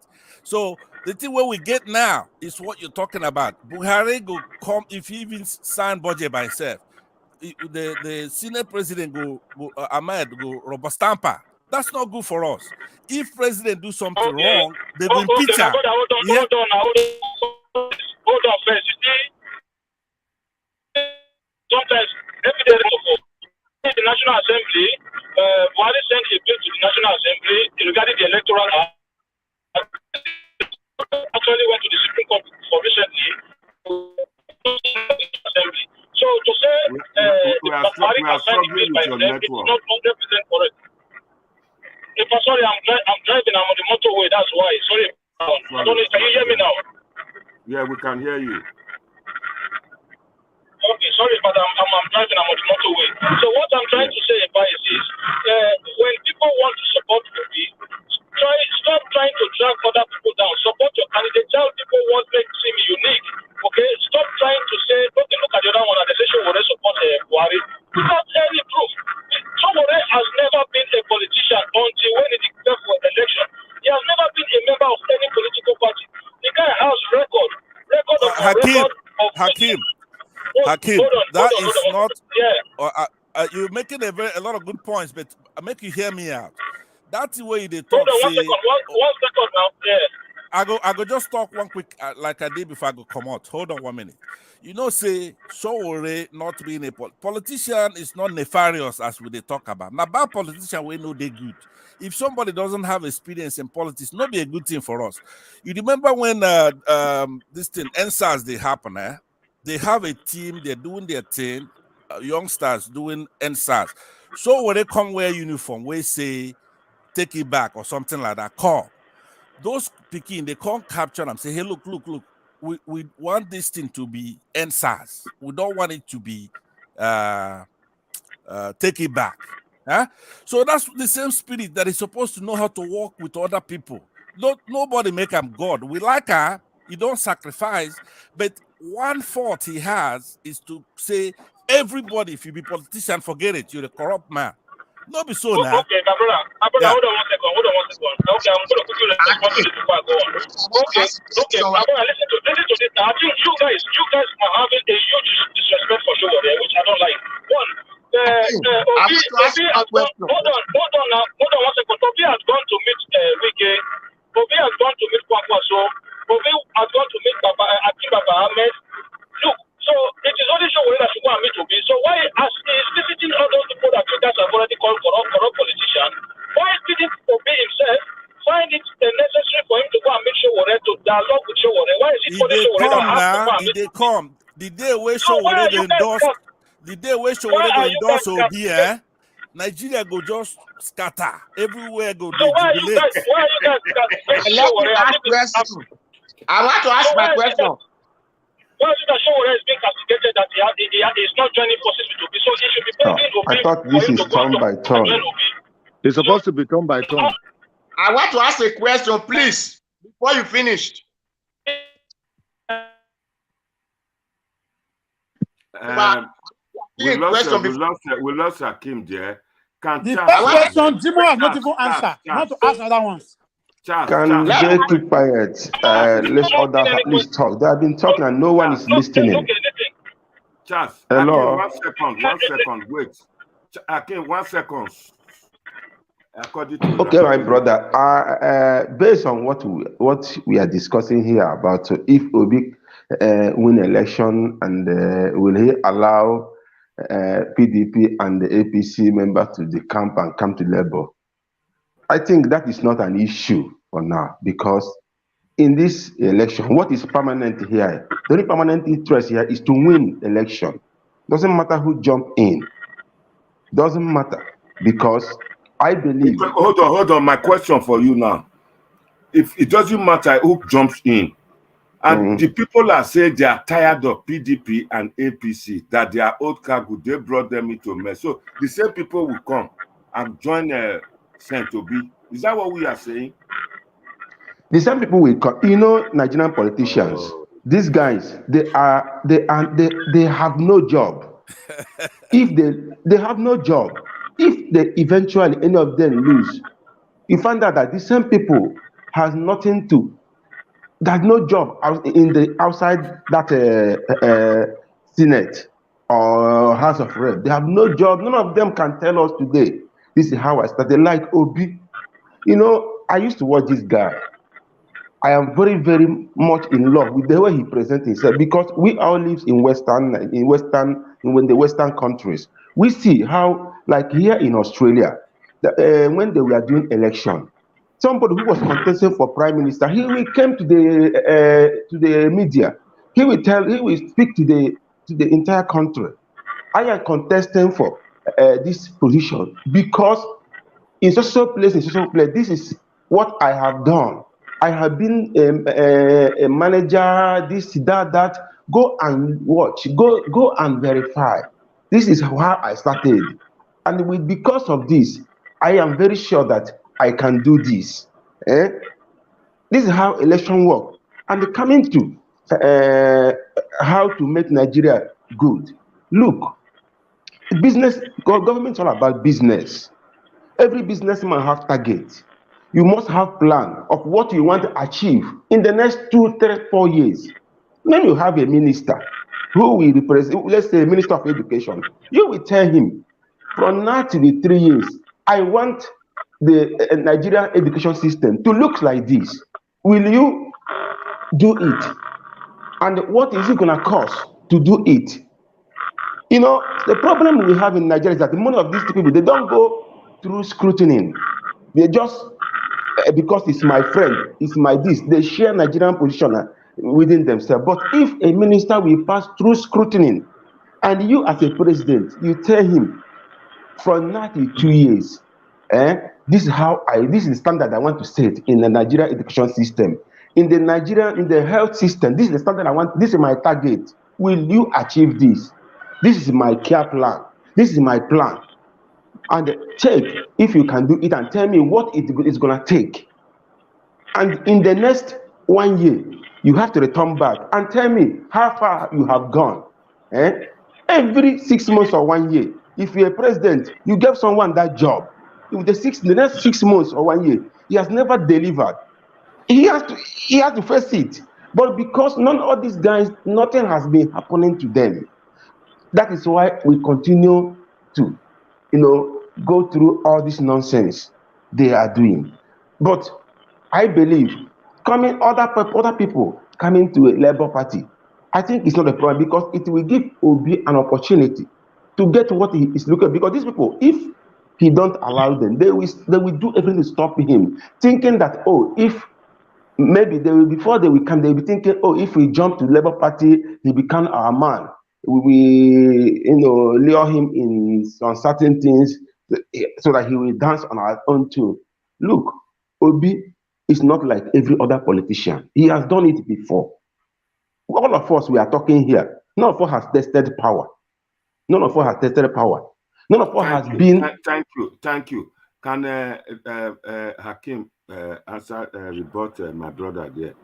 So the thing where we get now is what you're talking about. Buhari go come if he even sign budget by himself. The Senate president Ahmed go rubber stamper. That's not good for us. If president do something wrong, they will impeach him. Hold on first. You see, sometimes every day the National Assembly, Buhari sent a bill to the National Assembly regarding the electoral act. Actually went to the Supreme Court for recently. So to say Buhari can sign the bill by himself, it's not 100% correct. If I'm sorry, I'm driving. I'm on the motorway. That's why. Sorry. I don't know. Can you hear me now? Yeah, we can hear you. Okay, sorry, but I'm driving. I'm on the motorway. So what I'm trying to say about it is, when people want to support Obi, stop trying to drag other people down. Support your candidate. Tell people what makes him unique. Okay, stop trying to say, okay, look at the other one and they say, sure, they support Buhari without any proof. Somebody has never been a politician until when he declared for election. He has never been a member of any political party. The guy has record Hakim, that is not. Yeah. You're making a lot of good points, but I make you hear me out. That's the way they talk. Hold on, one second now. Yeah. I go just talk one quick, like I did before I go come out. Hold on 1 minute. You know, say, Sowore not being a politician is not nefarious as we they talk about. Now, bad politician, we know they good. If somebody doesn't have experience in politics, not be a good thing for us. You remember when this thing, NSAS, they happen, they have a team, they're doing their thing, youngsters doing NSAS. So when they come wear uniform, we say, take it back or something like that, call. Those picking, they can't capture them, say, hey, look. We want this thing to be NSAS. We don't want it to be take it back. Huh? So that's the same spirit that is supposed to know how to work with other people. Nobody make him God. We like her, he don't sacrifice, but one fault he has is to say, everybody, if you be politician, forget it, you're a corrupt man. Not be so now. Okay, my brother, hold on one second. Okay, I'm going to put you in responsibility before I go on. Okay, my brother, listen to this. I think you guys are having a huge disrespect for Sowore, which I don't like. One, hold on one second. Obi has gone to meet Wike. Obi has gone to meet Kwakwaso. Obi has gone to meet Akim Ahmed. Look, so it is only Sowore that should go and meet Obi. So why, as he is visiting all those people that you guys have already called corrupt politicians, why didn't Obi himself find it necessary for him to go and meet Sowore, to dialogue with Sowore? Why is it for Sowore that has to go and meet? They come. The day where Sowore endorse Obi, Nigeria go just scatter. Everywhere go jubilate. Why are you guys Let me ask question. I want to ask my question. Why is it that Sowore is being castigated that he is not joining forces with Obi? So he should be begging Obi. I thought this is turn by turn. It's supposed to be turn by turn. I want to ask a question, please, before you finished. We lost Hakim there. The first question, Jimo has not even answered. Charles, Not to ask other ones. Can they keep quiet? Let others at least talk. They have been talking and no one is listening. Charles, hello. One second. Wait, Akin, 1 second. Okay, my brother. Based on what we are discussing here about if Obi win election and will he allow PDP and the APC members to decamp and come to Labour? I think that is not an issue for now, because in this election, what is permanent here? The only permanent interest here is to win election. Doesn't matter who jump in. Doesn't matter, because I believe. Hold on. My question for you now: if it doesn't matter who jumps in, and the people are saying they are tired of PDP and APC, that they are old cargo, they brought them into mess. So the same people will come and join Saint Obi. Is that what we are saying? The same people will come. You know, Nigerian politicians. These guys, they have no job. If they have no job, if they eventually any of them lose, you find out that the same people has nothing to. There's no job in the outside that Senate or House of Rep. They have no job. None of them can tell us today. This is how I started. Like Obi, you know, I used to watch this guy. I am very, very much in love with the way he presents himself, because we all live in the Western countries. We see how, like here in Australia, when they were doing election, somebody who was contesting for prime minister, he will come to the media. He will speak to the entire country. I am contesting for this position because in social place, this is what I have done. I have been a manager, this, that. Go and watch. Go and verify. This is how I started. And because of this, I am very sure that I can do this. This is how election work. And coming to how to make Nigeria good. Look, business, government is all about business. Every businessman has target. You must have plan of what you want to achieve in the next 2, 3, 4 years. When you have a minister who will represent, let's say Minister of Education, you will tell him, from now to the 3 years, I want the Nigerian education system to look like this. Will you do it? And what is it going to cost to do it? You know, the problem we have in Nigeria is that the money of these people, they don't go through scrutiny. They just, because it's my friend, it's my this, they share Nigerian position within themselves. But if a minister will pass through scrutiny, and you as a president, you tell him, from now to 2 years, this is the standard I want to set in the Nigerian education system. In the health system, this is the standard I want, this is my target. Will you achieve this? This is my care plan. This is my plan. And check if you can do it and tell me what it is going to take. And in the next 1 year, you have to return back and tell me how far you have gone. Every 6 months or 1 year, if you're a president, you give someone that job. In the next 6 months or 1 year, he has never delivered. He has to face it. But because none of these guys, nothing has been happening to them. That is why we continue to, go through all this nonsense they are doing. But I believe other people coming to a Labour Party, I think it's not a problem, because it will give Obi an opportunity to get what he is looking at. Because these people, if he don't allow them, they will do everything to stop him, thinking that, if maybe before they will come, they will be thinking, if we jump to Labour Party, he become our man. We will, lure him in on certain things so that he will dance on our own tune. Look, Obi is not like every other politician. He has done it before. All of us, we are talking here. None of us has tested power. None of us has tested power. None of us has been. Thank you. Can Hakim answer rebut my brother there?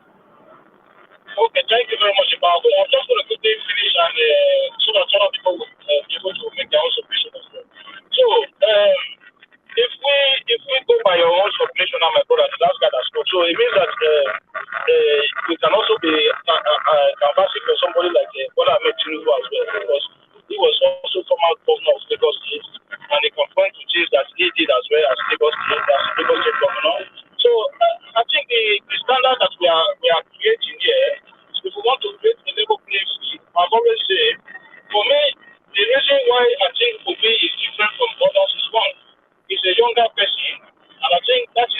Okay, thank you very much, Iba. I'm just going to quickly finish and so that other people will be able to make their own submission as well. So, things that he did as well as Lagos State Governor. So I think the standard that we are creating here, if we want to create a level playing field, I've always said, for me, the reason why I think Obi is different from others is one, he's a younger person, and I think that's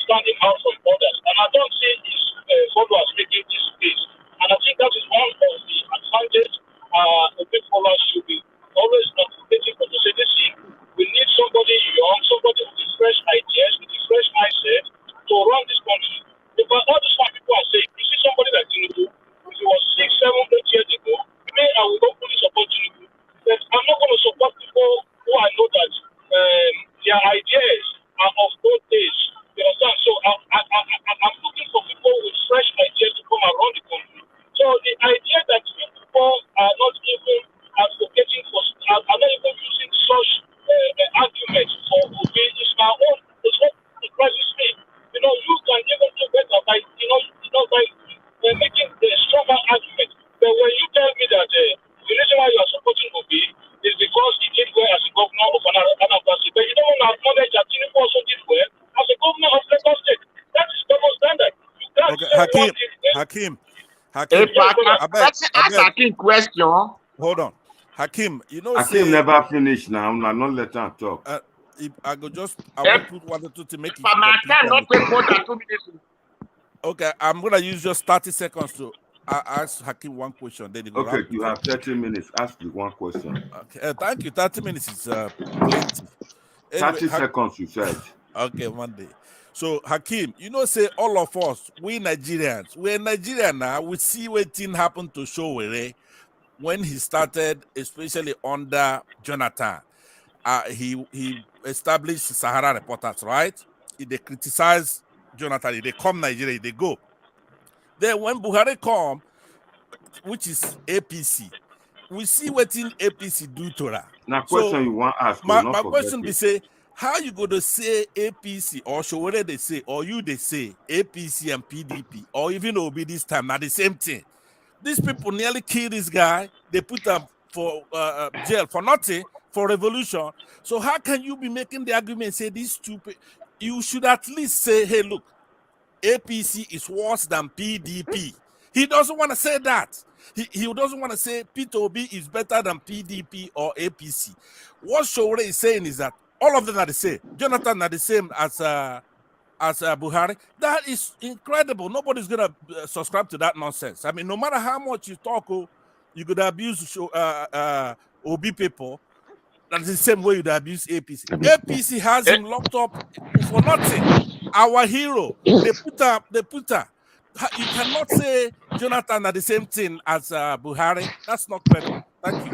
standing out from others. And I don't see his followers making this space. And I think that is one of the advantages Obi followers should be always advocating for, to say, listen, we need somebody young, somebody with fresh ideas, with a fresh mindset to run this country. Because all these one people are saying, you see somebody like Tinubu, if he was 6, 7, 8 years ago, I will not fully support Tinubu. But I'm not going to support people who I know that their ideas are of old days. You understand? So I'm looking for people with fresh ideas to come around the country. So the idea that people are not even advocating for, are not even using such arguments for Obi is my own. It's what surprises me. You know, you can even do better by, by making a stronger argument. But when you tell me that the reason why you are supporting Obi is because he did well as a governor of Anambra State, but you don't want to acknowledge that Tinubu also did well as a governor of Lagos State. That is double standard. You can't say Hakim, If I can ask Hakim question. hold on. Hakim, you know, Hakim never finished now. I'm not let him talk. If I will put one or two to make it. But my time not take more than 2 minutes. Okay, I'm gonna use just 30 seconds to ask Hakim one question. Then Okay, you have 30 minutes. Ask the one question. Okay, thank you. 30 minutes is plenty. Anyway, 30 seconds, you said. Okay, one day. So Hakim, you know, say all of us, we Nigerians, we're Nigerian now. We see what thing happened to Showere when he started, especially under Jonathan. He established Sahara Reporters, right? They criticize Jonathan. They come Nigeria, they go. Then when Buhari come, which is APC, we see what in APC do to her. Now, question you want to ask. My question be say, how you go to say APC or Showore they say, or you they say APC and PDP, or even Obi this time, not the same thing. These people nearly kill this guy. They put him for jail for nothing, for revolution. So how can you be making the argument say these stupid? You should at least say, hey, look, APC is worse than PDP. He doesn't want to say that. He doesn't want to say Peter Obi is better than PDP or APC. What Showore is saying is that all of them are the same. Jonathan are the same as Buhari. That is incredible. Nobody's gonna subscribe to that nonsense. I mean, no matter how much you talk, you could abuse Obi people. That's the same way you'd abuse APC. APC has him locked up for nothing. Our hero. They put her. You cannot say Jonathan are the same thing as Buhari. That's not credible. Thank you.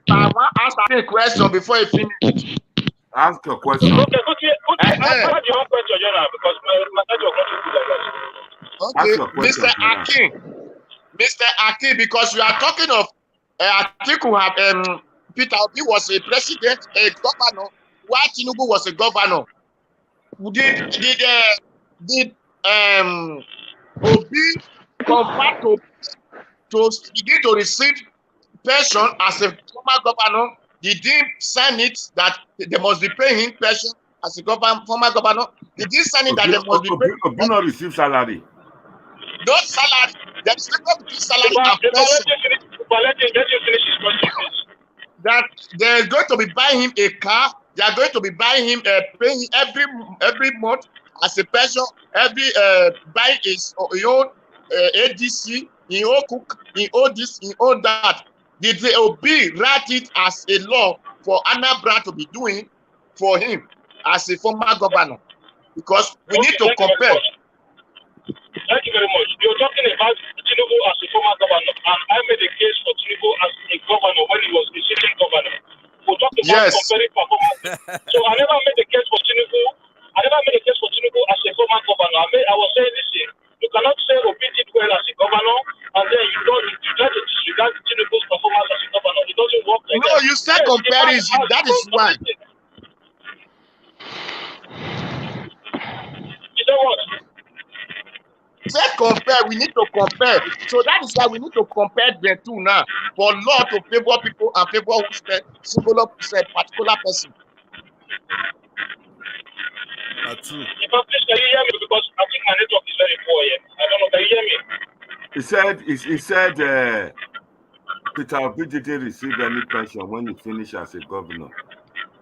I want to ask a question before you finish. Ask a question. Okay. Answer your own question, Jonah, because my network not Okay, Mr. Akin, because you are talking of Atiku have Peter Obi was a president, a governor, while Tinubu was a governor. Did Obi convert to begin to receive pension as a former governor? Did he sign it that they must be paying him pension as a former governor? Did he sign it that they must be paying? Obi not receive salary. No salary. There's difference between salary and pension. Let you finish his question, please. That they're going to be buying him a car. They are going to be buying him paying every month as a pension. Every buy his own ADC, he own cook, he own this, he own that. Did the Obi write it as a law for Anambra to be doing for him as a former governor? Because we need to compare. Thank you very much. You're talking about Tinubu as a former governor, and I made a case for Tinubu as a governor when he was a sitting governor. We talked about comparing performance. So I never made a case for Tinubu. I never made a case for Tinubu as a former governor. I was saying, listen, you cannot say Obi did well as a governor, and then you try to disregard Tinubu's performance as a governor. It doesn't work like that. No, you said comparison. That is why. You know what? Say compare, we need to compare. So that is why we need to compare the two now. For law to favor people and favor who say particular person. True. If I please, can you hear me? Because I think my network is very poor here. I don't know. Can you hear me? He said Peter Obi didn't receive any pension when he finished as a governor.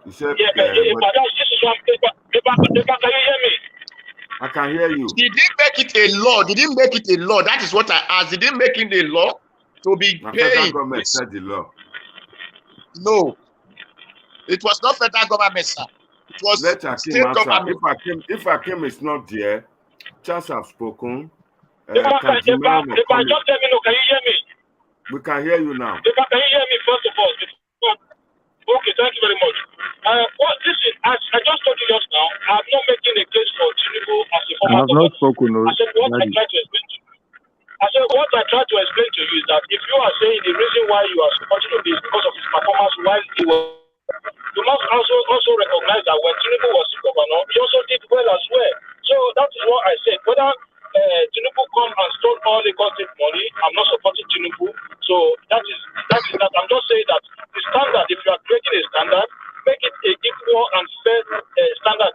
He said, Yeah, but this is one paper. Can you hear me? I can hear you. He didn't make it a law. They didn't make it a law. That is what I asked. They didn't make it a law to be The federal paying. government said the law. No, it was not federal government, sir. It was Let Hakim state answer. government. If Hakim is not there, Charles have spoken. If I just let me know, can you hear me? We can hear you now. Can you hear me first of all? Okay, thank you very much. Listen, as I just told you just now, I'm not making a case for Tinubu as a former governor. I said what I tried to explain to you. What I tried to explain to you is that if you are saying the reason why you are supporting him is because of his performance while he was, you must also recognize that when Tinubu was the governor, he also did well as well. So that is what I said. Whether Tinubu come and stole all the state money, I'm not supporting Tinubu. So that is that. I'm just saying that the standard, if you are creating a standard, make it a equal and fair standard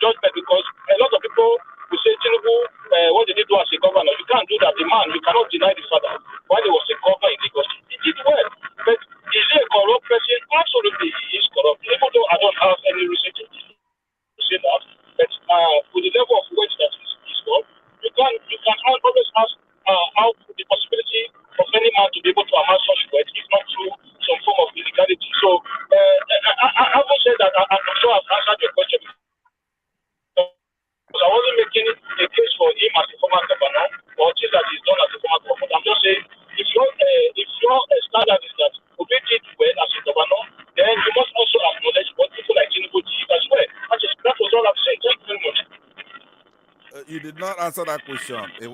judgment, because a lot of people will say Tinubu, what did he do as a governor? You can't do that. The man, you cannot deny the father. While he was a governor in Lagos, he did well. But is he a corrupt person? Absolutely, he is corrupt. Even though I don't have any reason to say that, but with the level of wage that is got, you can always ask how the possibility of any man to be able to amass such wealth is not through some form of illegality. So I haven't said that. I'm sure I've answered your question. Because I wasn't making a case for him as a former governor or things that he's done as a former governor. I'm just saying, if your standard is that Obi did well as a governor, then you must also acknowledge what people like Tinubu did as well. That was all I'm saying. Thank you very much. You did not answer that question. It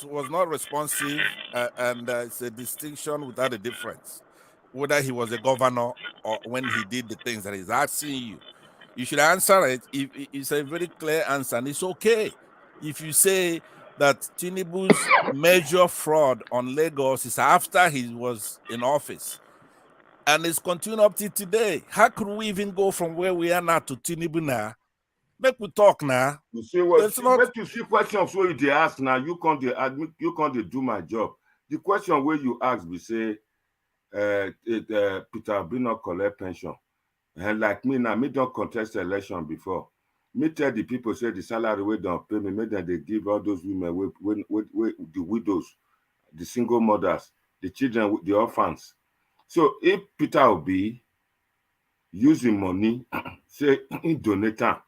was not responsive, and it's a distinction without a difference. Whether he was a governor or when he did the things that he's asking you, you should answer it. If it's a very clear answer, and it's okay. If you say that Tinubu's major fraud on Lagos is after he was in office, and it's continuing up to today, how could we even go from where we are now to Tinubu now? Make we talk now. You see what? Make you see questions where they ask now. You can't do my job. The question where you ask, we say, Peter Obi not collect pension, and like me now, me don't contest the election before. Me tell the people say the salary we don't pay me, make them they give all those women with the widows, the single mothers, the children, the orphans. So if Peter Obi using money, say in donator.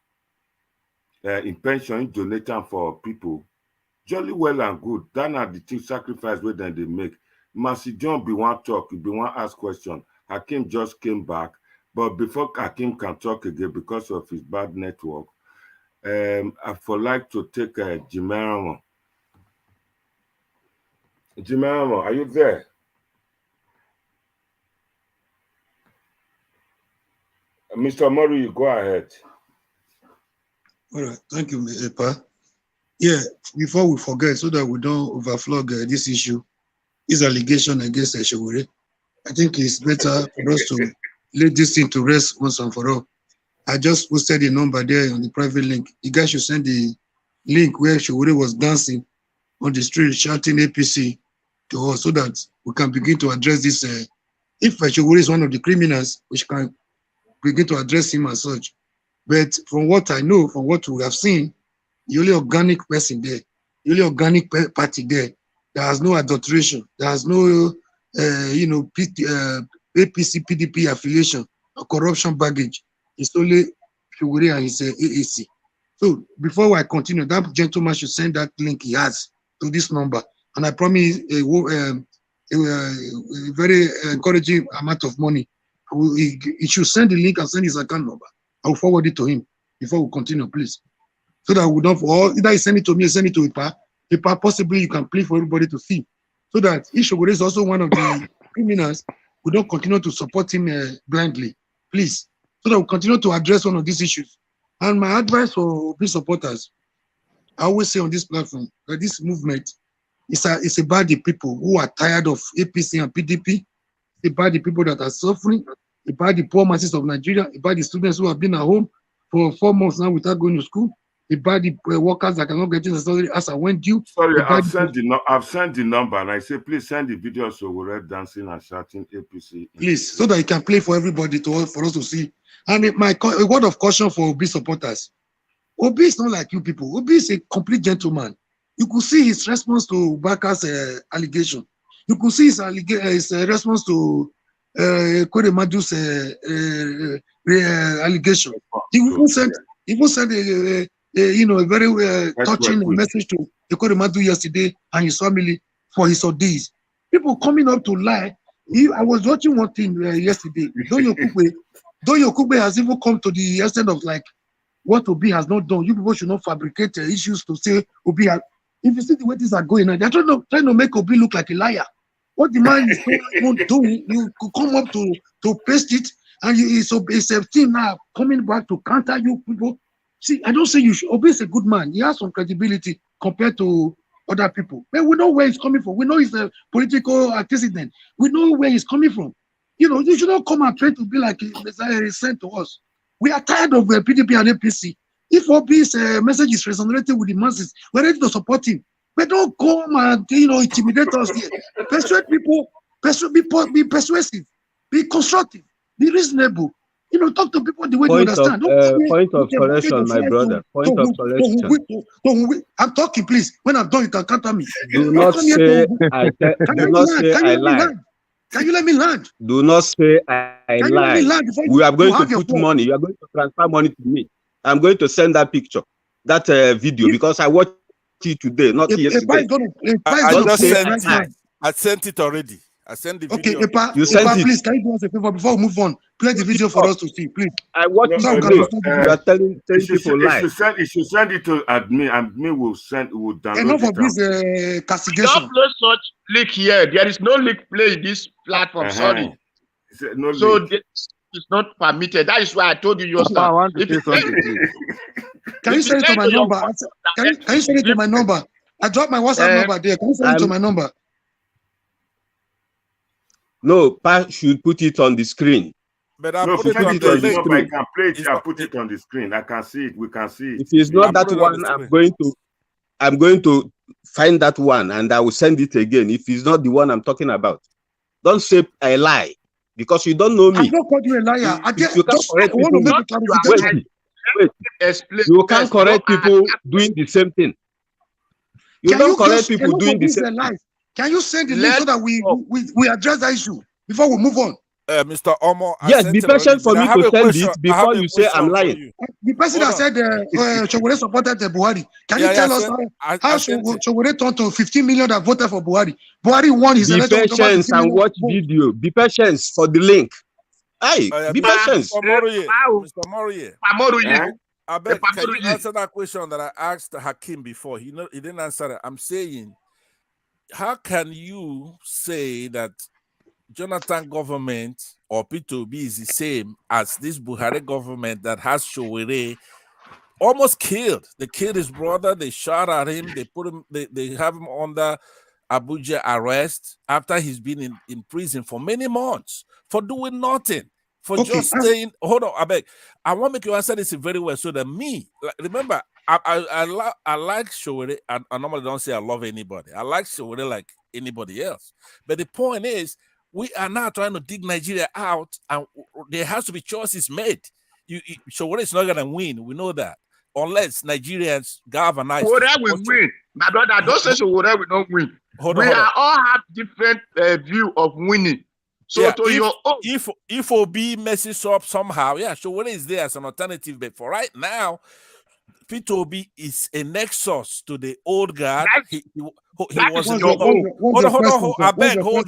In pension, donating for people, jolly well and good. That are the two sacrifice where then they make. Macedon be one talk, be one ask question. Hakim just came back, but before Hakim can talk again because of his bad network, I for like to take Jimeramo. Jimeramo, are you there? Mr. Murray, you go ahead. All right, thank you, Epa. Yeah, before we forget, so that we don't overflow this issue, this allegation against Shogure, I think it's better for us to let this thing to rest once and for all. I just posted the number there on the private link. You guys should send the link where Shogure was dancing on the street, shouting APC to us, so that we can begin to address this. If Shogure is one of the criminals, we can begin to address him as such. But from what I know, from what we have seen, the only organic person there, the only organic party there, there has no adulteration, there has no, APC, PDP affiliation, or corruption baggage. It's only Shogure and his AAC. So before I continue, that gentleman should send that link he has to this number. And I promise a very encouraging amount of money. He should send the link and send his account number. I'll forward it to him before we continue, please. So that we don't, or either you send it to me or send it to Ipa. Ipa, possibly you can plead for everybody to see. So that if Shogure is also one of the criminals, we don't continue to support him blindly, please. So that we continue to address one of these issues. And my advice for these supporters, I always say on this platform that this movement is about the people who are tired of APC and PDP, about the people that are suffering, about the poor masses of Nigeria, about the students who have been at home for 4 months now without going to school. They buy the workers that cannot get the salary as I went due. Sorry, I've sent the number, and I say please send the video so we're dancing and shouting APC. Please, so that you can play for everybody for us to see. And a word of caution for Obi supporters. Obi is not like you people. Obi is a complete gentleman. You could see his response to Baka's allegation. You could see his response to Kodemadu's allegation. He even sent a very touching message to Kodemadu yesterday and his family for his ordeals. People coming up to lie. I was watching one thing yesterday. Doyo Kugbe has even come to the extent of like what Obi has not done. You people should not fabricate issues to say Obi has. If you see the way things are going on, they're trying to make Obi look like a liar. What the man is doing, you could come up to paste it, and it's a team now coming back to counter you people. See, I don't say you should. Obi is a good man. He has some credibility compared to other people. But we know where he's coming from. We know he's a political antecedent. We know where he's coming from. You should not come and try to be like Messiah is sent to us. We are tired of PDP and APC. If Obi's message is resonating with the masses, we're ready to support him. But don't come and intimidate us here. Persuade people. Be persuasive. Be constructive. Be reasonable. Talk to people the way they understand. Point of correction, my brother. Point of correction. I'm talking, please. When I'm done, you can counter me. Do not say I lie. Can you let me land? Do not say I lie. We are going to put money. You are going to transfer money to me. I'm going to send that picture, that video, because I watched it today, not yesterday. I sent it already. I sent the video. Okay, you sent it. Please, can you do us a favor before we move on? Play the video for us to see, please. I watched it today. You are telling people lies. You should send it to admin. Admin will download enough it. Of this castigation. Don't play such leak here. There is no leak play in this platform. Sorry. No so leak. it's not permitted. That is why I told you I want to say something. Can you send it to my number? Can you send it to my number? I dropped my WhatsApp number there. Can you send it to my number? No, Pa should put it on the screen. But I put it on the screen. I can play it. I put it on the screen. I can see it. We can see it. If it's not that one, I'm going to find that one and I will send it again. If it's not the one I'm talking about, don't say I lie because you don't know me. I don't call you a liar. You can't correct people. Wait. You can't correct people doing the same thing. You don't correct people doing the same thing. Can you send the link so that we address that issue before we move on? Mr. Omo, yes, be patient for me to send it before you say I'm lying. The person that said Shogore supported the Buhari. Can you tell us how Shogore turned to 15 million that voted for Buhari? Buhari won his election. Be patient and watch video. Be patient for the link. Hey, be patient. Mr. Moriye. I beg, can you answer that question that I asked Hakim before? He didn't answer it. I'm saying, how can you say that Jonathan government or P2B is the same as this Buhari government that has Showere almost killed? They killed his brother, they shot at him, they put him, they have him under Abuja arrest after he's been in prison for many months for doing nothing. For just staying, hold on, I beg. I want to make you answer this very well so that remember, I like Showere, and I normally don't say I love anybody. I like Showere like anybody else. But the point is, we are now trying to dig Nigeria out, and there has to be choices made. Showere is not going to win. We know that. Unless Nigerians galvanize. Showere will win. My brother, don't say Showere will not win. We all have different view of winning. So yeah, if Obi messes up somehow, yeah, Showere is there as an alternative. But for right now, P2B is a nexus to the old guard. He was hold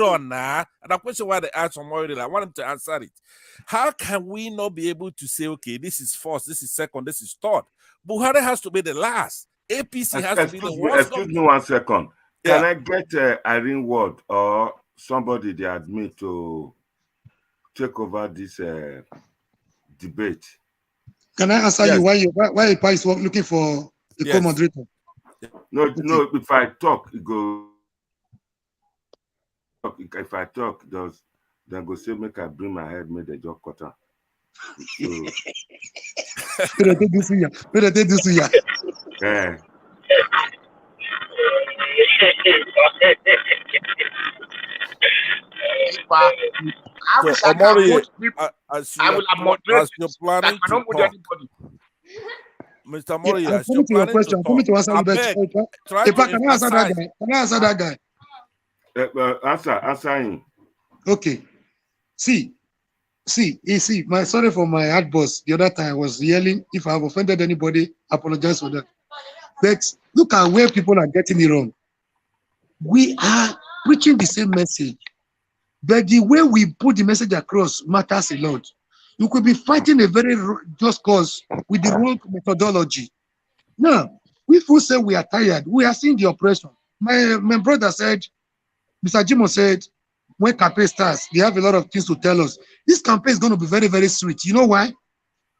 on now. And the question why they asked from already, I want him to answer it. How can we not be able to say, okay, this is first, this is second, this is third? Buhari has to be the last. APC has to be the worst. Excuse me 1 second. Can I get Irene Ward or somebody they admit to take over this debate? Can I answer you why Ipa is looking for a co-moderator? No, if I talk, it go. If I talk, then go say make I bring my head, make the job cutter. So, Eh. I So wish I can Omori, mold people. I will moderate as you're this. I planning to cannot mold talk, anybody. Mr. Yeah, Mori, I'm as you're coming to your planning to question. I'm coming talk, to answer I you, but beg, try Epa, to can I answer that emphasize. guy? Can I answer that guy? Answer him. Okay. See, my sorry for my hard boss. The other time I was yelling. If I have offended anybody, I apologize for that. But look at where people are getting it wrong. We are preaching the same message, but the way we put the message across matters a lot. You could be fighting a very just cause with the wrong methodology. Now, we who say we are tired, we are seeing the oppression. My brother said, Mr. Jimo said, when campaign starts, they have a lot of things to tell us. This campaign is going to be very, very sweet. You know why?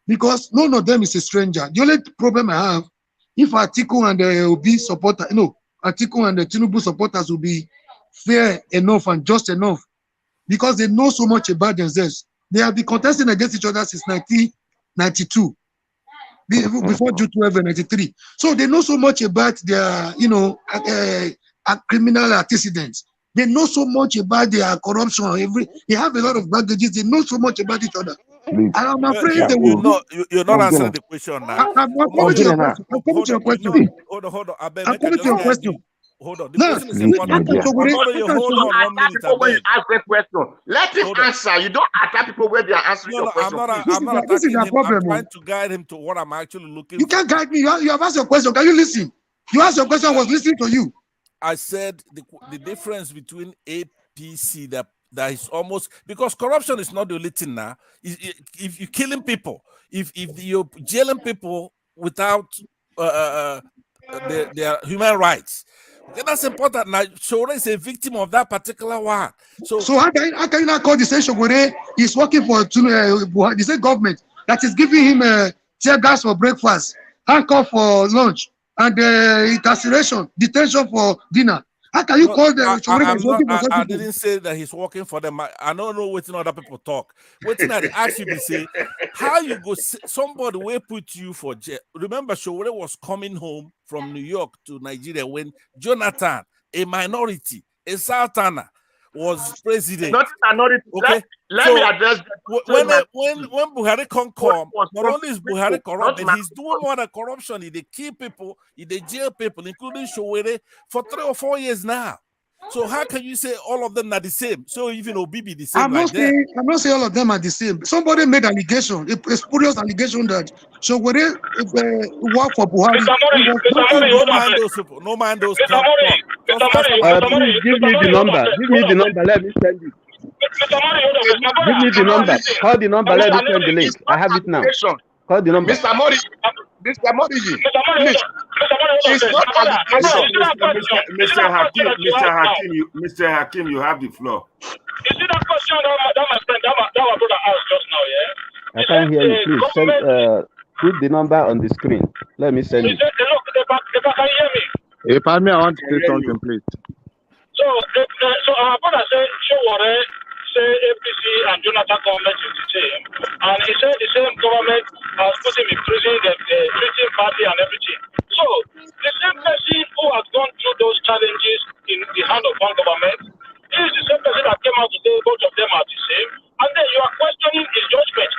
Because none of them is a stranger. The only problem I have, if Atiku and the Obi supporters, Atiku and the Tinubu supporters will be fair enough and just enough, because they know so much about themselves. They have been contesting against each other since 1992, before June 12 and 93. So they know so much about their, criminal antecedents. They know so much about their corruption. They have a lot of baggages. They know so much about each other. And I'm afraid they will do. You're not answering the question now. I'm coming to your question. I'm coming to your question. Hold on. I beg, I'm coming to your question. Hold on. The Now, question is important. Hold on 1 minute. People when you ask that question, let him answer. You don't attack people when they are answering your question. I'm not attacking him. I'm trying to guide him to what I'm actually looking for. You can't guide me. You have asked your question. Can you listen? You asked your question. I was listening to you. I said the difference between APC that is almost, because corruption is not the only thing now. If you're killing people, if you're jailing people without their human rights, okay, that's important. Now, Shore is a victim of that particular one. So how can you not call the same Shore is working for the same government that is giving him tear gas for breakfast, handcuff for lunch, and incarceration, detention for dinner? How can you call the Shore? I didn't say that he's working for them. I don't know what other people talk. Waiting at the ask you to say, how you go, somebody will put you for jail. Remember, Shore was coming home from New York to Nigeria when Jonathan, a minority, a Sultana, was president. Not minority. Okay. Let me address that. When Buhari come, not only is Buhari corrupt, but he's doing more than corruption. He kill people, he jail people, including Showere, for 3 or 4 years now. So how can you say all of them are the same? So even Obibi the same. I'm not saying all of them are the same. Somebody made an allegation, a spurious allegation that Showere work for Buhari. No man those. Please give me the number. Give me the number. Let me send it. Give me the number. Call the number. Let me send the link. I have it now. Call the number. Mr. Mori, please. It's not Mr. Hakim, you have the floor. You see that question that my friend, that my brother asked just now, yeah? I can't hear you. Please send, put the number on the screen. Let me send it. Look, if I can hear me. Pardon me, I want to say something, please. So our brother said, Showore, say APC and Jonathan government is the same. And he said the same government has put him in prison, the treating party and everything. So the same person who has gone through those challenges in the hand of one government is the same person that came out to say both of them are the same. And then you are questioning his judgment.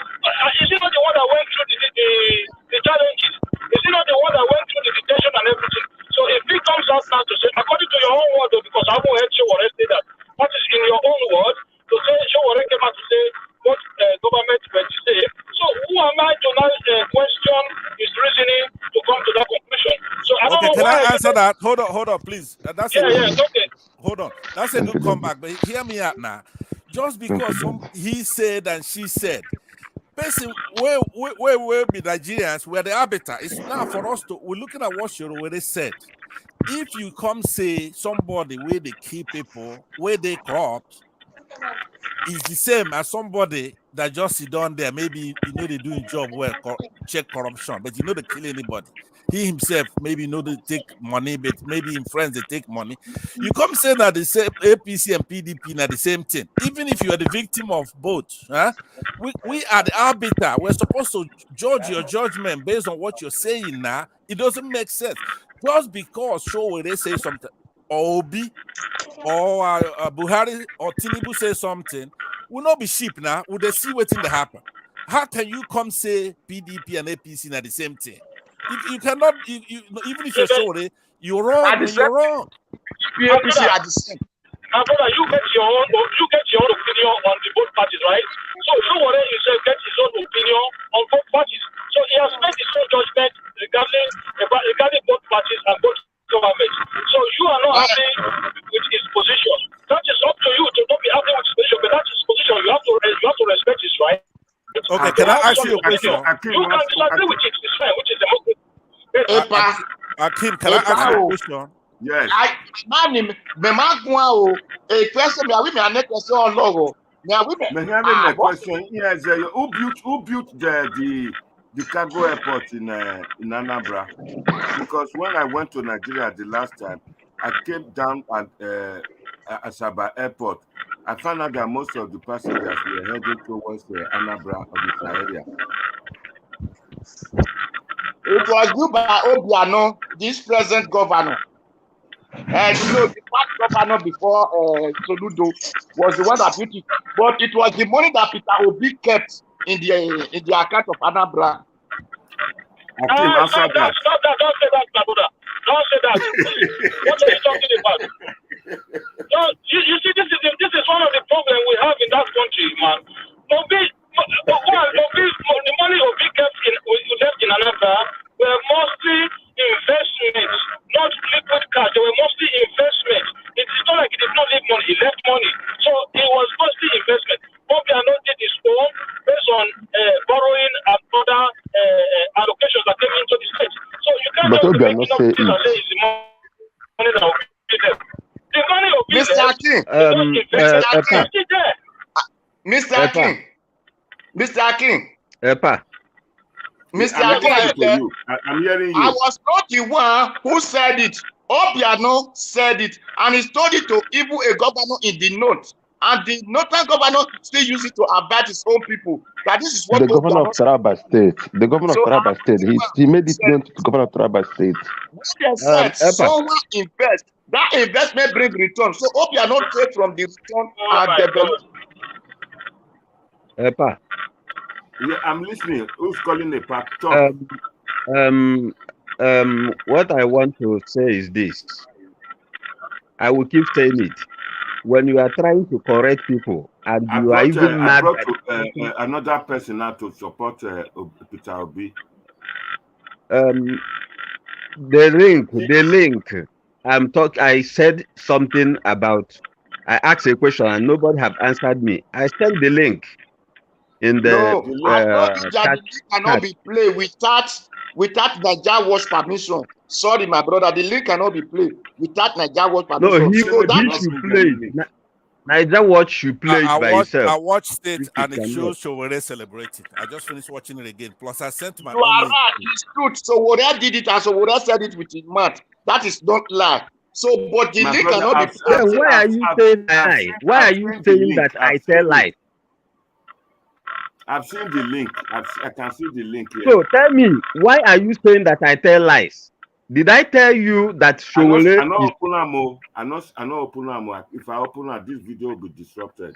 Is he not the one that went through the challenges? Is he not the one that went through the detention and everything? So if he comes out now to say, according to your own word, though, because I haven't heard Showore say that, what is in your own word, to say Showore came out to say what government were to say. So who am I to now question his reasoning to come to that conclusion? So I don't know can why I answer that? Hold on, please. That's okay. Hold on. That's a good comeback, but hear me out now. Just because he said and she said, basically, where be Nigerians, where the arbiter. It's now for us to, we're looking at what Showore said. If you come say somebody where they kill people, where they corrupt, is the same as somebody that just sit down there, maybe you know they doing job well, check corruption, but you know they kill anybody. He himself maybe you know they take money, but maybe in friends they take money. You come say that the same APC and PDP are the same thing. Even if you are the victim of both, huh? We are the arbiter. We're supposed to judge your judgment based on what you're saying now. It doesn't make sense. Just because they say something, or Obi, or Buhari, or Tinubu say something, will not be sheep now. Will they see what's in the happen? How can you come say PDP and APC are the same thing? You cannot, even if you're sorry, you're wrong. You're wrong. APC are the same. Now, brother, you get your own opinion on the both parties, right? So Showore himself gets his own opinion on both parties. So he has made his own judgment regarding both parties and both governments. So you are not happy with his position. That is up to you to not be happy with his position, but that's his position. You have to respect his right. Okay, can I ask you a question? You can disagree with it, it's fine, which is democracy. Akim, can I ask you a question? Yes. Me question me me ane question Ọlọ́run. Me having a question. Yes, who built the cargo airport in Anambra? Because when I went to Nigeria the last time, I came down at Asaba Airport. I found out that most of the passengers were heading towards Anambra of the area. It was built by Obiano, this present governor. And you know, the past governor before Soludo was the one that built it. But it was the money that Peter Obi kept in the account of Anambra. Stop that. Don't say that, my brother. Don't say that. What are you talking about? No, you see, this is one of the problems we have in that country, man. The money Obi kept in Anambra were mostly investments, not liquid cash. They were mostly investments. It's not like he did not leave money, he left money. So it was mostly investment. Obiano did his own based on borrowing and other allocations that came into the state. So you can't just make enough things and say it's the money that will be there. The money will be Mr. Akin, Mr. Akin, Mr. Akin, Mr. Akin, I'm hearing you. I was not the one who said it. Obiano said it, and he told it to even a governor in the north. And the northern governor still used it to avert his own people. That this is what the governor of Taraba State. The governor of Taraba State. He made it known to the governor of Taraba State. When they said someone invest, that investment brings return. So Obiano take from the return and develop. Yeah, I'm listening. Who's calling the park? What I want to say is this. I will keep saying it. When you are trying to correct people and you are even mad at another person now to support Peter Obi. The link. I said something about. I asked a question and nobody have answered me. I sent the link in the. No, I told you that the link cannot be played without Nigeria Watch permission. Sorry, my brother, the link cannot be played without Nigeria Watch permission. No, he should play. Nigeria Watch should play it by itself. I watched it and it shows Showore celebrating. I just finished watching it again. Plus, I sent my. You are right. It's true. So Showore did it and Showore said it with his mouth. That is not lie. So, but the link cannot be played. Why are you saying lie? Why are you saying that I tell lies? I've seen the link. I can see the link here. So tell me, why are you saying that I tell lies? Did I tell you that Showore is... I know open am. If I open up, this video will be disrupted.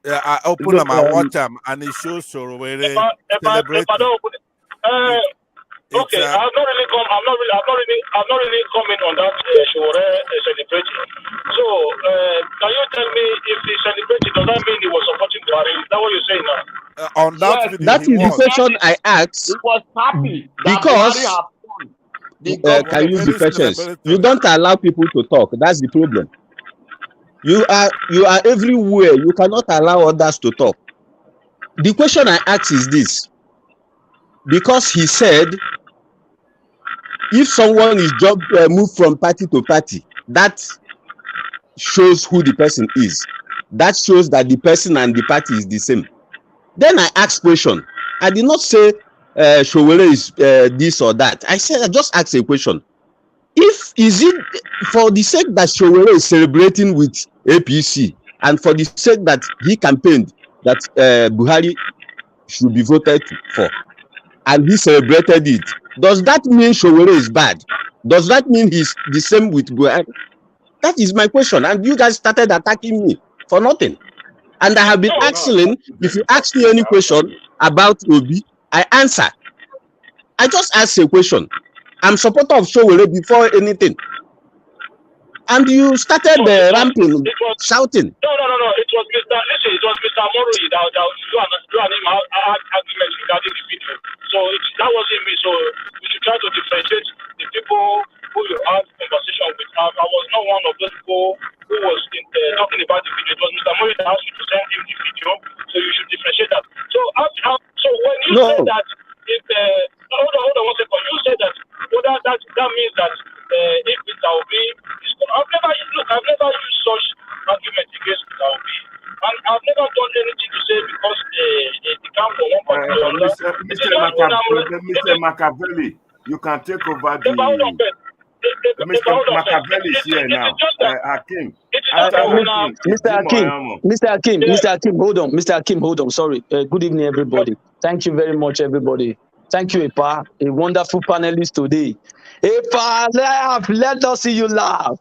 Yeah, I open them, I watch them, and it shows Showore celebrating. Okay, I'm not really coming on that Showore celebrating. So, can you tell me if he celebrated, does that mean he was supporting Buhari? Is that what you're saying now? On that video, that is the question I asked. He was happy because can you be patient? You don't allow people to talk. That's the problem. You are everywhere. You cannot allow others to talk. The question I asked is this. Because he said, if someone is moved from party to party, that shows who the person is. that shows that the person and the party is the same. Then I asked question. I did not say Showore is this or that. I said I just asked a question. If is it for the sake that Showore is celebrating with APC and for the sake that he campaigned that Buhari should be voted for and he celebrated it, does that mean Showore is bad? Does that mean he's the same with Buhari? That is my question. And you guys started attacking me for nothing. And I have been asking, if you ask me any question about Obi, I answer. I just asked a question. I'm supporter of Showore before anything. And you started ramping, shouting. No. It was Mr. Amorui that you and him had arguments regarding the video. So that wasn't me. So we should try to differentiate the people who you had conversation with. I was not one of those people who was talking about the video. It was Mr. Amorui that asked you to send him the video. So you should differentiate that. So when you said that, hold on 1 second. You said that that means that if Mr. Obi is, I've never used such argument against Mr. Obi, and I've never done anything to say because the camp for one particular. Mr. Machiavelli, you can take over the. Mr. Machiavelli is here now. Hakim. Mr. Hakim, hold on. Mr. Hakim, hold on. Sorry. Good evening, everybody. Thank you very much, everybody. Thank you, Epa, a wonderful panelist today. Epa, laugh. Let us see you laugh.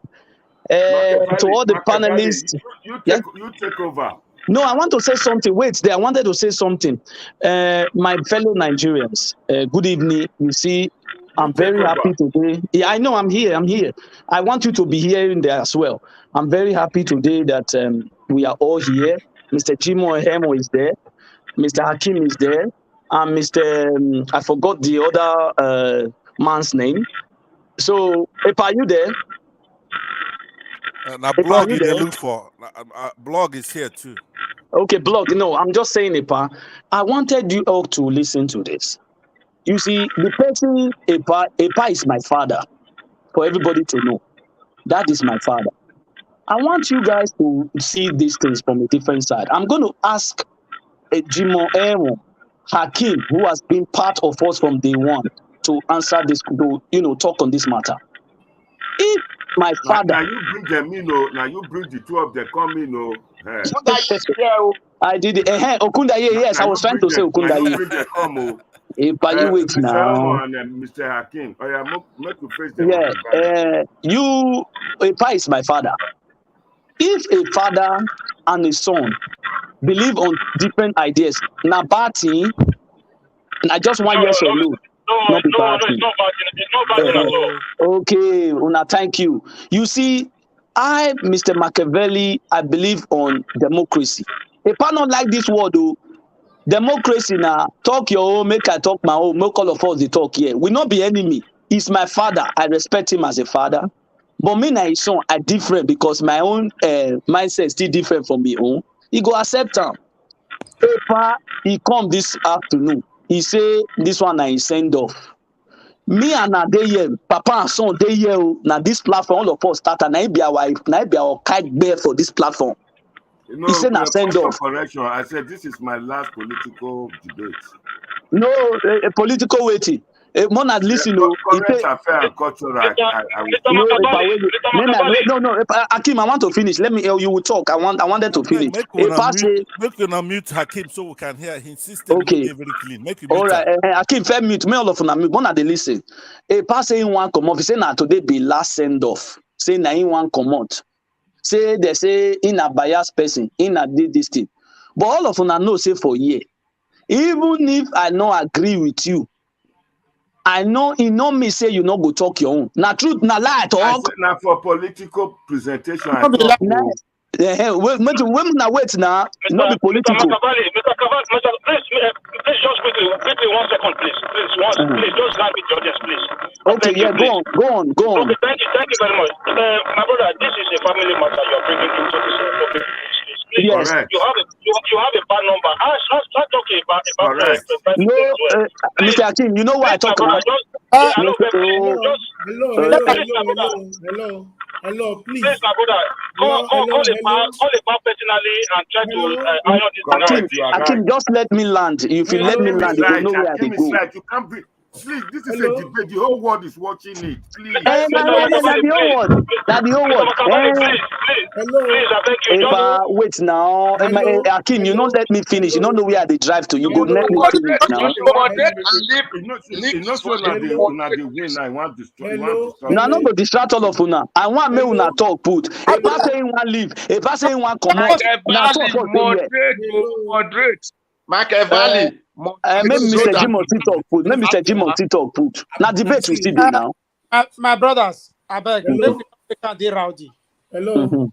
To all the panelists. You take over. No, I want to say something. Wait there. I wanted to say something. My fellow Nigerians, good evening. You see, I'm very happy today. Yeah, I know I'm here. I want you to be here in there as well. I'm very happy today that we are all here. Mr. Jimo Ehemo is there. Mr. Hakim is there. And Mr. I forgot the other man's name. So, Epa, are you there? Now, blog you look for. Blog is here too. Okay, blog. No, I'm just saying, Epa. I wanted you all to listen to this. You see, the person, Epa is my father. For everybody to know. That is my father. I want you guys to see these things from a different side. I'm going to ask Jimo Ehemo, Hakim, who has been part of us from day one, to answer this, to, talk on this matter. If my father... Now you bring them in, now you bring the two of them come in, I did it. Okundaye, yes, I was trying to say Okundaye. You bring them come, you wait Mr. now. And Mr. Hakim, make you face them. Epa is my father. If a father and a son believe on different ideas, na bad thing, na just 1 year or no. No, it's not bad at all. Okay, Una, thank you. You see, Mr. Machiavelli, I believe on democracy. Epa not like this word, though. Democracy now, talk your own, make I talk my own, make all of us they talk here. We not be enemy. He's my father. I respect him as a father. But me and his son are different because my own mindset is still different from my own. He go accept him. Epa, he come this afternoon. He say this one I send off. Me and they here, Papa and son, they here. Now this platform, all of us start and I be our kite bear for this platform. He said I send off. Correction. I said this is my last political debate. No, a political waiting. Mona, listen, fair and cultural. No, Hakim, I want to finish. Let me. You will talk. I wanted to finish. Make you unmute Hakim so we can hear his system. Okay. Very clean. Make you all right, Hakim, fair mute. Me all of them. Mona, they listen. A pass saying one come off. He say now today be last send off. Say now in one come out. Say they say in a biased person, in a did this thing. But all of them know say for year. Even if I don't agree with you, I know he know me say you not go talk your own. Na truth, na lie talk. Now for political presentation. Wait now. Not be political. Mr. Cavalli, please just quickly 1 second, please. Please just grab it, audience, please. Okay, yeah, go on. Okay, thank you very much. My brother, this is a family matter you're bringing into this topic. Please, yes. you have a bad number. Start talking about no, Mr. Hakim, you know what I talk about? Hello. Hello, please. Please, my brother, call a personally and try to iron this thing out. Akim, Akim, just let me land. If you let me land, you will know where they go. You can't be. Please, this is a debate. The whole world is watching it. Please. That's the whole world. That's the whole world. Please, I beg you. Wait now. Akim, you don't let me finish. You don't know where they drive to. You go let me finish now. No, I'm not going to distract all of una. I want me una talk put. If I say one leave, if I say one come out, now talk for moderate. Machiavelli. Maybe Mr. Jim on talk put. Maybe Mr. Jim on talk put. Now debate we still do now. My brothers, I beg. They can't be rowdy. Hello.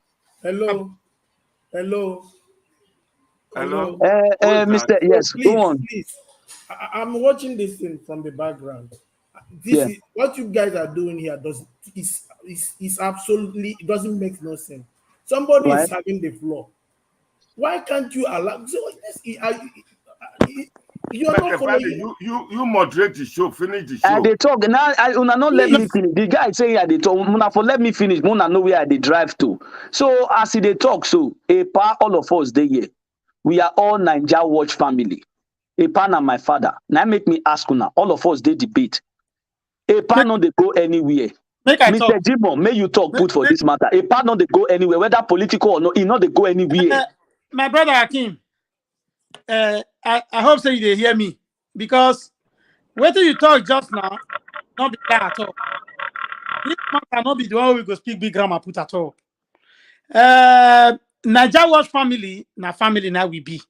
Mr. Yes, please, go on. Please. I'm watching this thing from the background. This is what you guys are doing here. Is absolutely, it doesn't make no sense. Somebody is having the floor. Why can't you allow? You moderate the show. Finish the show. They talk now. Una not let me finish. The guy saying they talk. Una for let me finish. Una know where they drive to. So as they talk, so all of us they here. We are all Naija Watch family. Epa and my father. Now make me ask una. All of us they debate. Epa no they go anywhere. Mr. Jimo, may you talk put for this matter. Epa no they go anywhere, whether political or not. He not they go anywhere. My brother Akim. I hope so you hear me, because whether you talk just now, not be that at all. This man cannot be the one we go speak big grammar put at all. Naija Watch family, now we be.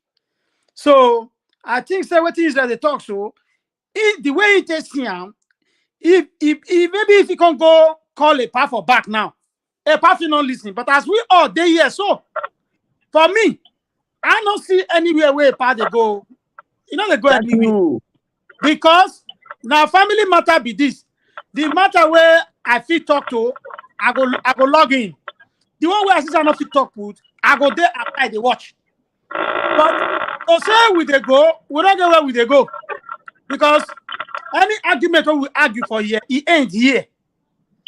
So I think say what is that they talk so. If the way it is here, if maybe if you can go call a path for back now, a path you not listening. But as we all day here, so for me, I don't see anywhere where part they go. You know they go anywhere. Because now family matter be this. The matter where I fit talk to, I go log in. The one where I see I not fit talk put, I go there apply the watch. But to say we they go, we don't get where we they go. Because any argument that we argue for here, it ends here.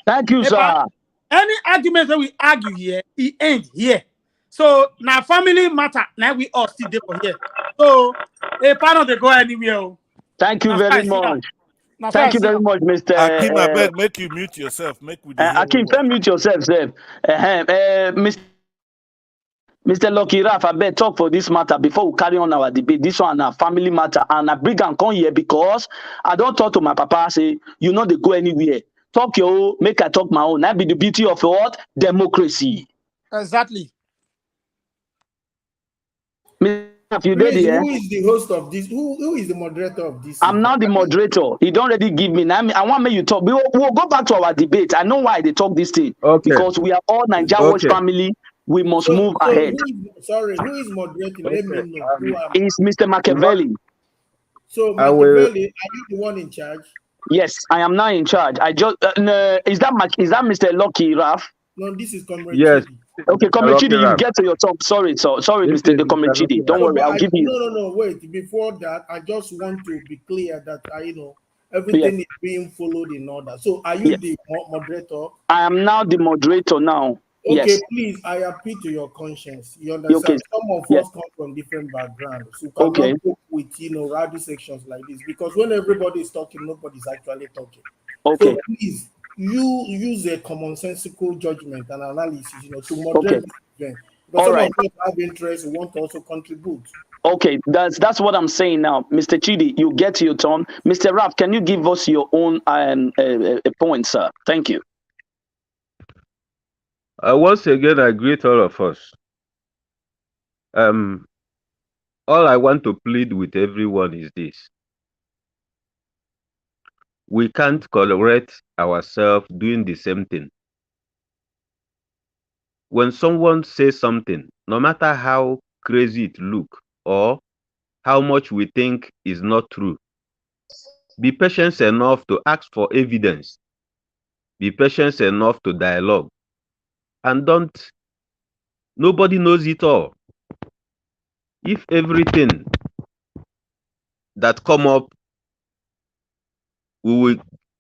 Thank you, sir. Any argument that we argue here, it ends here. So now family matter, now we all still there for here. So a panel they go anywhere. Thank you very much. Thank you very much, Mr. Akim, I beg, make you mute yourself. Make we Akim, mute yourself, sir. Mr. Lucky Raf, I better talk for this matter before we carry on our debate. This one our family matter, and I bring and come here because I don't talk to my papa. Say you know they go anywhere. Talk your own, make I talk my own. That be the beauty of what democracy. Exactly. If you did here, who is the host of this? Who is the moderator of this? I'm now the moderator. He don't already give me. Now I want me you talk. We'll go back to our debate. I know why they talk this thing. Okay. Because we are all Naija Watch family. We must move ahead. Who is moderating? Let me know. It's Mr. Machiavelli. So Machiavelli, are you the one in charge? Yes, I am now in charge. I just is that Mr. Lucky Raf? No, this is Comrade. Yes. Okay, Comrade Chidi, you get to your talk. Sorry, Mr. The Comrade Chidi. Don't worry, I'll give you. No. Wait. Before that, I just want to be clear that everything is being followed in order. So, are you the moderator? I am now the moderator now. Okay, yes. Please, I appeal to your conscience. You understand? Okay. Some of us come from different backgrounds. So you cannot cope with rowdy sections like this, because when everybody is talking, nobody's actually talking. Okay. So please, you use a commonsensical judgment and analysis, to moderate the event. But some of us have interest, want to also contribute. Okay, that's what I'm saying now. Mr. Chidi, you get your turn. Mr. Raf, can you give us your own point, sir? Thank you. Once again, I greet all of us. All I want to plead with everyone is this. We can't correct ourselves doing the same thing. When someone says something, no matter how crazy it looks or how much we think is not true, be patient enough to ask for evidence. Be patient enough to dialogue. And nobody knows it all. If everything that come up, we will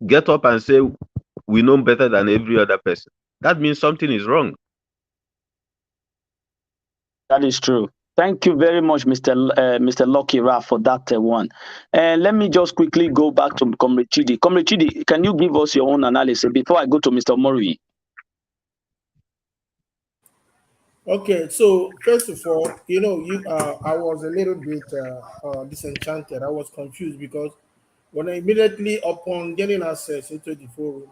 get up and say we know better than every other person. that means something is wrong. That is true. Thank you very much, Mr. Lucky Ra, for that one. Let me just quickly go back to Comrade Chidi. Comrade Chidi, can you give us your own analysis before I go to Mr. Mori? Okay, so first of all, I was a little bit disenchanted. I was confused because when I immediately upon getting access into the forum,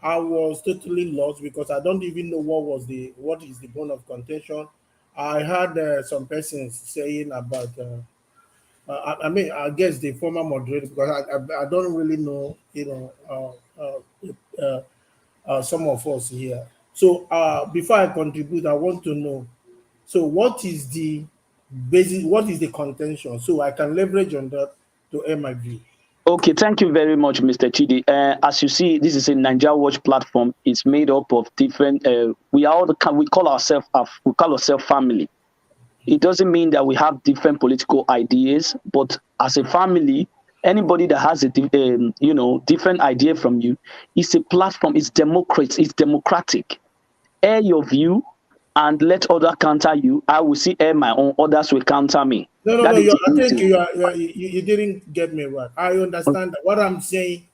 I was totally lost because I don't even know what is the bone of contention. I had some persons saying about. I mean, I guess the former moderator because I don't really know, some of us here. So before I contribute, I want to know. So what is the basic? What is the contention? So I can leverage on that to air my view. Okay, thank you very much, Mr. Chidi. As you see, this is a Nigeria Watch platform. It's made up of different. We call ourselves family. It doesn't mean that we have different political ideas, but as a family, anybody that has a different idea from you, it's a platform. It's democratic. Air your view, and let others counter you. I will see air my own. Others will counter me. No. I think you didn't get me right. I understand that. What I'm saying,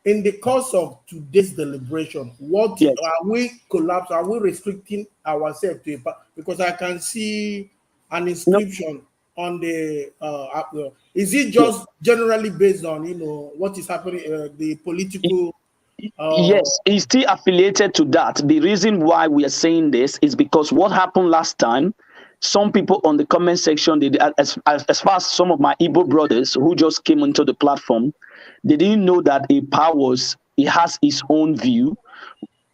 in the course of today's deliberation, Yes. are we collapse? Are we restricting ourselves to because I can see an inscription on the is it just generally based on what is happening, the political? Yes, he's still affiliated to that. The reason why we are saying this is because what happened last time, some people on the comment section, as far as some of my Igbo brothers who just came into the platform, they didn't know that he has his own view.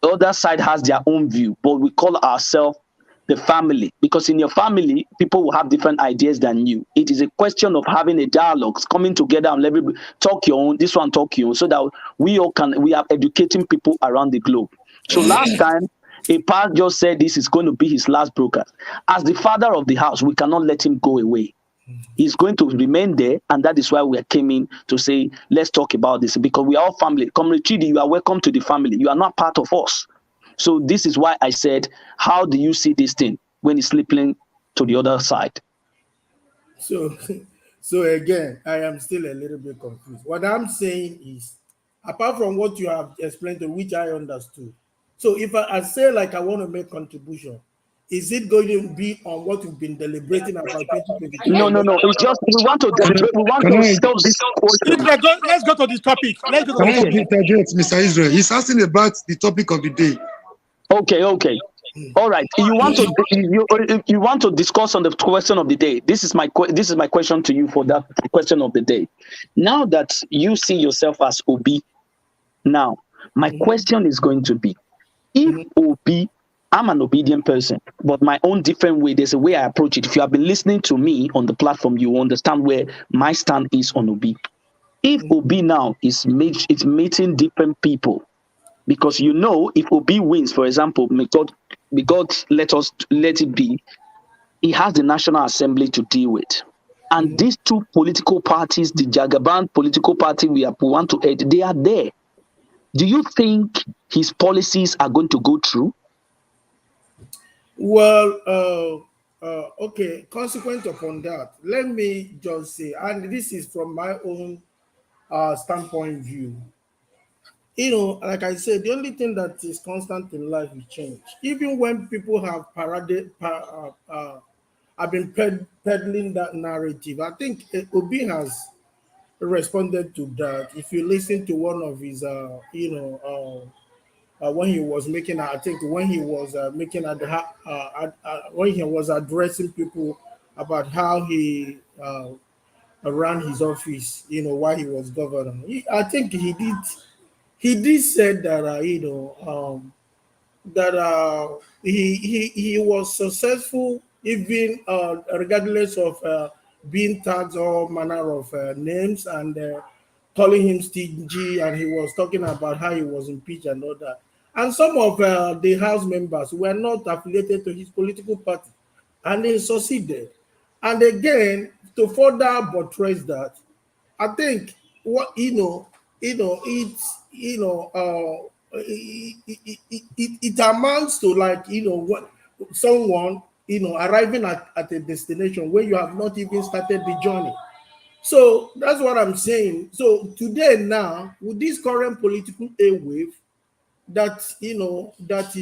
The other side has their own view, but we call ourselves the family, because in your family, people will have different ideas than you. It is a question of having a dialogue, coming together and let everybody talk your own, this one talk your own, so that we are educating people around the globe. So last time, a part just said this is going to be his last broadcast. As the father of the house, we cannot let him go away. He's going to remain there, and that is why we came in to say, let's talk about this, because we are all family. Comrade Chidi, you are welcome to the family. You are not part of us. So this is why I said, how do you see this thing when it's slipping to the other side? So again, I am still a little bit confused. What I'm saying is, apart from what you have explained, to which I understood. So if I say like I want to make contribution, is it going to be on what we've been deliberating about 2022? No. It's just we want to deliberate. We want to stop this question. Let's go to this topic. Let's go to Can the I topic. interject, Mr. Israel? He's asking about the topic of the day. Okay. All right. You want to discuss on the question of the day. This is my question to you for that question of the day. Now that you see yourself as Obi, now my question is going to be, if Obi, I'm an obedient person, but my own different way, there's a way I approach it. If you have been listening to me on the platform, you understand where my stand is on Obi. If Obi now is meeting different people, because if Obi wins, for example, may God let it be, he has the National Assembly to deal with. And these two political parties, the Jagaban political party we want to aid, they are there. Do you think his policies are going to go through? Well, okay, consequent upon that, let me just say, and this is from my own standpoint view. Like I said, the only thing that is constant in life is change. Even when people have have been peddling that narrative, I think Obi has responded to that. If you listen to one of his, when he was making, I think when he was when he was addressing people about how he ran his office, while he was governor. I think he did said that he was successful even regardless of being tagged all manner of names and calling him stingy, and he was talking about how he was impeached and all that. And some of the House members were not affiliated to his political party, and they succeeded. And again, to further buttress that, I think what it's it amounts to like, what someone, arriving at a destination where you have not even started the journey. So that's what I'm saying. So today now, with this current political A wave, that that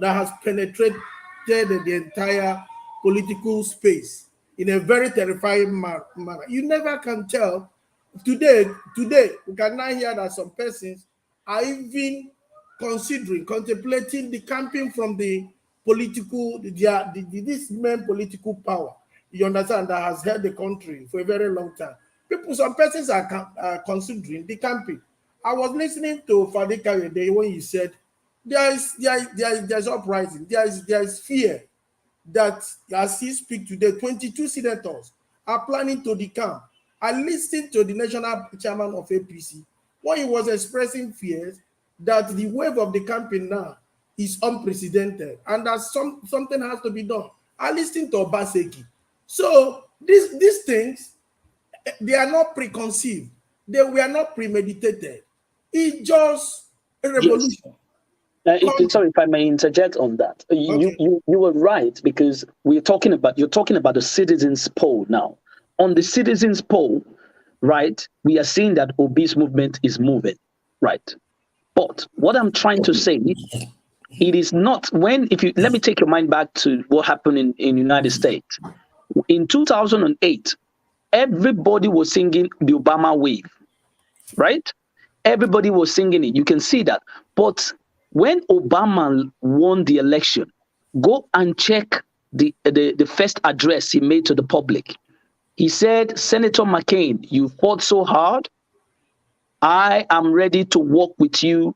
has penetrated the entire political space in a very terrifying manner. You never can tell. Today, we can now hear that some persons are even contemplating decamping from the political, this main political power. You understand, that has held the country for a very long time. Some persons are considering decamping. I was listening to Fadi Kayode when he said there's uprising, there is fear that as he speak today, 22 senators are planning to decamp. I listened to the national chairman of APC when he was expressing fears that the wave of the campaign now is unprecedented and that something has to be done. I listened to Obaseki. So these things, they are not preconceived. They were not premeditated. It's just a revolution. Yes. Sorry if I may interject on that. You were right, because you're talking about the citizens poll now. On the citizens poll, right, we are seeing that Obi's movement is moving, right? But what I'm trying to say, it is not let me take your mind back to what happened in United States. In 2008, everybody was singing the Obama wave, right? Everybody was singing it. You can see that. But when Obama won the election, go and check the first address he made to the public. He said, Senator McCain, you fought so hard. I am ready to work with you.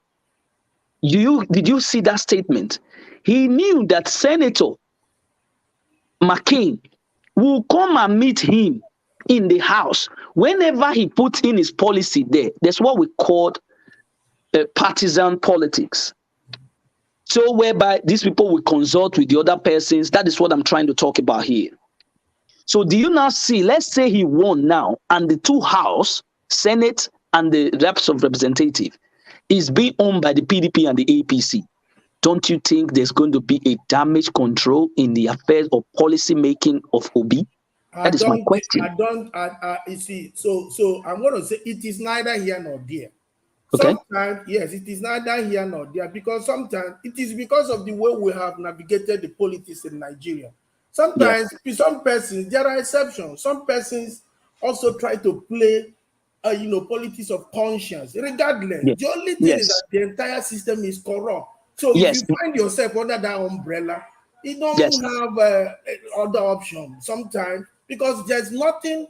Did you see that statement? He knew that Senator McCain will come and meet him in the House whenever he puts in his policy there. That's what we call partisan politics. So whereby these people will consult with the other persons. That is what I'm trying to talk about here. So do you now see, let's say he won now, and the two House, Senate and the reps of representative is being owned by the PDP and the APC. Don't you think there's going to be a damage control in the affairs of policy making of Obi? That is my question. You see, so I'm going to say it is neither here nor there. Okay. Sometimes, yes, it is neither here nor there, because sometimes it is because of the way we have navigated the politics in Nigeria. Sometimes, some persons, there are exceptions. Some persons also try to play, politics of conscience. Regardless, the only thing is that the entire system is corrupt. So if you find yourself under that umbrella, you don't have other options sometimes, because there's nothing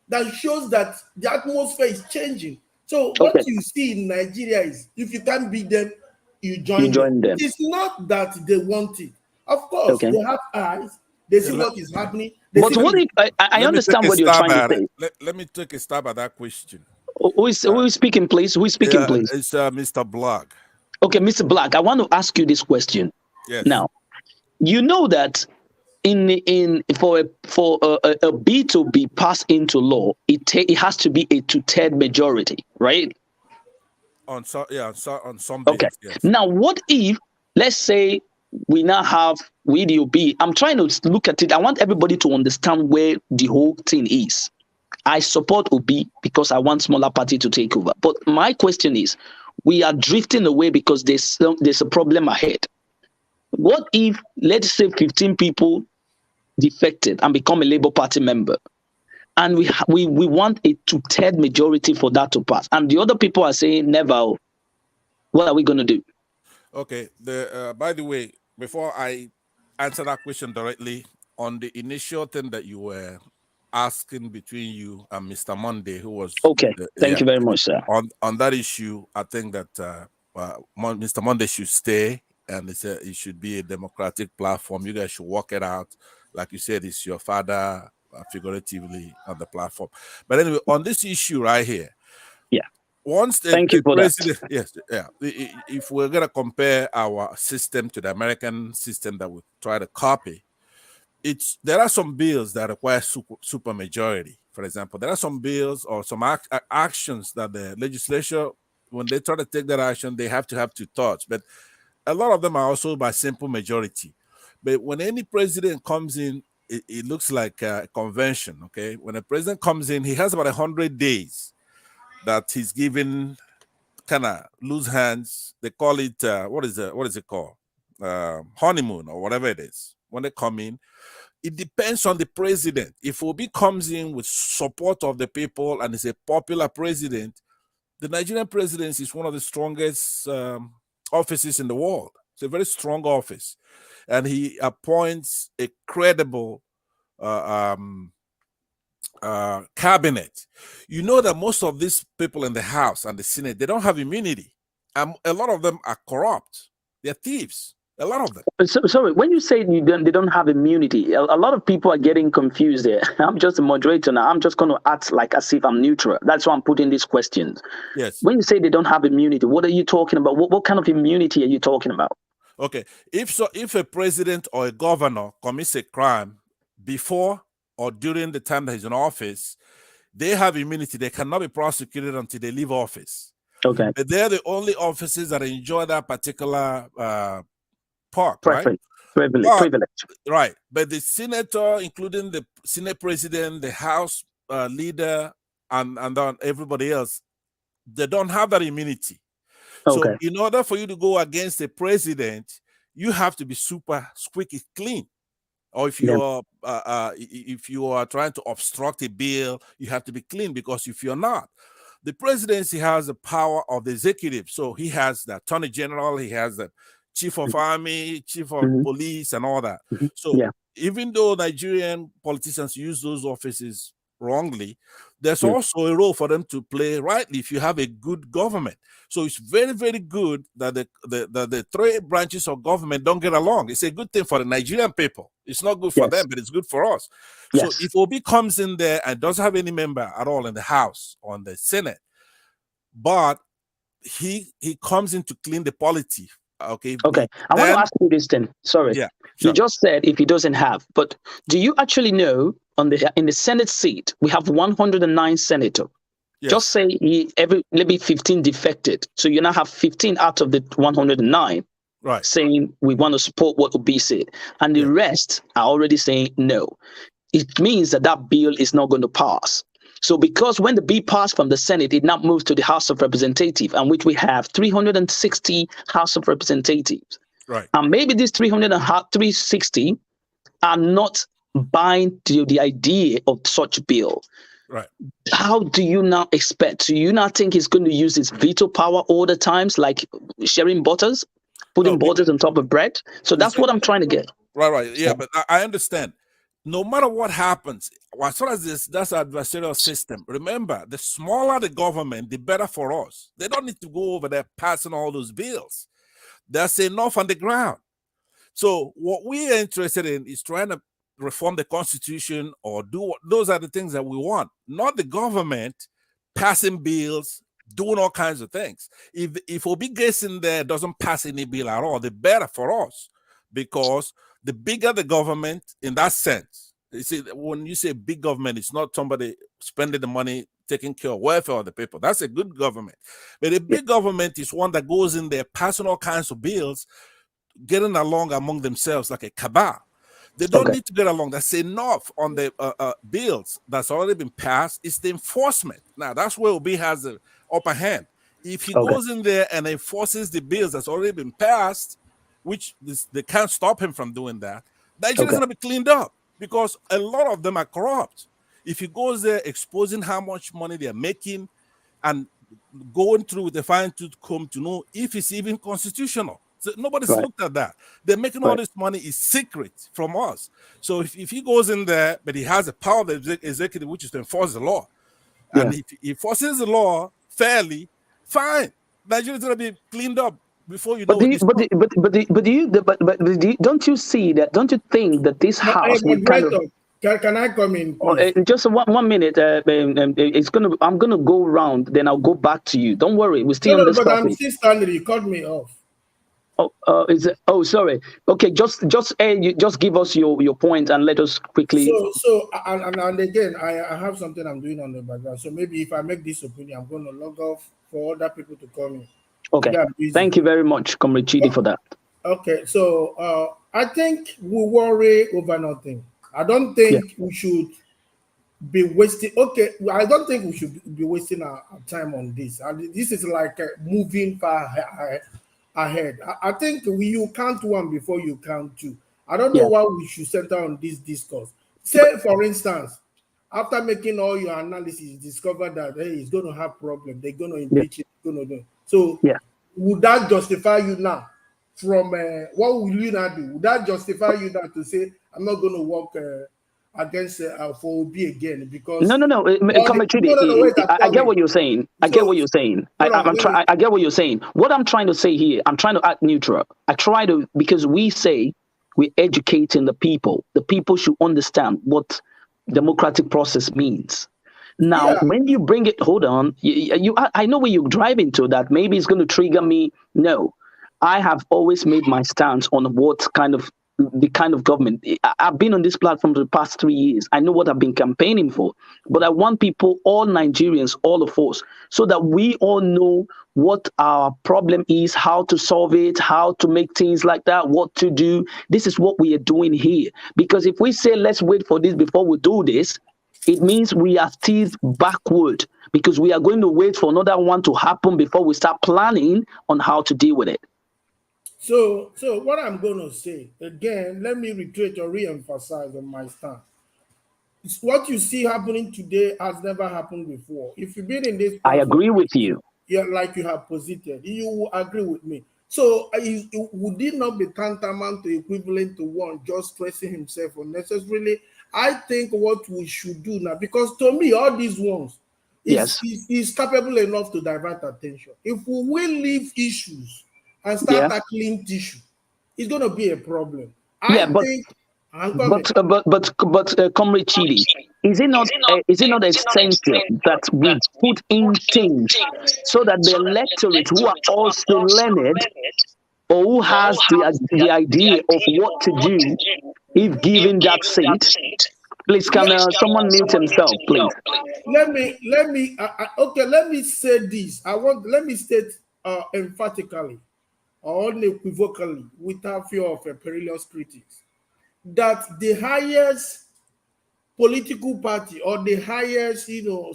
that shows that the atmosphere is changing. So what you see in Nigeria is, if you can't beat them, you join them. It's not that they want it. Of course, they have eyes. They see what is happening. But what if, I understand what you're trying to say. Let me take a stab at that question. Who is speaking, please? Who is speaking, please? It's Mr. Black. Okay, Mr. Black, I want to ask you this question. Yes. Now, you know that for a bill to be passed into law, it has to be a 2/3 majority, right? On some bills, okay. Yes. Now, what if, let's say, we now have with the OB? I'm trying to look at it. I want everybody to understand where the whole thing is. I support OB because I want smaller party to take over. But my question is, we are drifting away because there's a problem ahead. What if, let's say, 15 people defected and become a Labour Party member, and we want a 2/3 majority for that to pass, and the other people are saying never? What are we going to do? Okay. By the way, before I answer that question directly, on the initial thing that you were asking between you and Mr. Monday, who was Thank you very much, sir. On that issue, I think that Mr. Monday should stay, and it should be a democratic platform. You guys should work it out. Like you said, it's your father, figuratively, on the platform. But anyway, on this issue right here, once the president, if we're gonna compare our system to the American system that we try to copy, there are some bills that require super majority. For example, there are some bills or some actions that the legislature when they try to take that action, they have to have two thoughts. But a lot of them are also by simple majority. But when any president comes in, it looks like a convention. Okay, when a president comes in, he has about 100 days that he's given kind of loose hands. They call it what is it called? Honeymoon or whatever it is. When they come in, it depends on the president. If Obi comes in with support of the people and is a popular president, the Nigerian presidency is one of the strongest offices in the world. It's a very strong office, and he appoints a credible cabinet. You know that most of these people in the House and the Senate, they don't have immunity. A lot of them are corrupt. They're thieves. A lot of them. So, sorry, when you say they don't have immunity, a lot of people are getting confused there. I'm just a moderator now. I'm just going to act like as if I'm neutral. That's why I'm putting these questions. Yes. When you say they don't have immunity, what are you talking about? What kind of immunity are you talking about? Okay. If a president or a governor commits a crime before or during the time that he's in office, they have immunity. They cannot be prosecuted until they leave office. Okay. But they're the only offices that enjoy that particular park, privilege. Right. But the senator, including the Senate president, the House leader, and then everybody else, they don't have that immunity. Okay. So in order for you to go against the president, you have to be super squeaky clean. Or if you are trying to obstruct a bill, you have to be clean, because if you're not, the presidency has the power of the executive. So he has the attorney general, he has the chief of army, chief of police, and all that. So even though Nigerian politicians use those offices wrongly, there's also a role for them to play rightly if you have a good government. So it's very, very good that the three branches of government don't get along. It's a good thing for the Nigerian people. It's not good for them, but it's good for us. So if Obi comes in there and doesn't have any member at all in the House or in the Senate, but he comes in to clean the polity. Okay. I want to ask you this then. Sorry. Yeah. Sure. You just said if he doesn't have, but do you actually know in the Senate seat we have 109 senators? Yes. Just say maybe 15 defected, so you now have 15 out of the 109 saying we want to support what Obi said, and the rest are already saying no. It means that bill is not going to pass. So because when the bill passed from the Senate, it now moves to the House of Representatives, and which we have 360 House of Representatives. Right. And maybe these 360 are not buying to the idea of such bill. Right. How do you now expect? Do you not think he's going to use his veto power all the times, like sharing butters, putting butters on top of bread? So that's what I'm trying to get. Right. Yeah, but I understand. No matter what happens, as far as that's adversarial system, remember, the smaller the government, the better for us. They don't need to go over there passing all those bills. There's enough on the ground. So what we are interested in is trying to reform the Constitution or those are the things that we want, not the government passing bills, doing all kinds of things. If Obi gets in there, doesn't pass any bill at all, the better for us, because the bigger the government in that sense. You see, when you say big government, it's not somebody spending the money taking care of welfare of the people. That's a good government. But a big government is one that goes in there passing all kinds of bills, getting along among themselves like a cabal. They don't need to get along. That's enough on the bills that's already been passed. It's the enforcement. Now, that's where Obi has the upper hand. If he goes in there and enforces the bills that's already been passed, which they can't stop him from doing that, Nigeria is going to be cleaned up, because a lot of them are corrupt. If he goes there exposing how much money they're making and going through with a fine-tooth comb to know if it's even constitutional. So nobody's looked at that. They're making all this money is secret from us. So if he goes in there, but he has the power of the executive, which is to enforce the law, and if he enforces the law fairly, fine. Nigeria's going to be cleaned up before you know. Don't you see that? Don't you think that this house can I come in? Just 1 minute. I'm gonna go around. Then I'll go back to you. Don't worry. We're still on this topic. I'm still standing. You cut me off. Is it? Oh, sorry. Okay, just you just give us your point and let us quickly. So and again, I have something I'm doing on the background. So maybe if I make this opinion, I'm going to log off for other people to come in. Okay. Thank you very much, Comrade Chidi, for that. Okay, so I think we worry over nothing. I don't think we should be wasting. Okay, I don't think we should be wasting our time on this. And this is like moving far ahead. I think you count one before you count two. I don't know why we should center on this discourse. Say, for instance, after making all your analysis, discover that hey, it's going to have problem. They're going to impeach it. Going to do. So, would that justify you now? From what will you not do? Would that justify you now to say I'm not going to work against for OB again? Because no. I get what you're saying. I get what you're saying. I get what you're saying. What I'm trying to say here, I'm trying to act neutral. Because we say we're educating the people. The people should understand what democratic process means. Now, when you bring it, hold on. I know where you're driving to. That maybe it's going to trigger me. No. I have always made my stance on the kind of government. I've been on this platform for the past 3 years. I know what I've been campaigning for, but I want people, all Nigerians, all of us, so that we all know what our problem is, how to solve it, how to make things like that, what to do. This is what we are doing here. Because if we say, let's wait for this before we do this, it means we are still backward because we are going to wait for another one to happen before we start planning on how to deal with it. So what I'm going to say, again, let me reiterate or re-emphasize on my stand. It's what you see happening today has never happened before. If you've been in this... I agree with you. Yeah, like you have posited, you will agree with me. So would it not be tantamount to equivalent to one just stressing himself unnecessarily? I think what we should do now, because to me, all these ones is capable enough to divert attention. If we will leave issues and start tackling tissue, it's going to be a problem. Comrade Chidi, is it not essential that we put in things so that the electorate who are also learned or who has the idea of what to do if given that seat? Please, can someone mute himself, please? Let me say this. Let me state emphatically or unequivocally, without fear of perilous critics, that the highest political party or the highest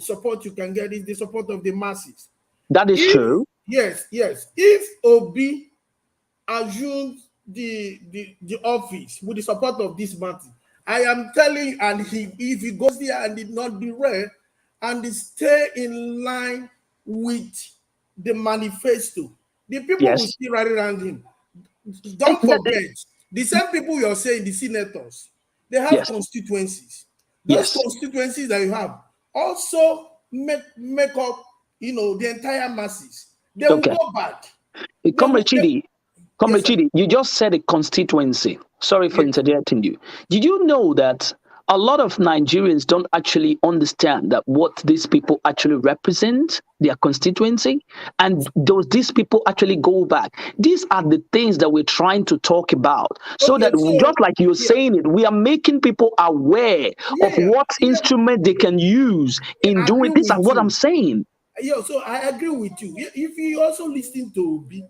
support you can get is the support of the masses. That is true. Yes. If Obi assumes the office with the support of this party, I am telling you, and if he goes there and did not be read and stay in line with the manifesto, the people will still rally around him. Don't forget, the same people you're saying, the senators, they have constituencies. Those constituencies that you have also make up, the entire masses. They will go back. Comrade Chidi, you just said a constituency. Sorry for interjecting you. Did you know that a lot of Nigerians don't actually understand that what these people actually represent, their constituency, and these people actually go back? These are the things that we're trying to talk about. So just like you're saying it, we are making people aware of what instrument they can use in doing this. Is what I'm saying. So I agree with you. If you also listen to Obi,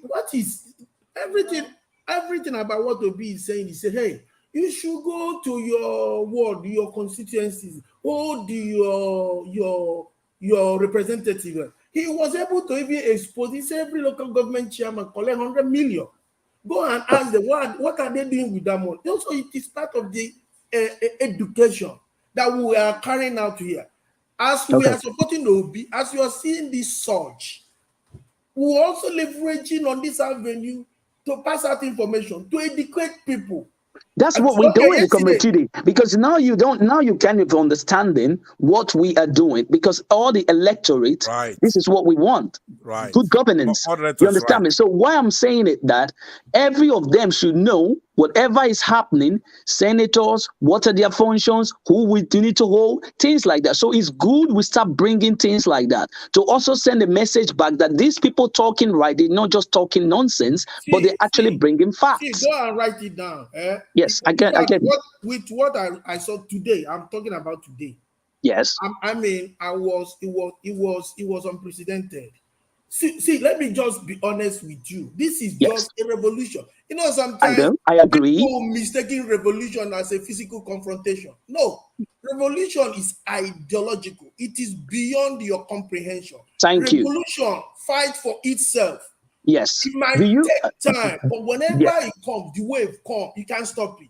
what is everything about what Obi is saying? He said, hey, you should go to your ward, your constituencies, hold your representative. He was able to even expose. He said every local government chairman collect 100 million. Go and ask them what are they doing with that money. Also, it is part of the education that we are carrying out here. As we are supporting Obi, as you are seeing this surge, we're also leveraging on this avenue to pass out information, to educate people. That's what we're doing, Comrade Chidi, because now you kind of understanding what we are doing, because all the electorate, this is what we want. Good governance. You understand me? So why I'm saying it, that every of them should know Whatever is happening, senators, what are their functions, who we need to hold, things like that. So it's good we start bringing things like that to also send a message back that these people talking right, they're not just talking nonsense, but they're actually bringing facts. Go and write it down. Yes, I get it. With what I saw today, I'm talking about today. Yes. It was unprecedented. See, let me just be honest with you. This is just a revolution. You know, sometimes I agree. People mistaking revolution as a physical confrontation. No, revolution is ideological. It is beyond your comprehension. Revolution fight for itself. Yes. It might take time, but whenever it comes, the wave comes, you can't stop it.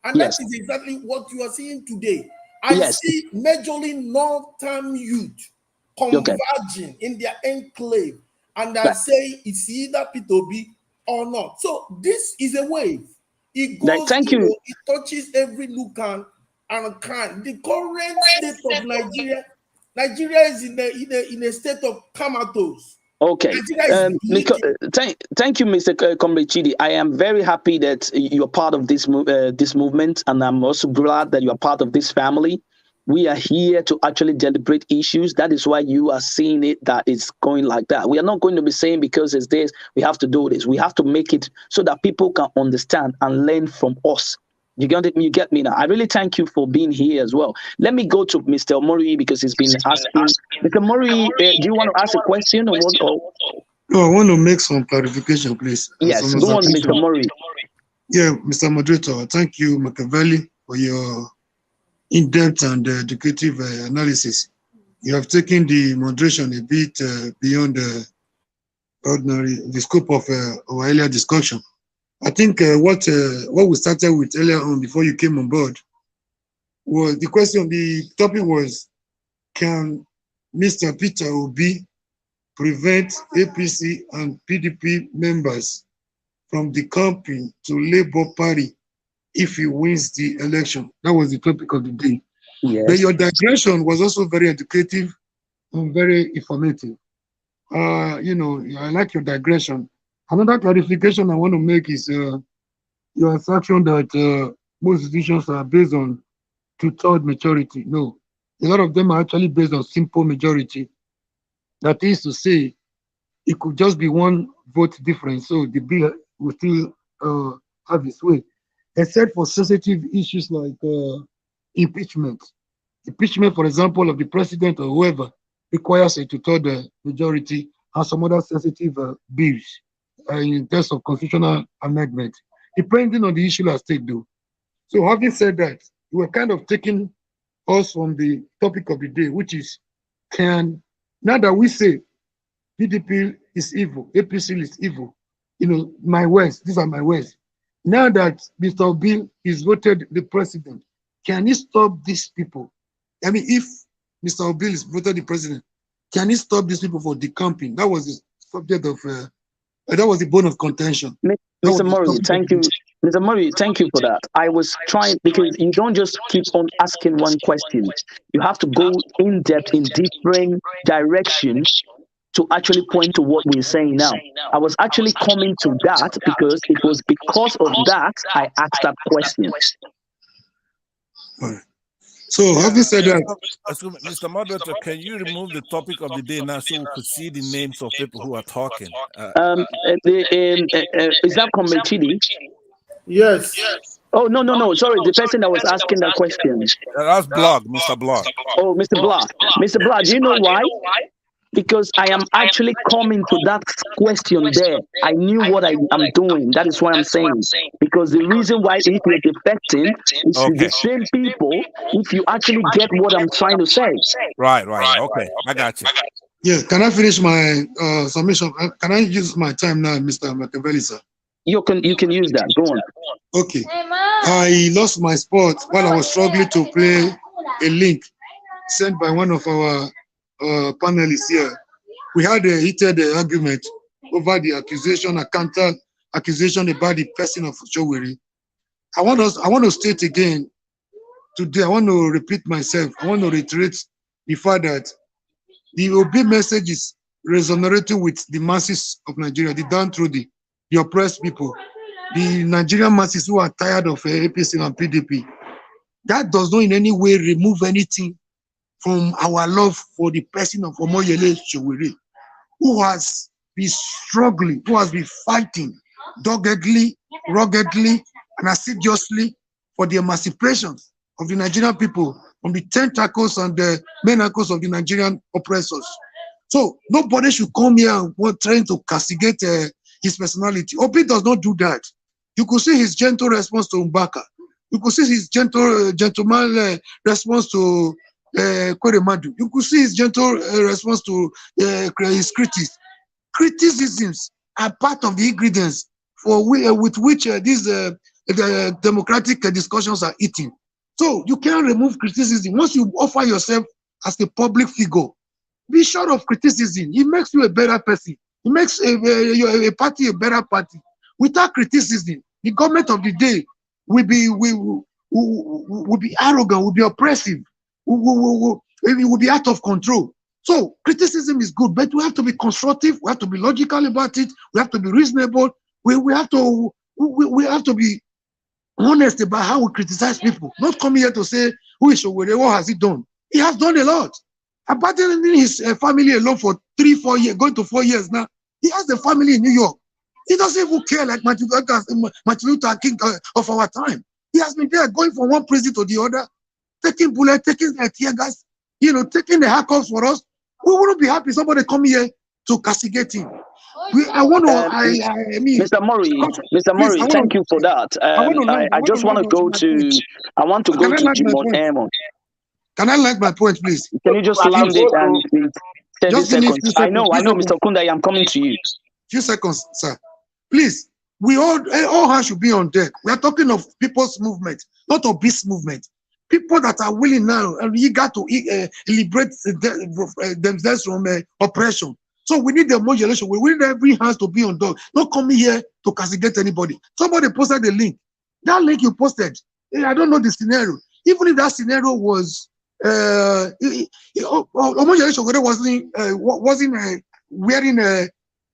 And that is exactly what you are seeing today. I see majorly northern youth converging in their enclave, and I say it's either P2B or not. So this is a wave. It goes, it touches every nook and cranny. The current state of Nigeria is in a state of comatose. Okay. Thank you, Mr. Comrade Chidi. I am very happy that you're part of this movement, and I'm also glad that you are part of this family. We are here to actually deliberate issues. That is why you are seeing it that it's going like that. We are not going to be saying because it's this, we have to do this. We have to make it so that people can understand and learn from us. You get me now. I really thank you for being here as well. Let me go to Mr. Omori because he's been asking. Mr. Omori, do you want to ask a question or what? No, I want to make some clarification, please. Yes, go on, Mr. Omori. Yeah, Mr. Moderator, thank you, Machiavelli, for your in-depth and educative analysis. You have taken the moderation a bit beyond the scope of our earlier discussion. I think what we started with earlier on before you came on board was the question. The topic was, can Mr. Peter Obi prevent APC and PDP members from decamping to Labour Party if he wins the election? That was the topic of the day. Yes. But your digression was also very educative and very informative. I like your digression. Another clarification I want to make is your assertion that most decisions are based on 2/3 majority. No, a lot of them are actually based on simple majority. That is to say, it could just be one vote difference, so the bill will still have its way, except for sensitive issues like impeachment. Impeachment, for example, of the president or whoever requires a 2/3 majority, and some other sensitive bills in terms of constitutional amendment, depending on the issue at stake, though. So, having said that, we're kind of taking us from the topic of the day, which is, now that we say PDP is evil, APC is evil, my words, these are my words. Now that Mr. Obi is voted the president, can he stop these people? I mean, if Mr. Obi is voted the president, can he stop these people for decamping? That was the subject of, that was the bone of contention. Mr. Murray, thank you. Mr. Murray, thank you for that. I was trying, because you don't just keep on asking one question. You have to go in depth in different directions to actually point to what we're saying now. I was actually coming to that because it was because of that I asked that question. So, having said that, Mr. Moderator, can you remove the topic of the day now so we could see the names of people who are talking? Is that Comrade Chidi? Yes. Oh, no. Sorry, the person that was asking that question. That's Blog, Mr. Blog. Oh, Mr. Blog. Mr. Blog, do you know why? Because I am actually coming to that question there. I knew what I am doing. That is what I'm saying. Because the reason why it is affecting is the same people, if you actually get what I'm trying to say. Right. Okay, I got you. Yeah, can I finish my submission? Can I use my time now, Mr. Machiavelli, sir? You can use that. Go on. Okay. I lost my spot while I was struggling to play a link sent by one of our panelists here. We had a heated argument over the accusation, a counter accusation about the person of Showeri. I want to state again today, I want to repeat myself. I want to reiterate the fact that the OB message is resonating with the masses of Nigeria, the downtrodden, the oppressed people. the Nigerian masses who are tired of APC and PDP. That does not in any way remove anything from our love for the person of Omoyele Sowore, who has been struggling, who has been fighting doggedly, ruggedly, and assiduously for the emancipation of the Nigerian people from the tentacles and the manacles of the Nigerian oppressors. So nobody should come here and trying to castigate his personality. Obi does not do that. You could see his gentle response to Mbaka. You could see his gentleman response to Kweremadu. You could see his gentle response to his critics. Criticisms are part of the ingredients with which these democratic discussions are eating. So you can't remove criticism. Once you offer yourself as a public figure, be sure of criticism. It makes you a better person. It makes a party a better party. Without criticism, the government of the day will be arrogant, will be oppressive, will be out of control. So criticism is good, but we have to be constructive. We have to be logical about it. We have to be reasonable. We have to be honest about how we criticize people. Not coming here to say who is Sowore, what has he done? He has done a lot. Abandoning his family alone for 3-4 years, going to 4 years now. He has a family in New York. He doesn't even care like Martin Luther King of our time. He has been there going from one prison to the other, taking bullets, taking tear gas, taking the handcuffs for us. We wouldn't be happy somebody come here to castigate him. Mr. Murray, thank you for that. I just want to go to Jimo Emo. Can I like my point, please? Can you just land it and please 30 seconds? I know, Mr. Kunda, I'm coming to you. Few seconds, sir. Please, we all hands should be on deck. We are talking of people's movement, not of beast movement. People that are willing now and eager to liberate themselves from oppression. So we need the Omoyele. We need every hands to be on deck. Not coming here to castigate anybody. Somebody posted the link. That link you posted, I don't know the scenario. Even if that scenario was Omoyele wasn't wearing a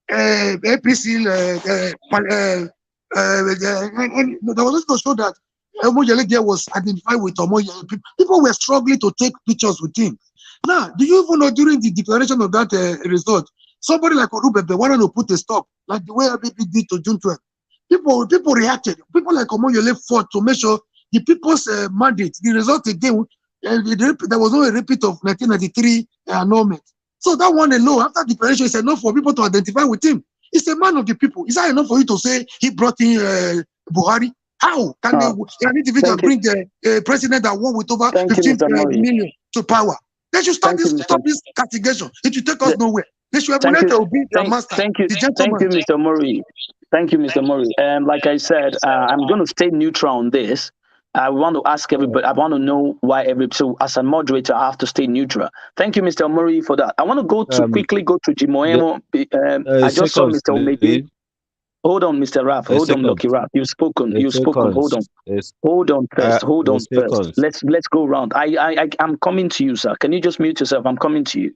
APC. There was also to show that Omoyele was identified with Omoyele. People were struggling to take pictures with him. Now, do you even know during the declaration of that result, somebody like Orubebe wanted to put a stop, like the way ABP did to June 12th. People reacted. People like Omoyele fought to make sure the people's mandate, the result again, there was no repeat of 1993 annulment. So that one alone, after declaration, is enough for people to identify with him. He's a man of the people. Is that enough for you to say he brought in Buhari? How can an individual bring the president that won with over 15 million to power? They should stop this castigation. It will take us nowhere. They should emulate the Obi, their master. Thank you, Mr. Murray. Thank you, Mr. Murray. Like I said, I'm going to stay neutral on this. I want to ask everybody, I want to know why so as a moderator, I have to stay neutral. Thank you, Mr. Murray, for that. I want to quickly go to Jimoemo. I just saw Mr. Omeje. Hold on, Mr. Raff. Hold on, Lucky Raff. You've spoken. Hold on. Hold on first. Let's go around. I'm coming to you, sir. Can you just mute yourself? I'm coming to you.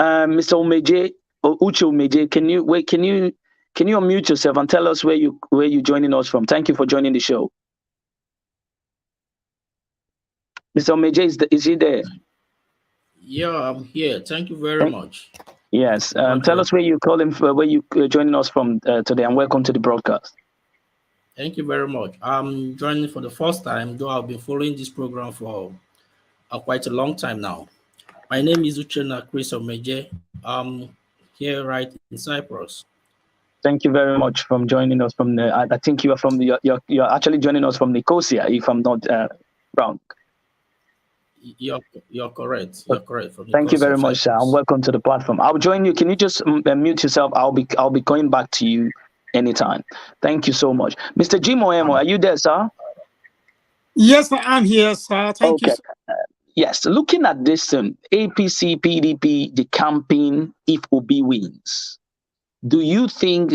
Mr. Omeje, Uche Omeje, can you unmute yourself and tell us where you joining us from? Thank you for joining the show. Mr. Omeje, is he there? Yeah, I'm here. Thank you very much. Yes. Tell us where you joining us from today, and welcome to the broadcast. Thank you very much. I'm joining for the first time, though I've been following this program for quite a long time now. My name is Uchenna Chris Omeje. I'm here right in Cyprus. Thank you very much for joining us from the. I think you are from the. You're actually joining us from Nicosia, if I'm not wrong. You're correct. You're correct. Thank you very much, sir, and welcome to the platform. I'll join you. Can you just mute yourself? I'll be going back to you anytime. Thank you so much, Mr. Jimo Emo. Are you there, sir? Yes, I'm here, sir. Thank you. Yes, looking at this APC PDP decamping if Obi wins, do you think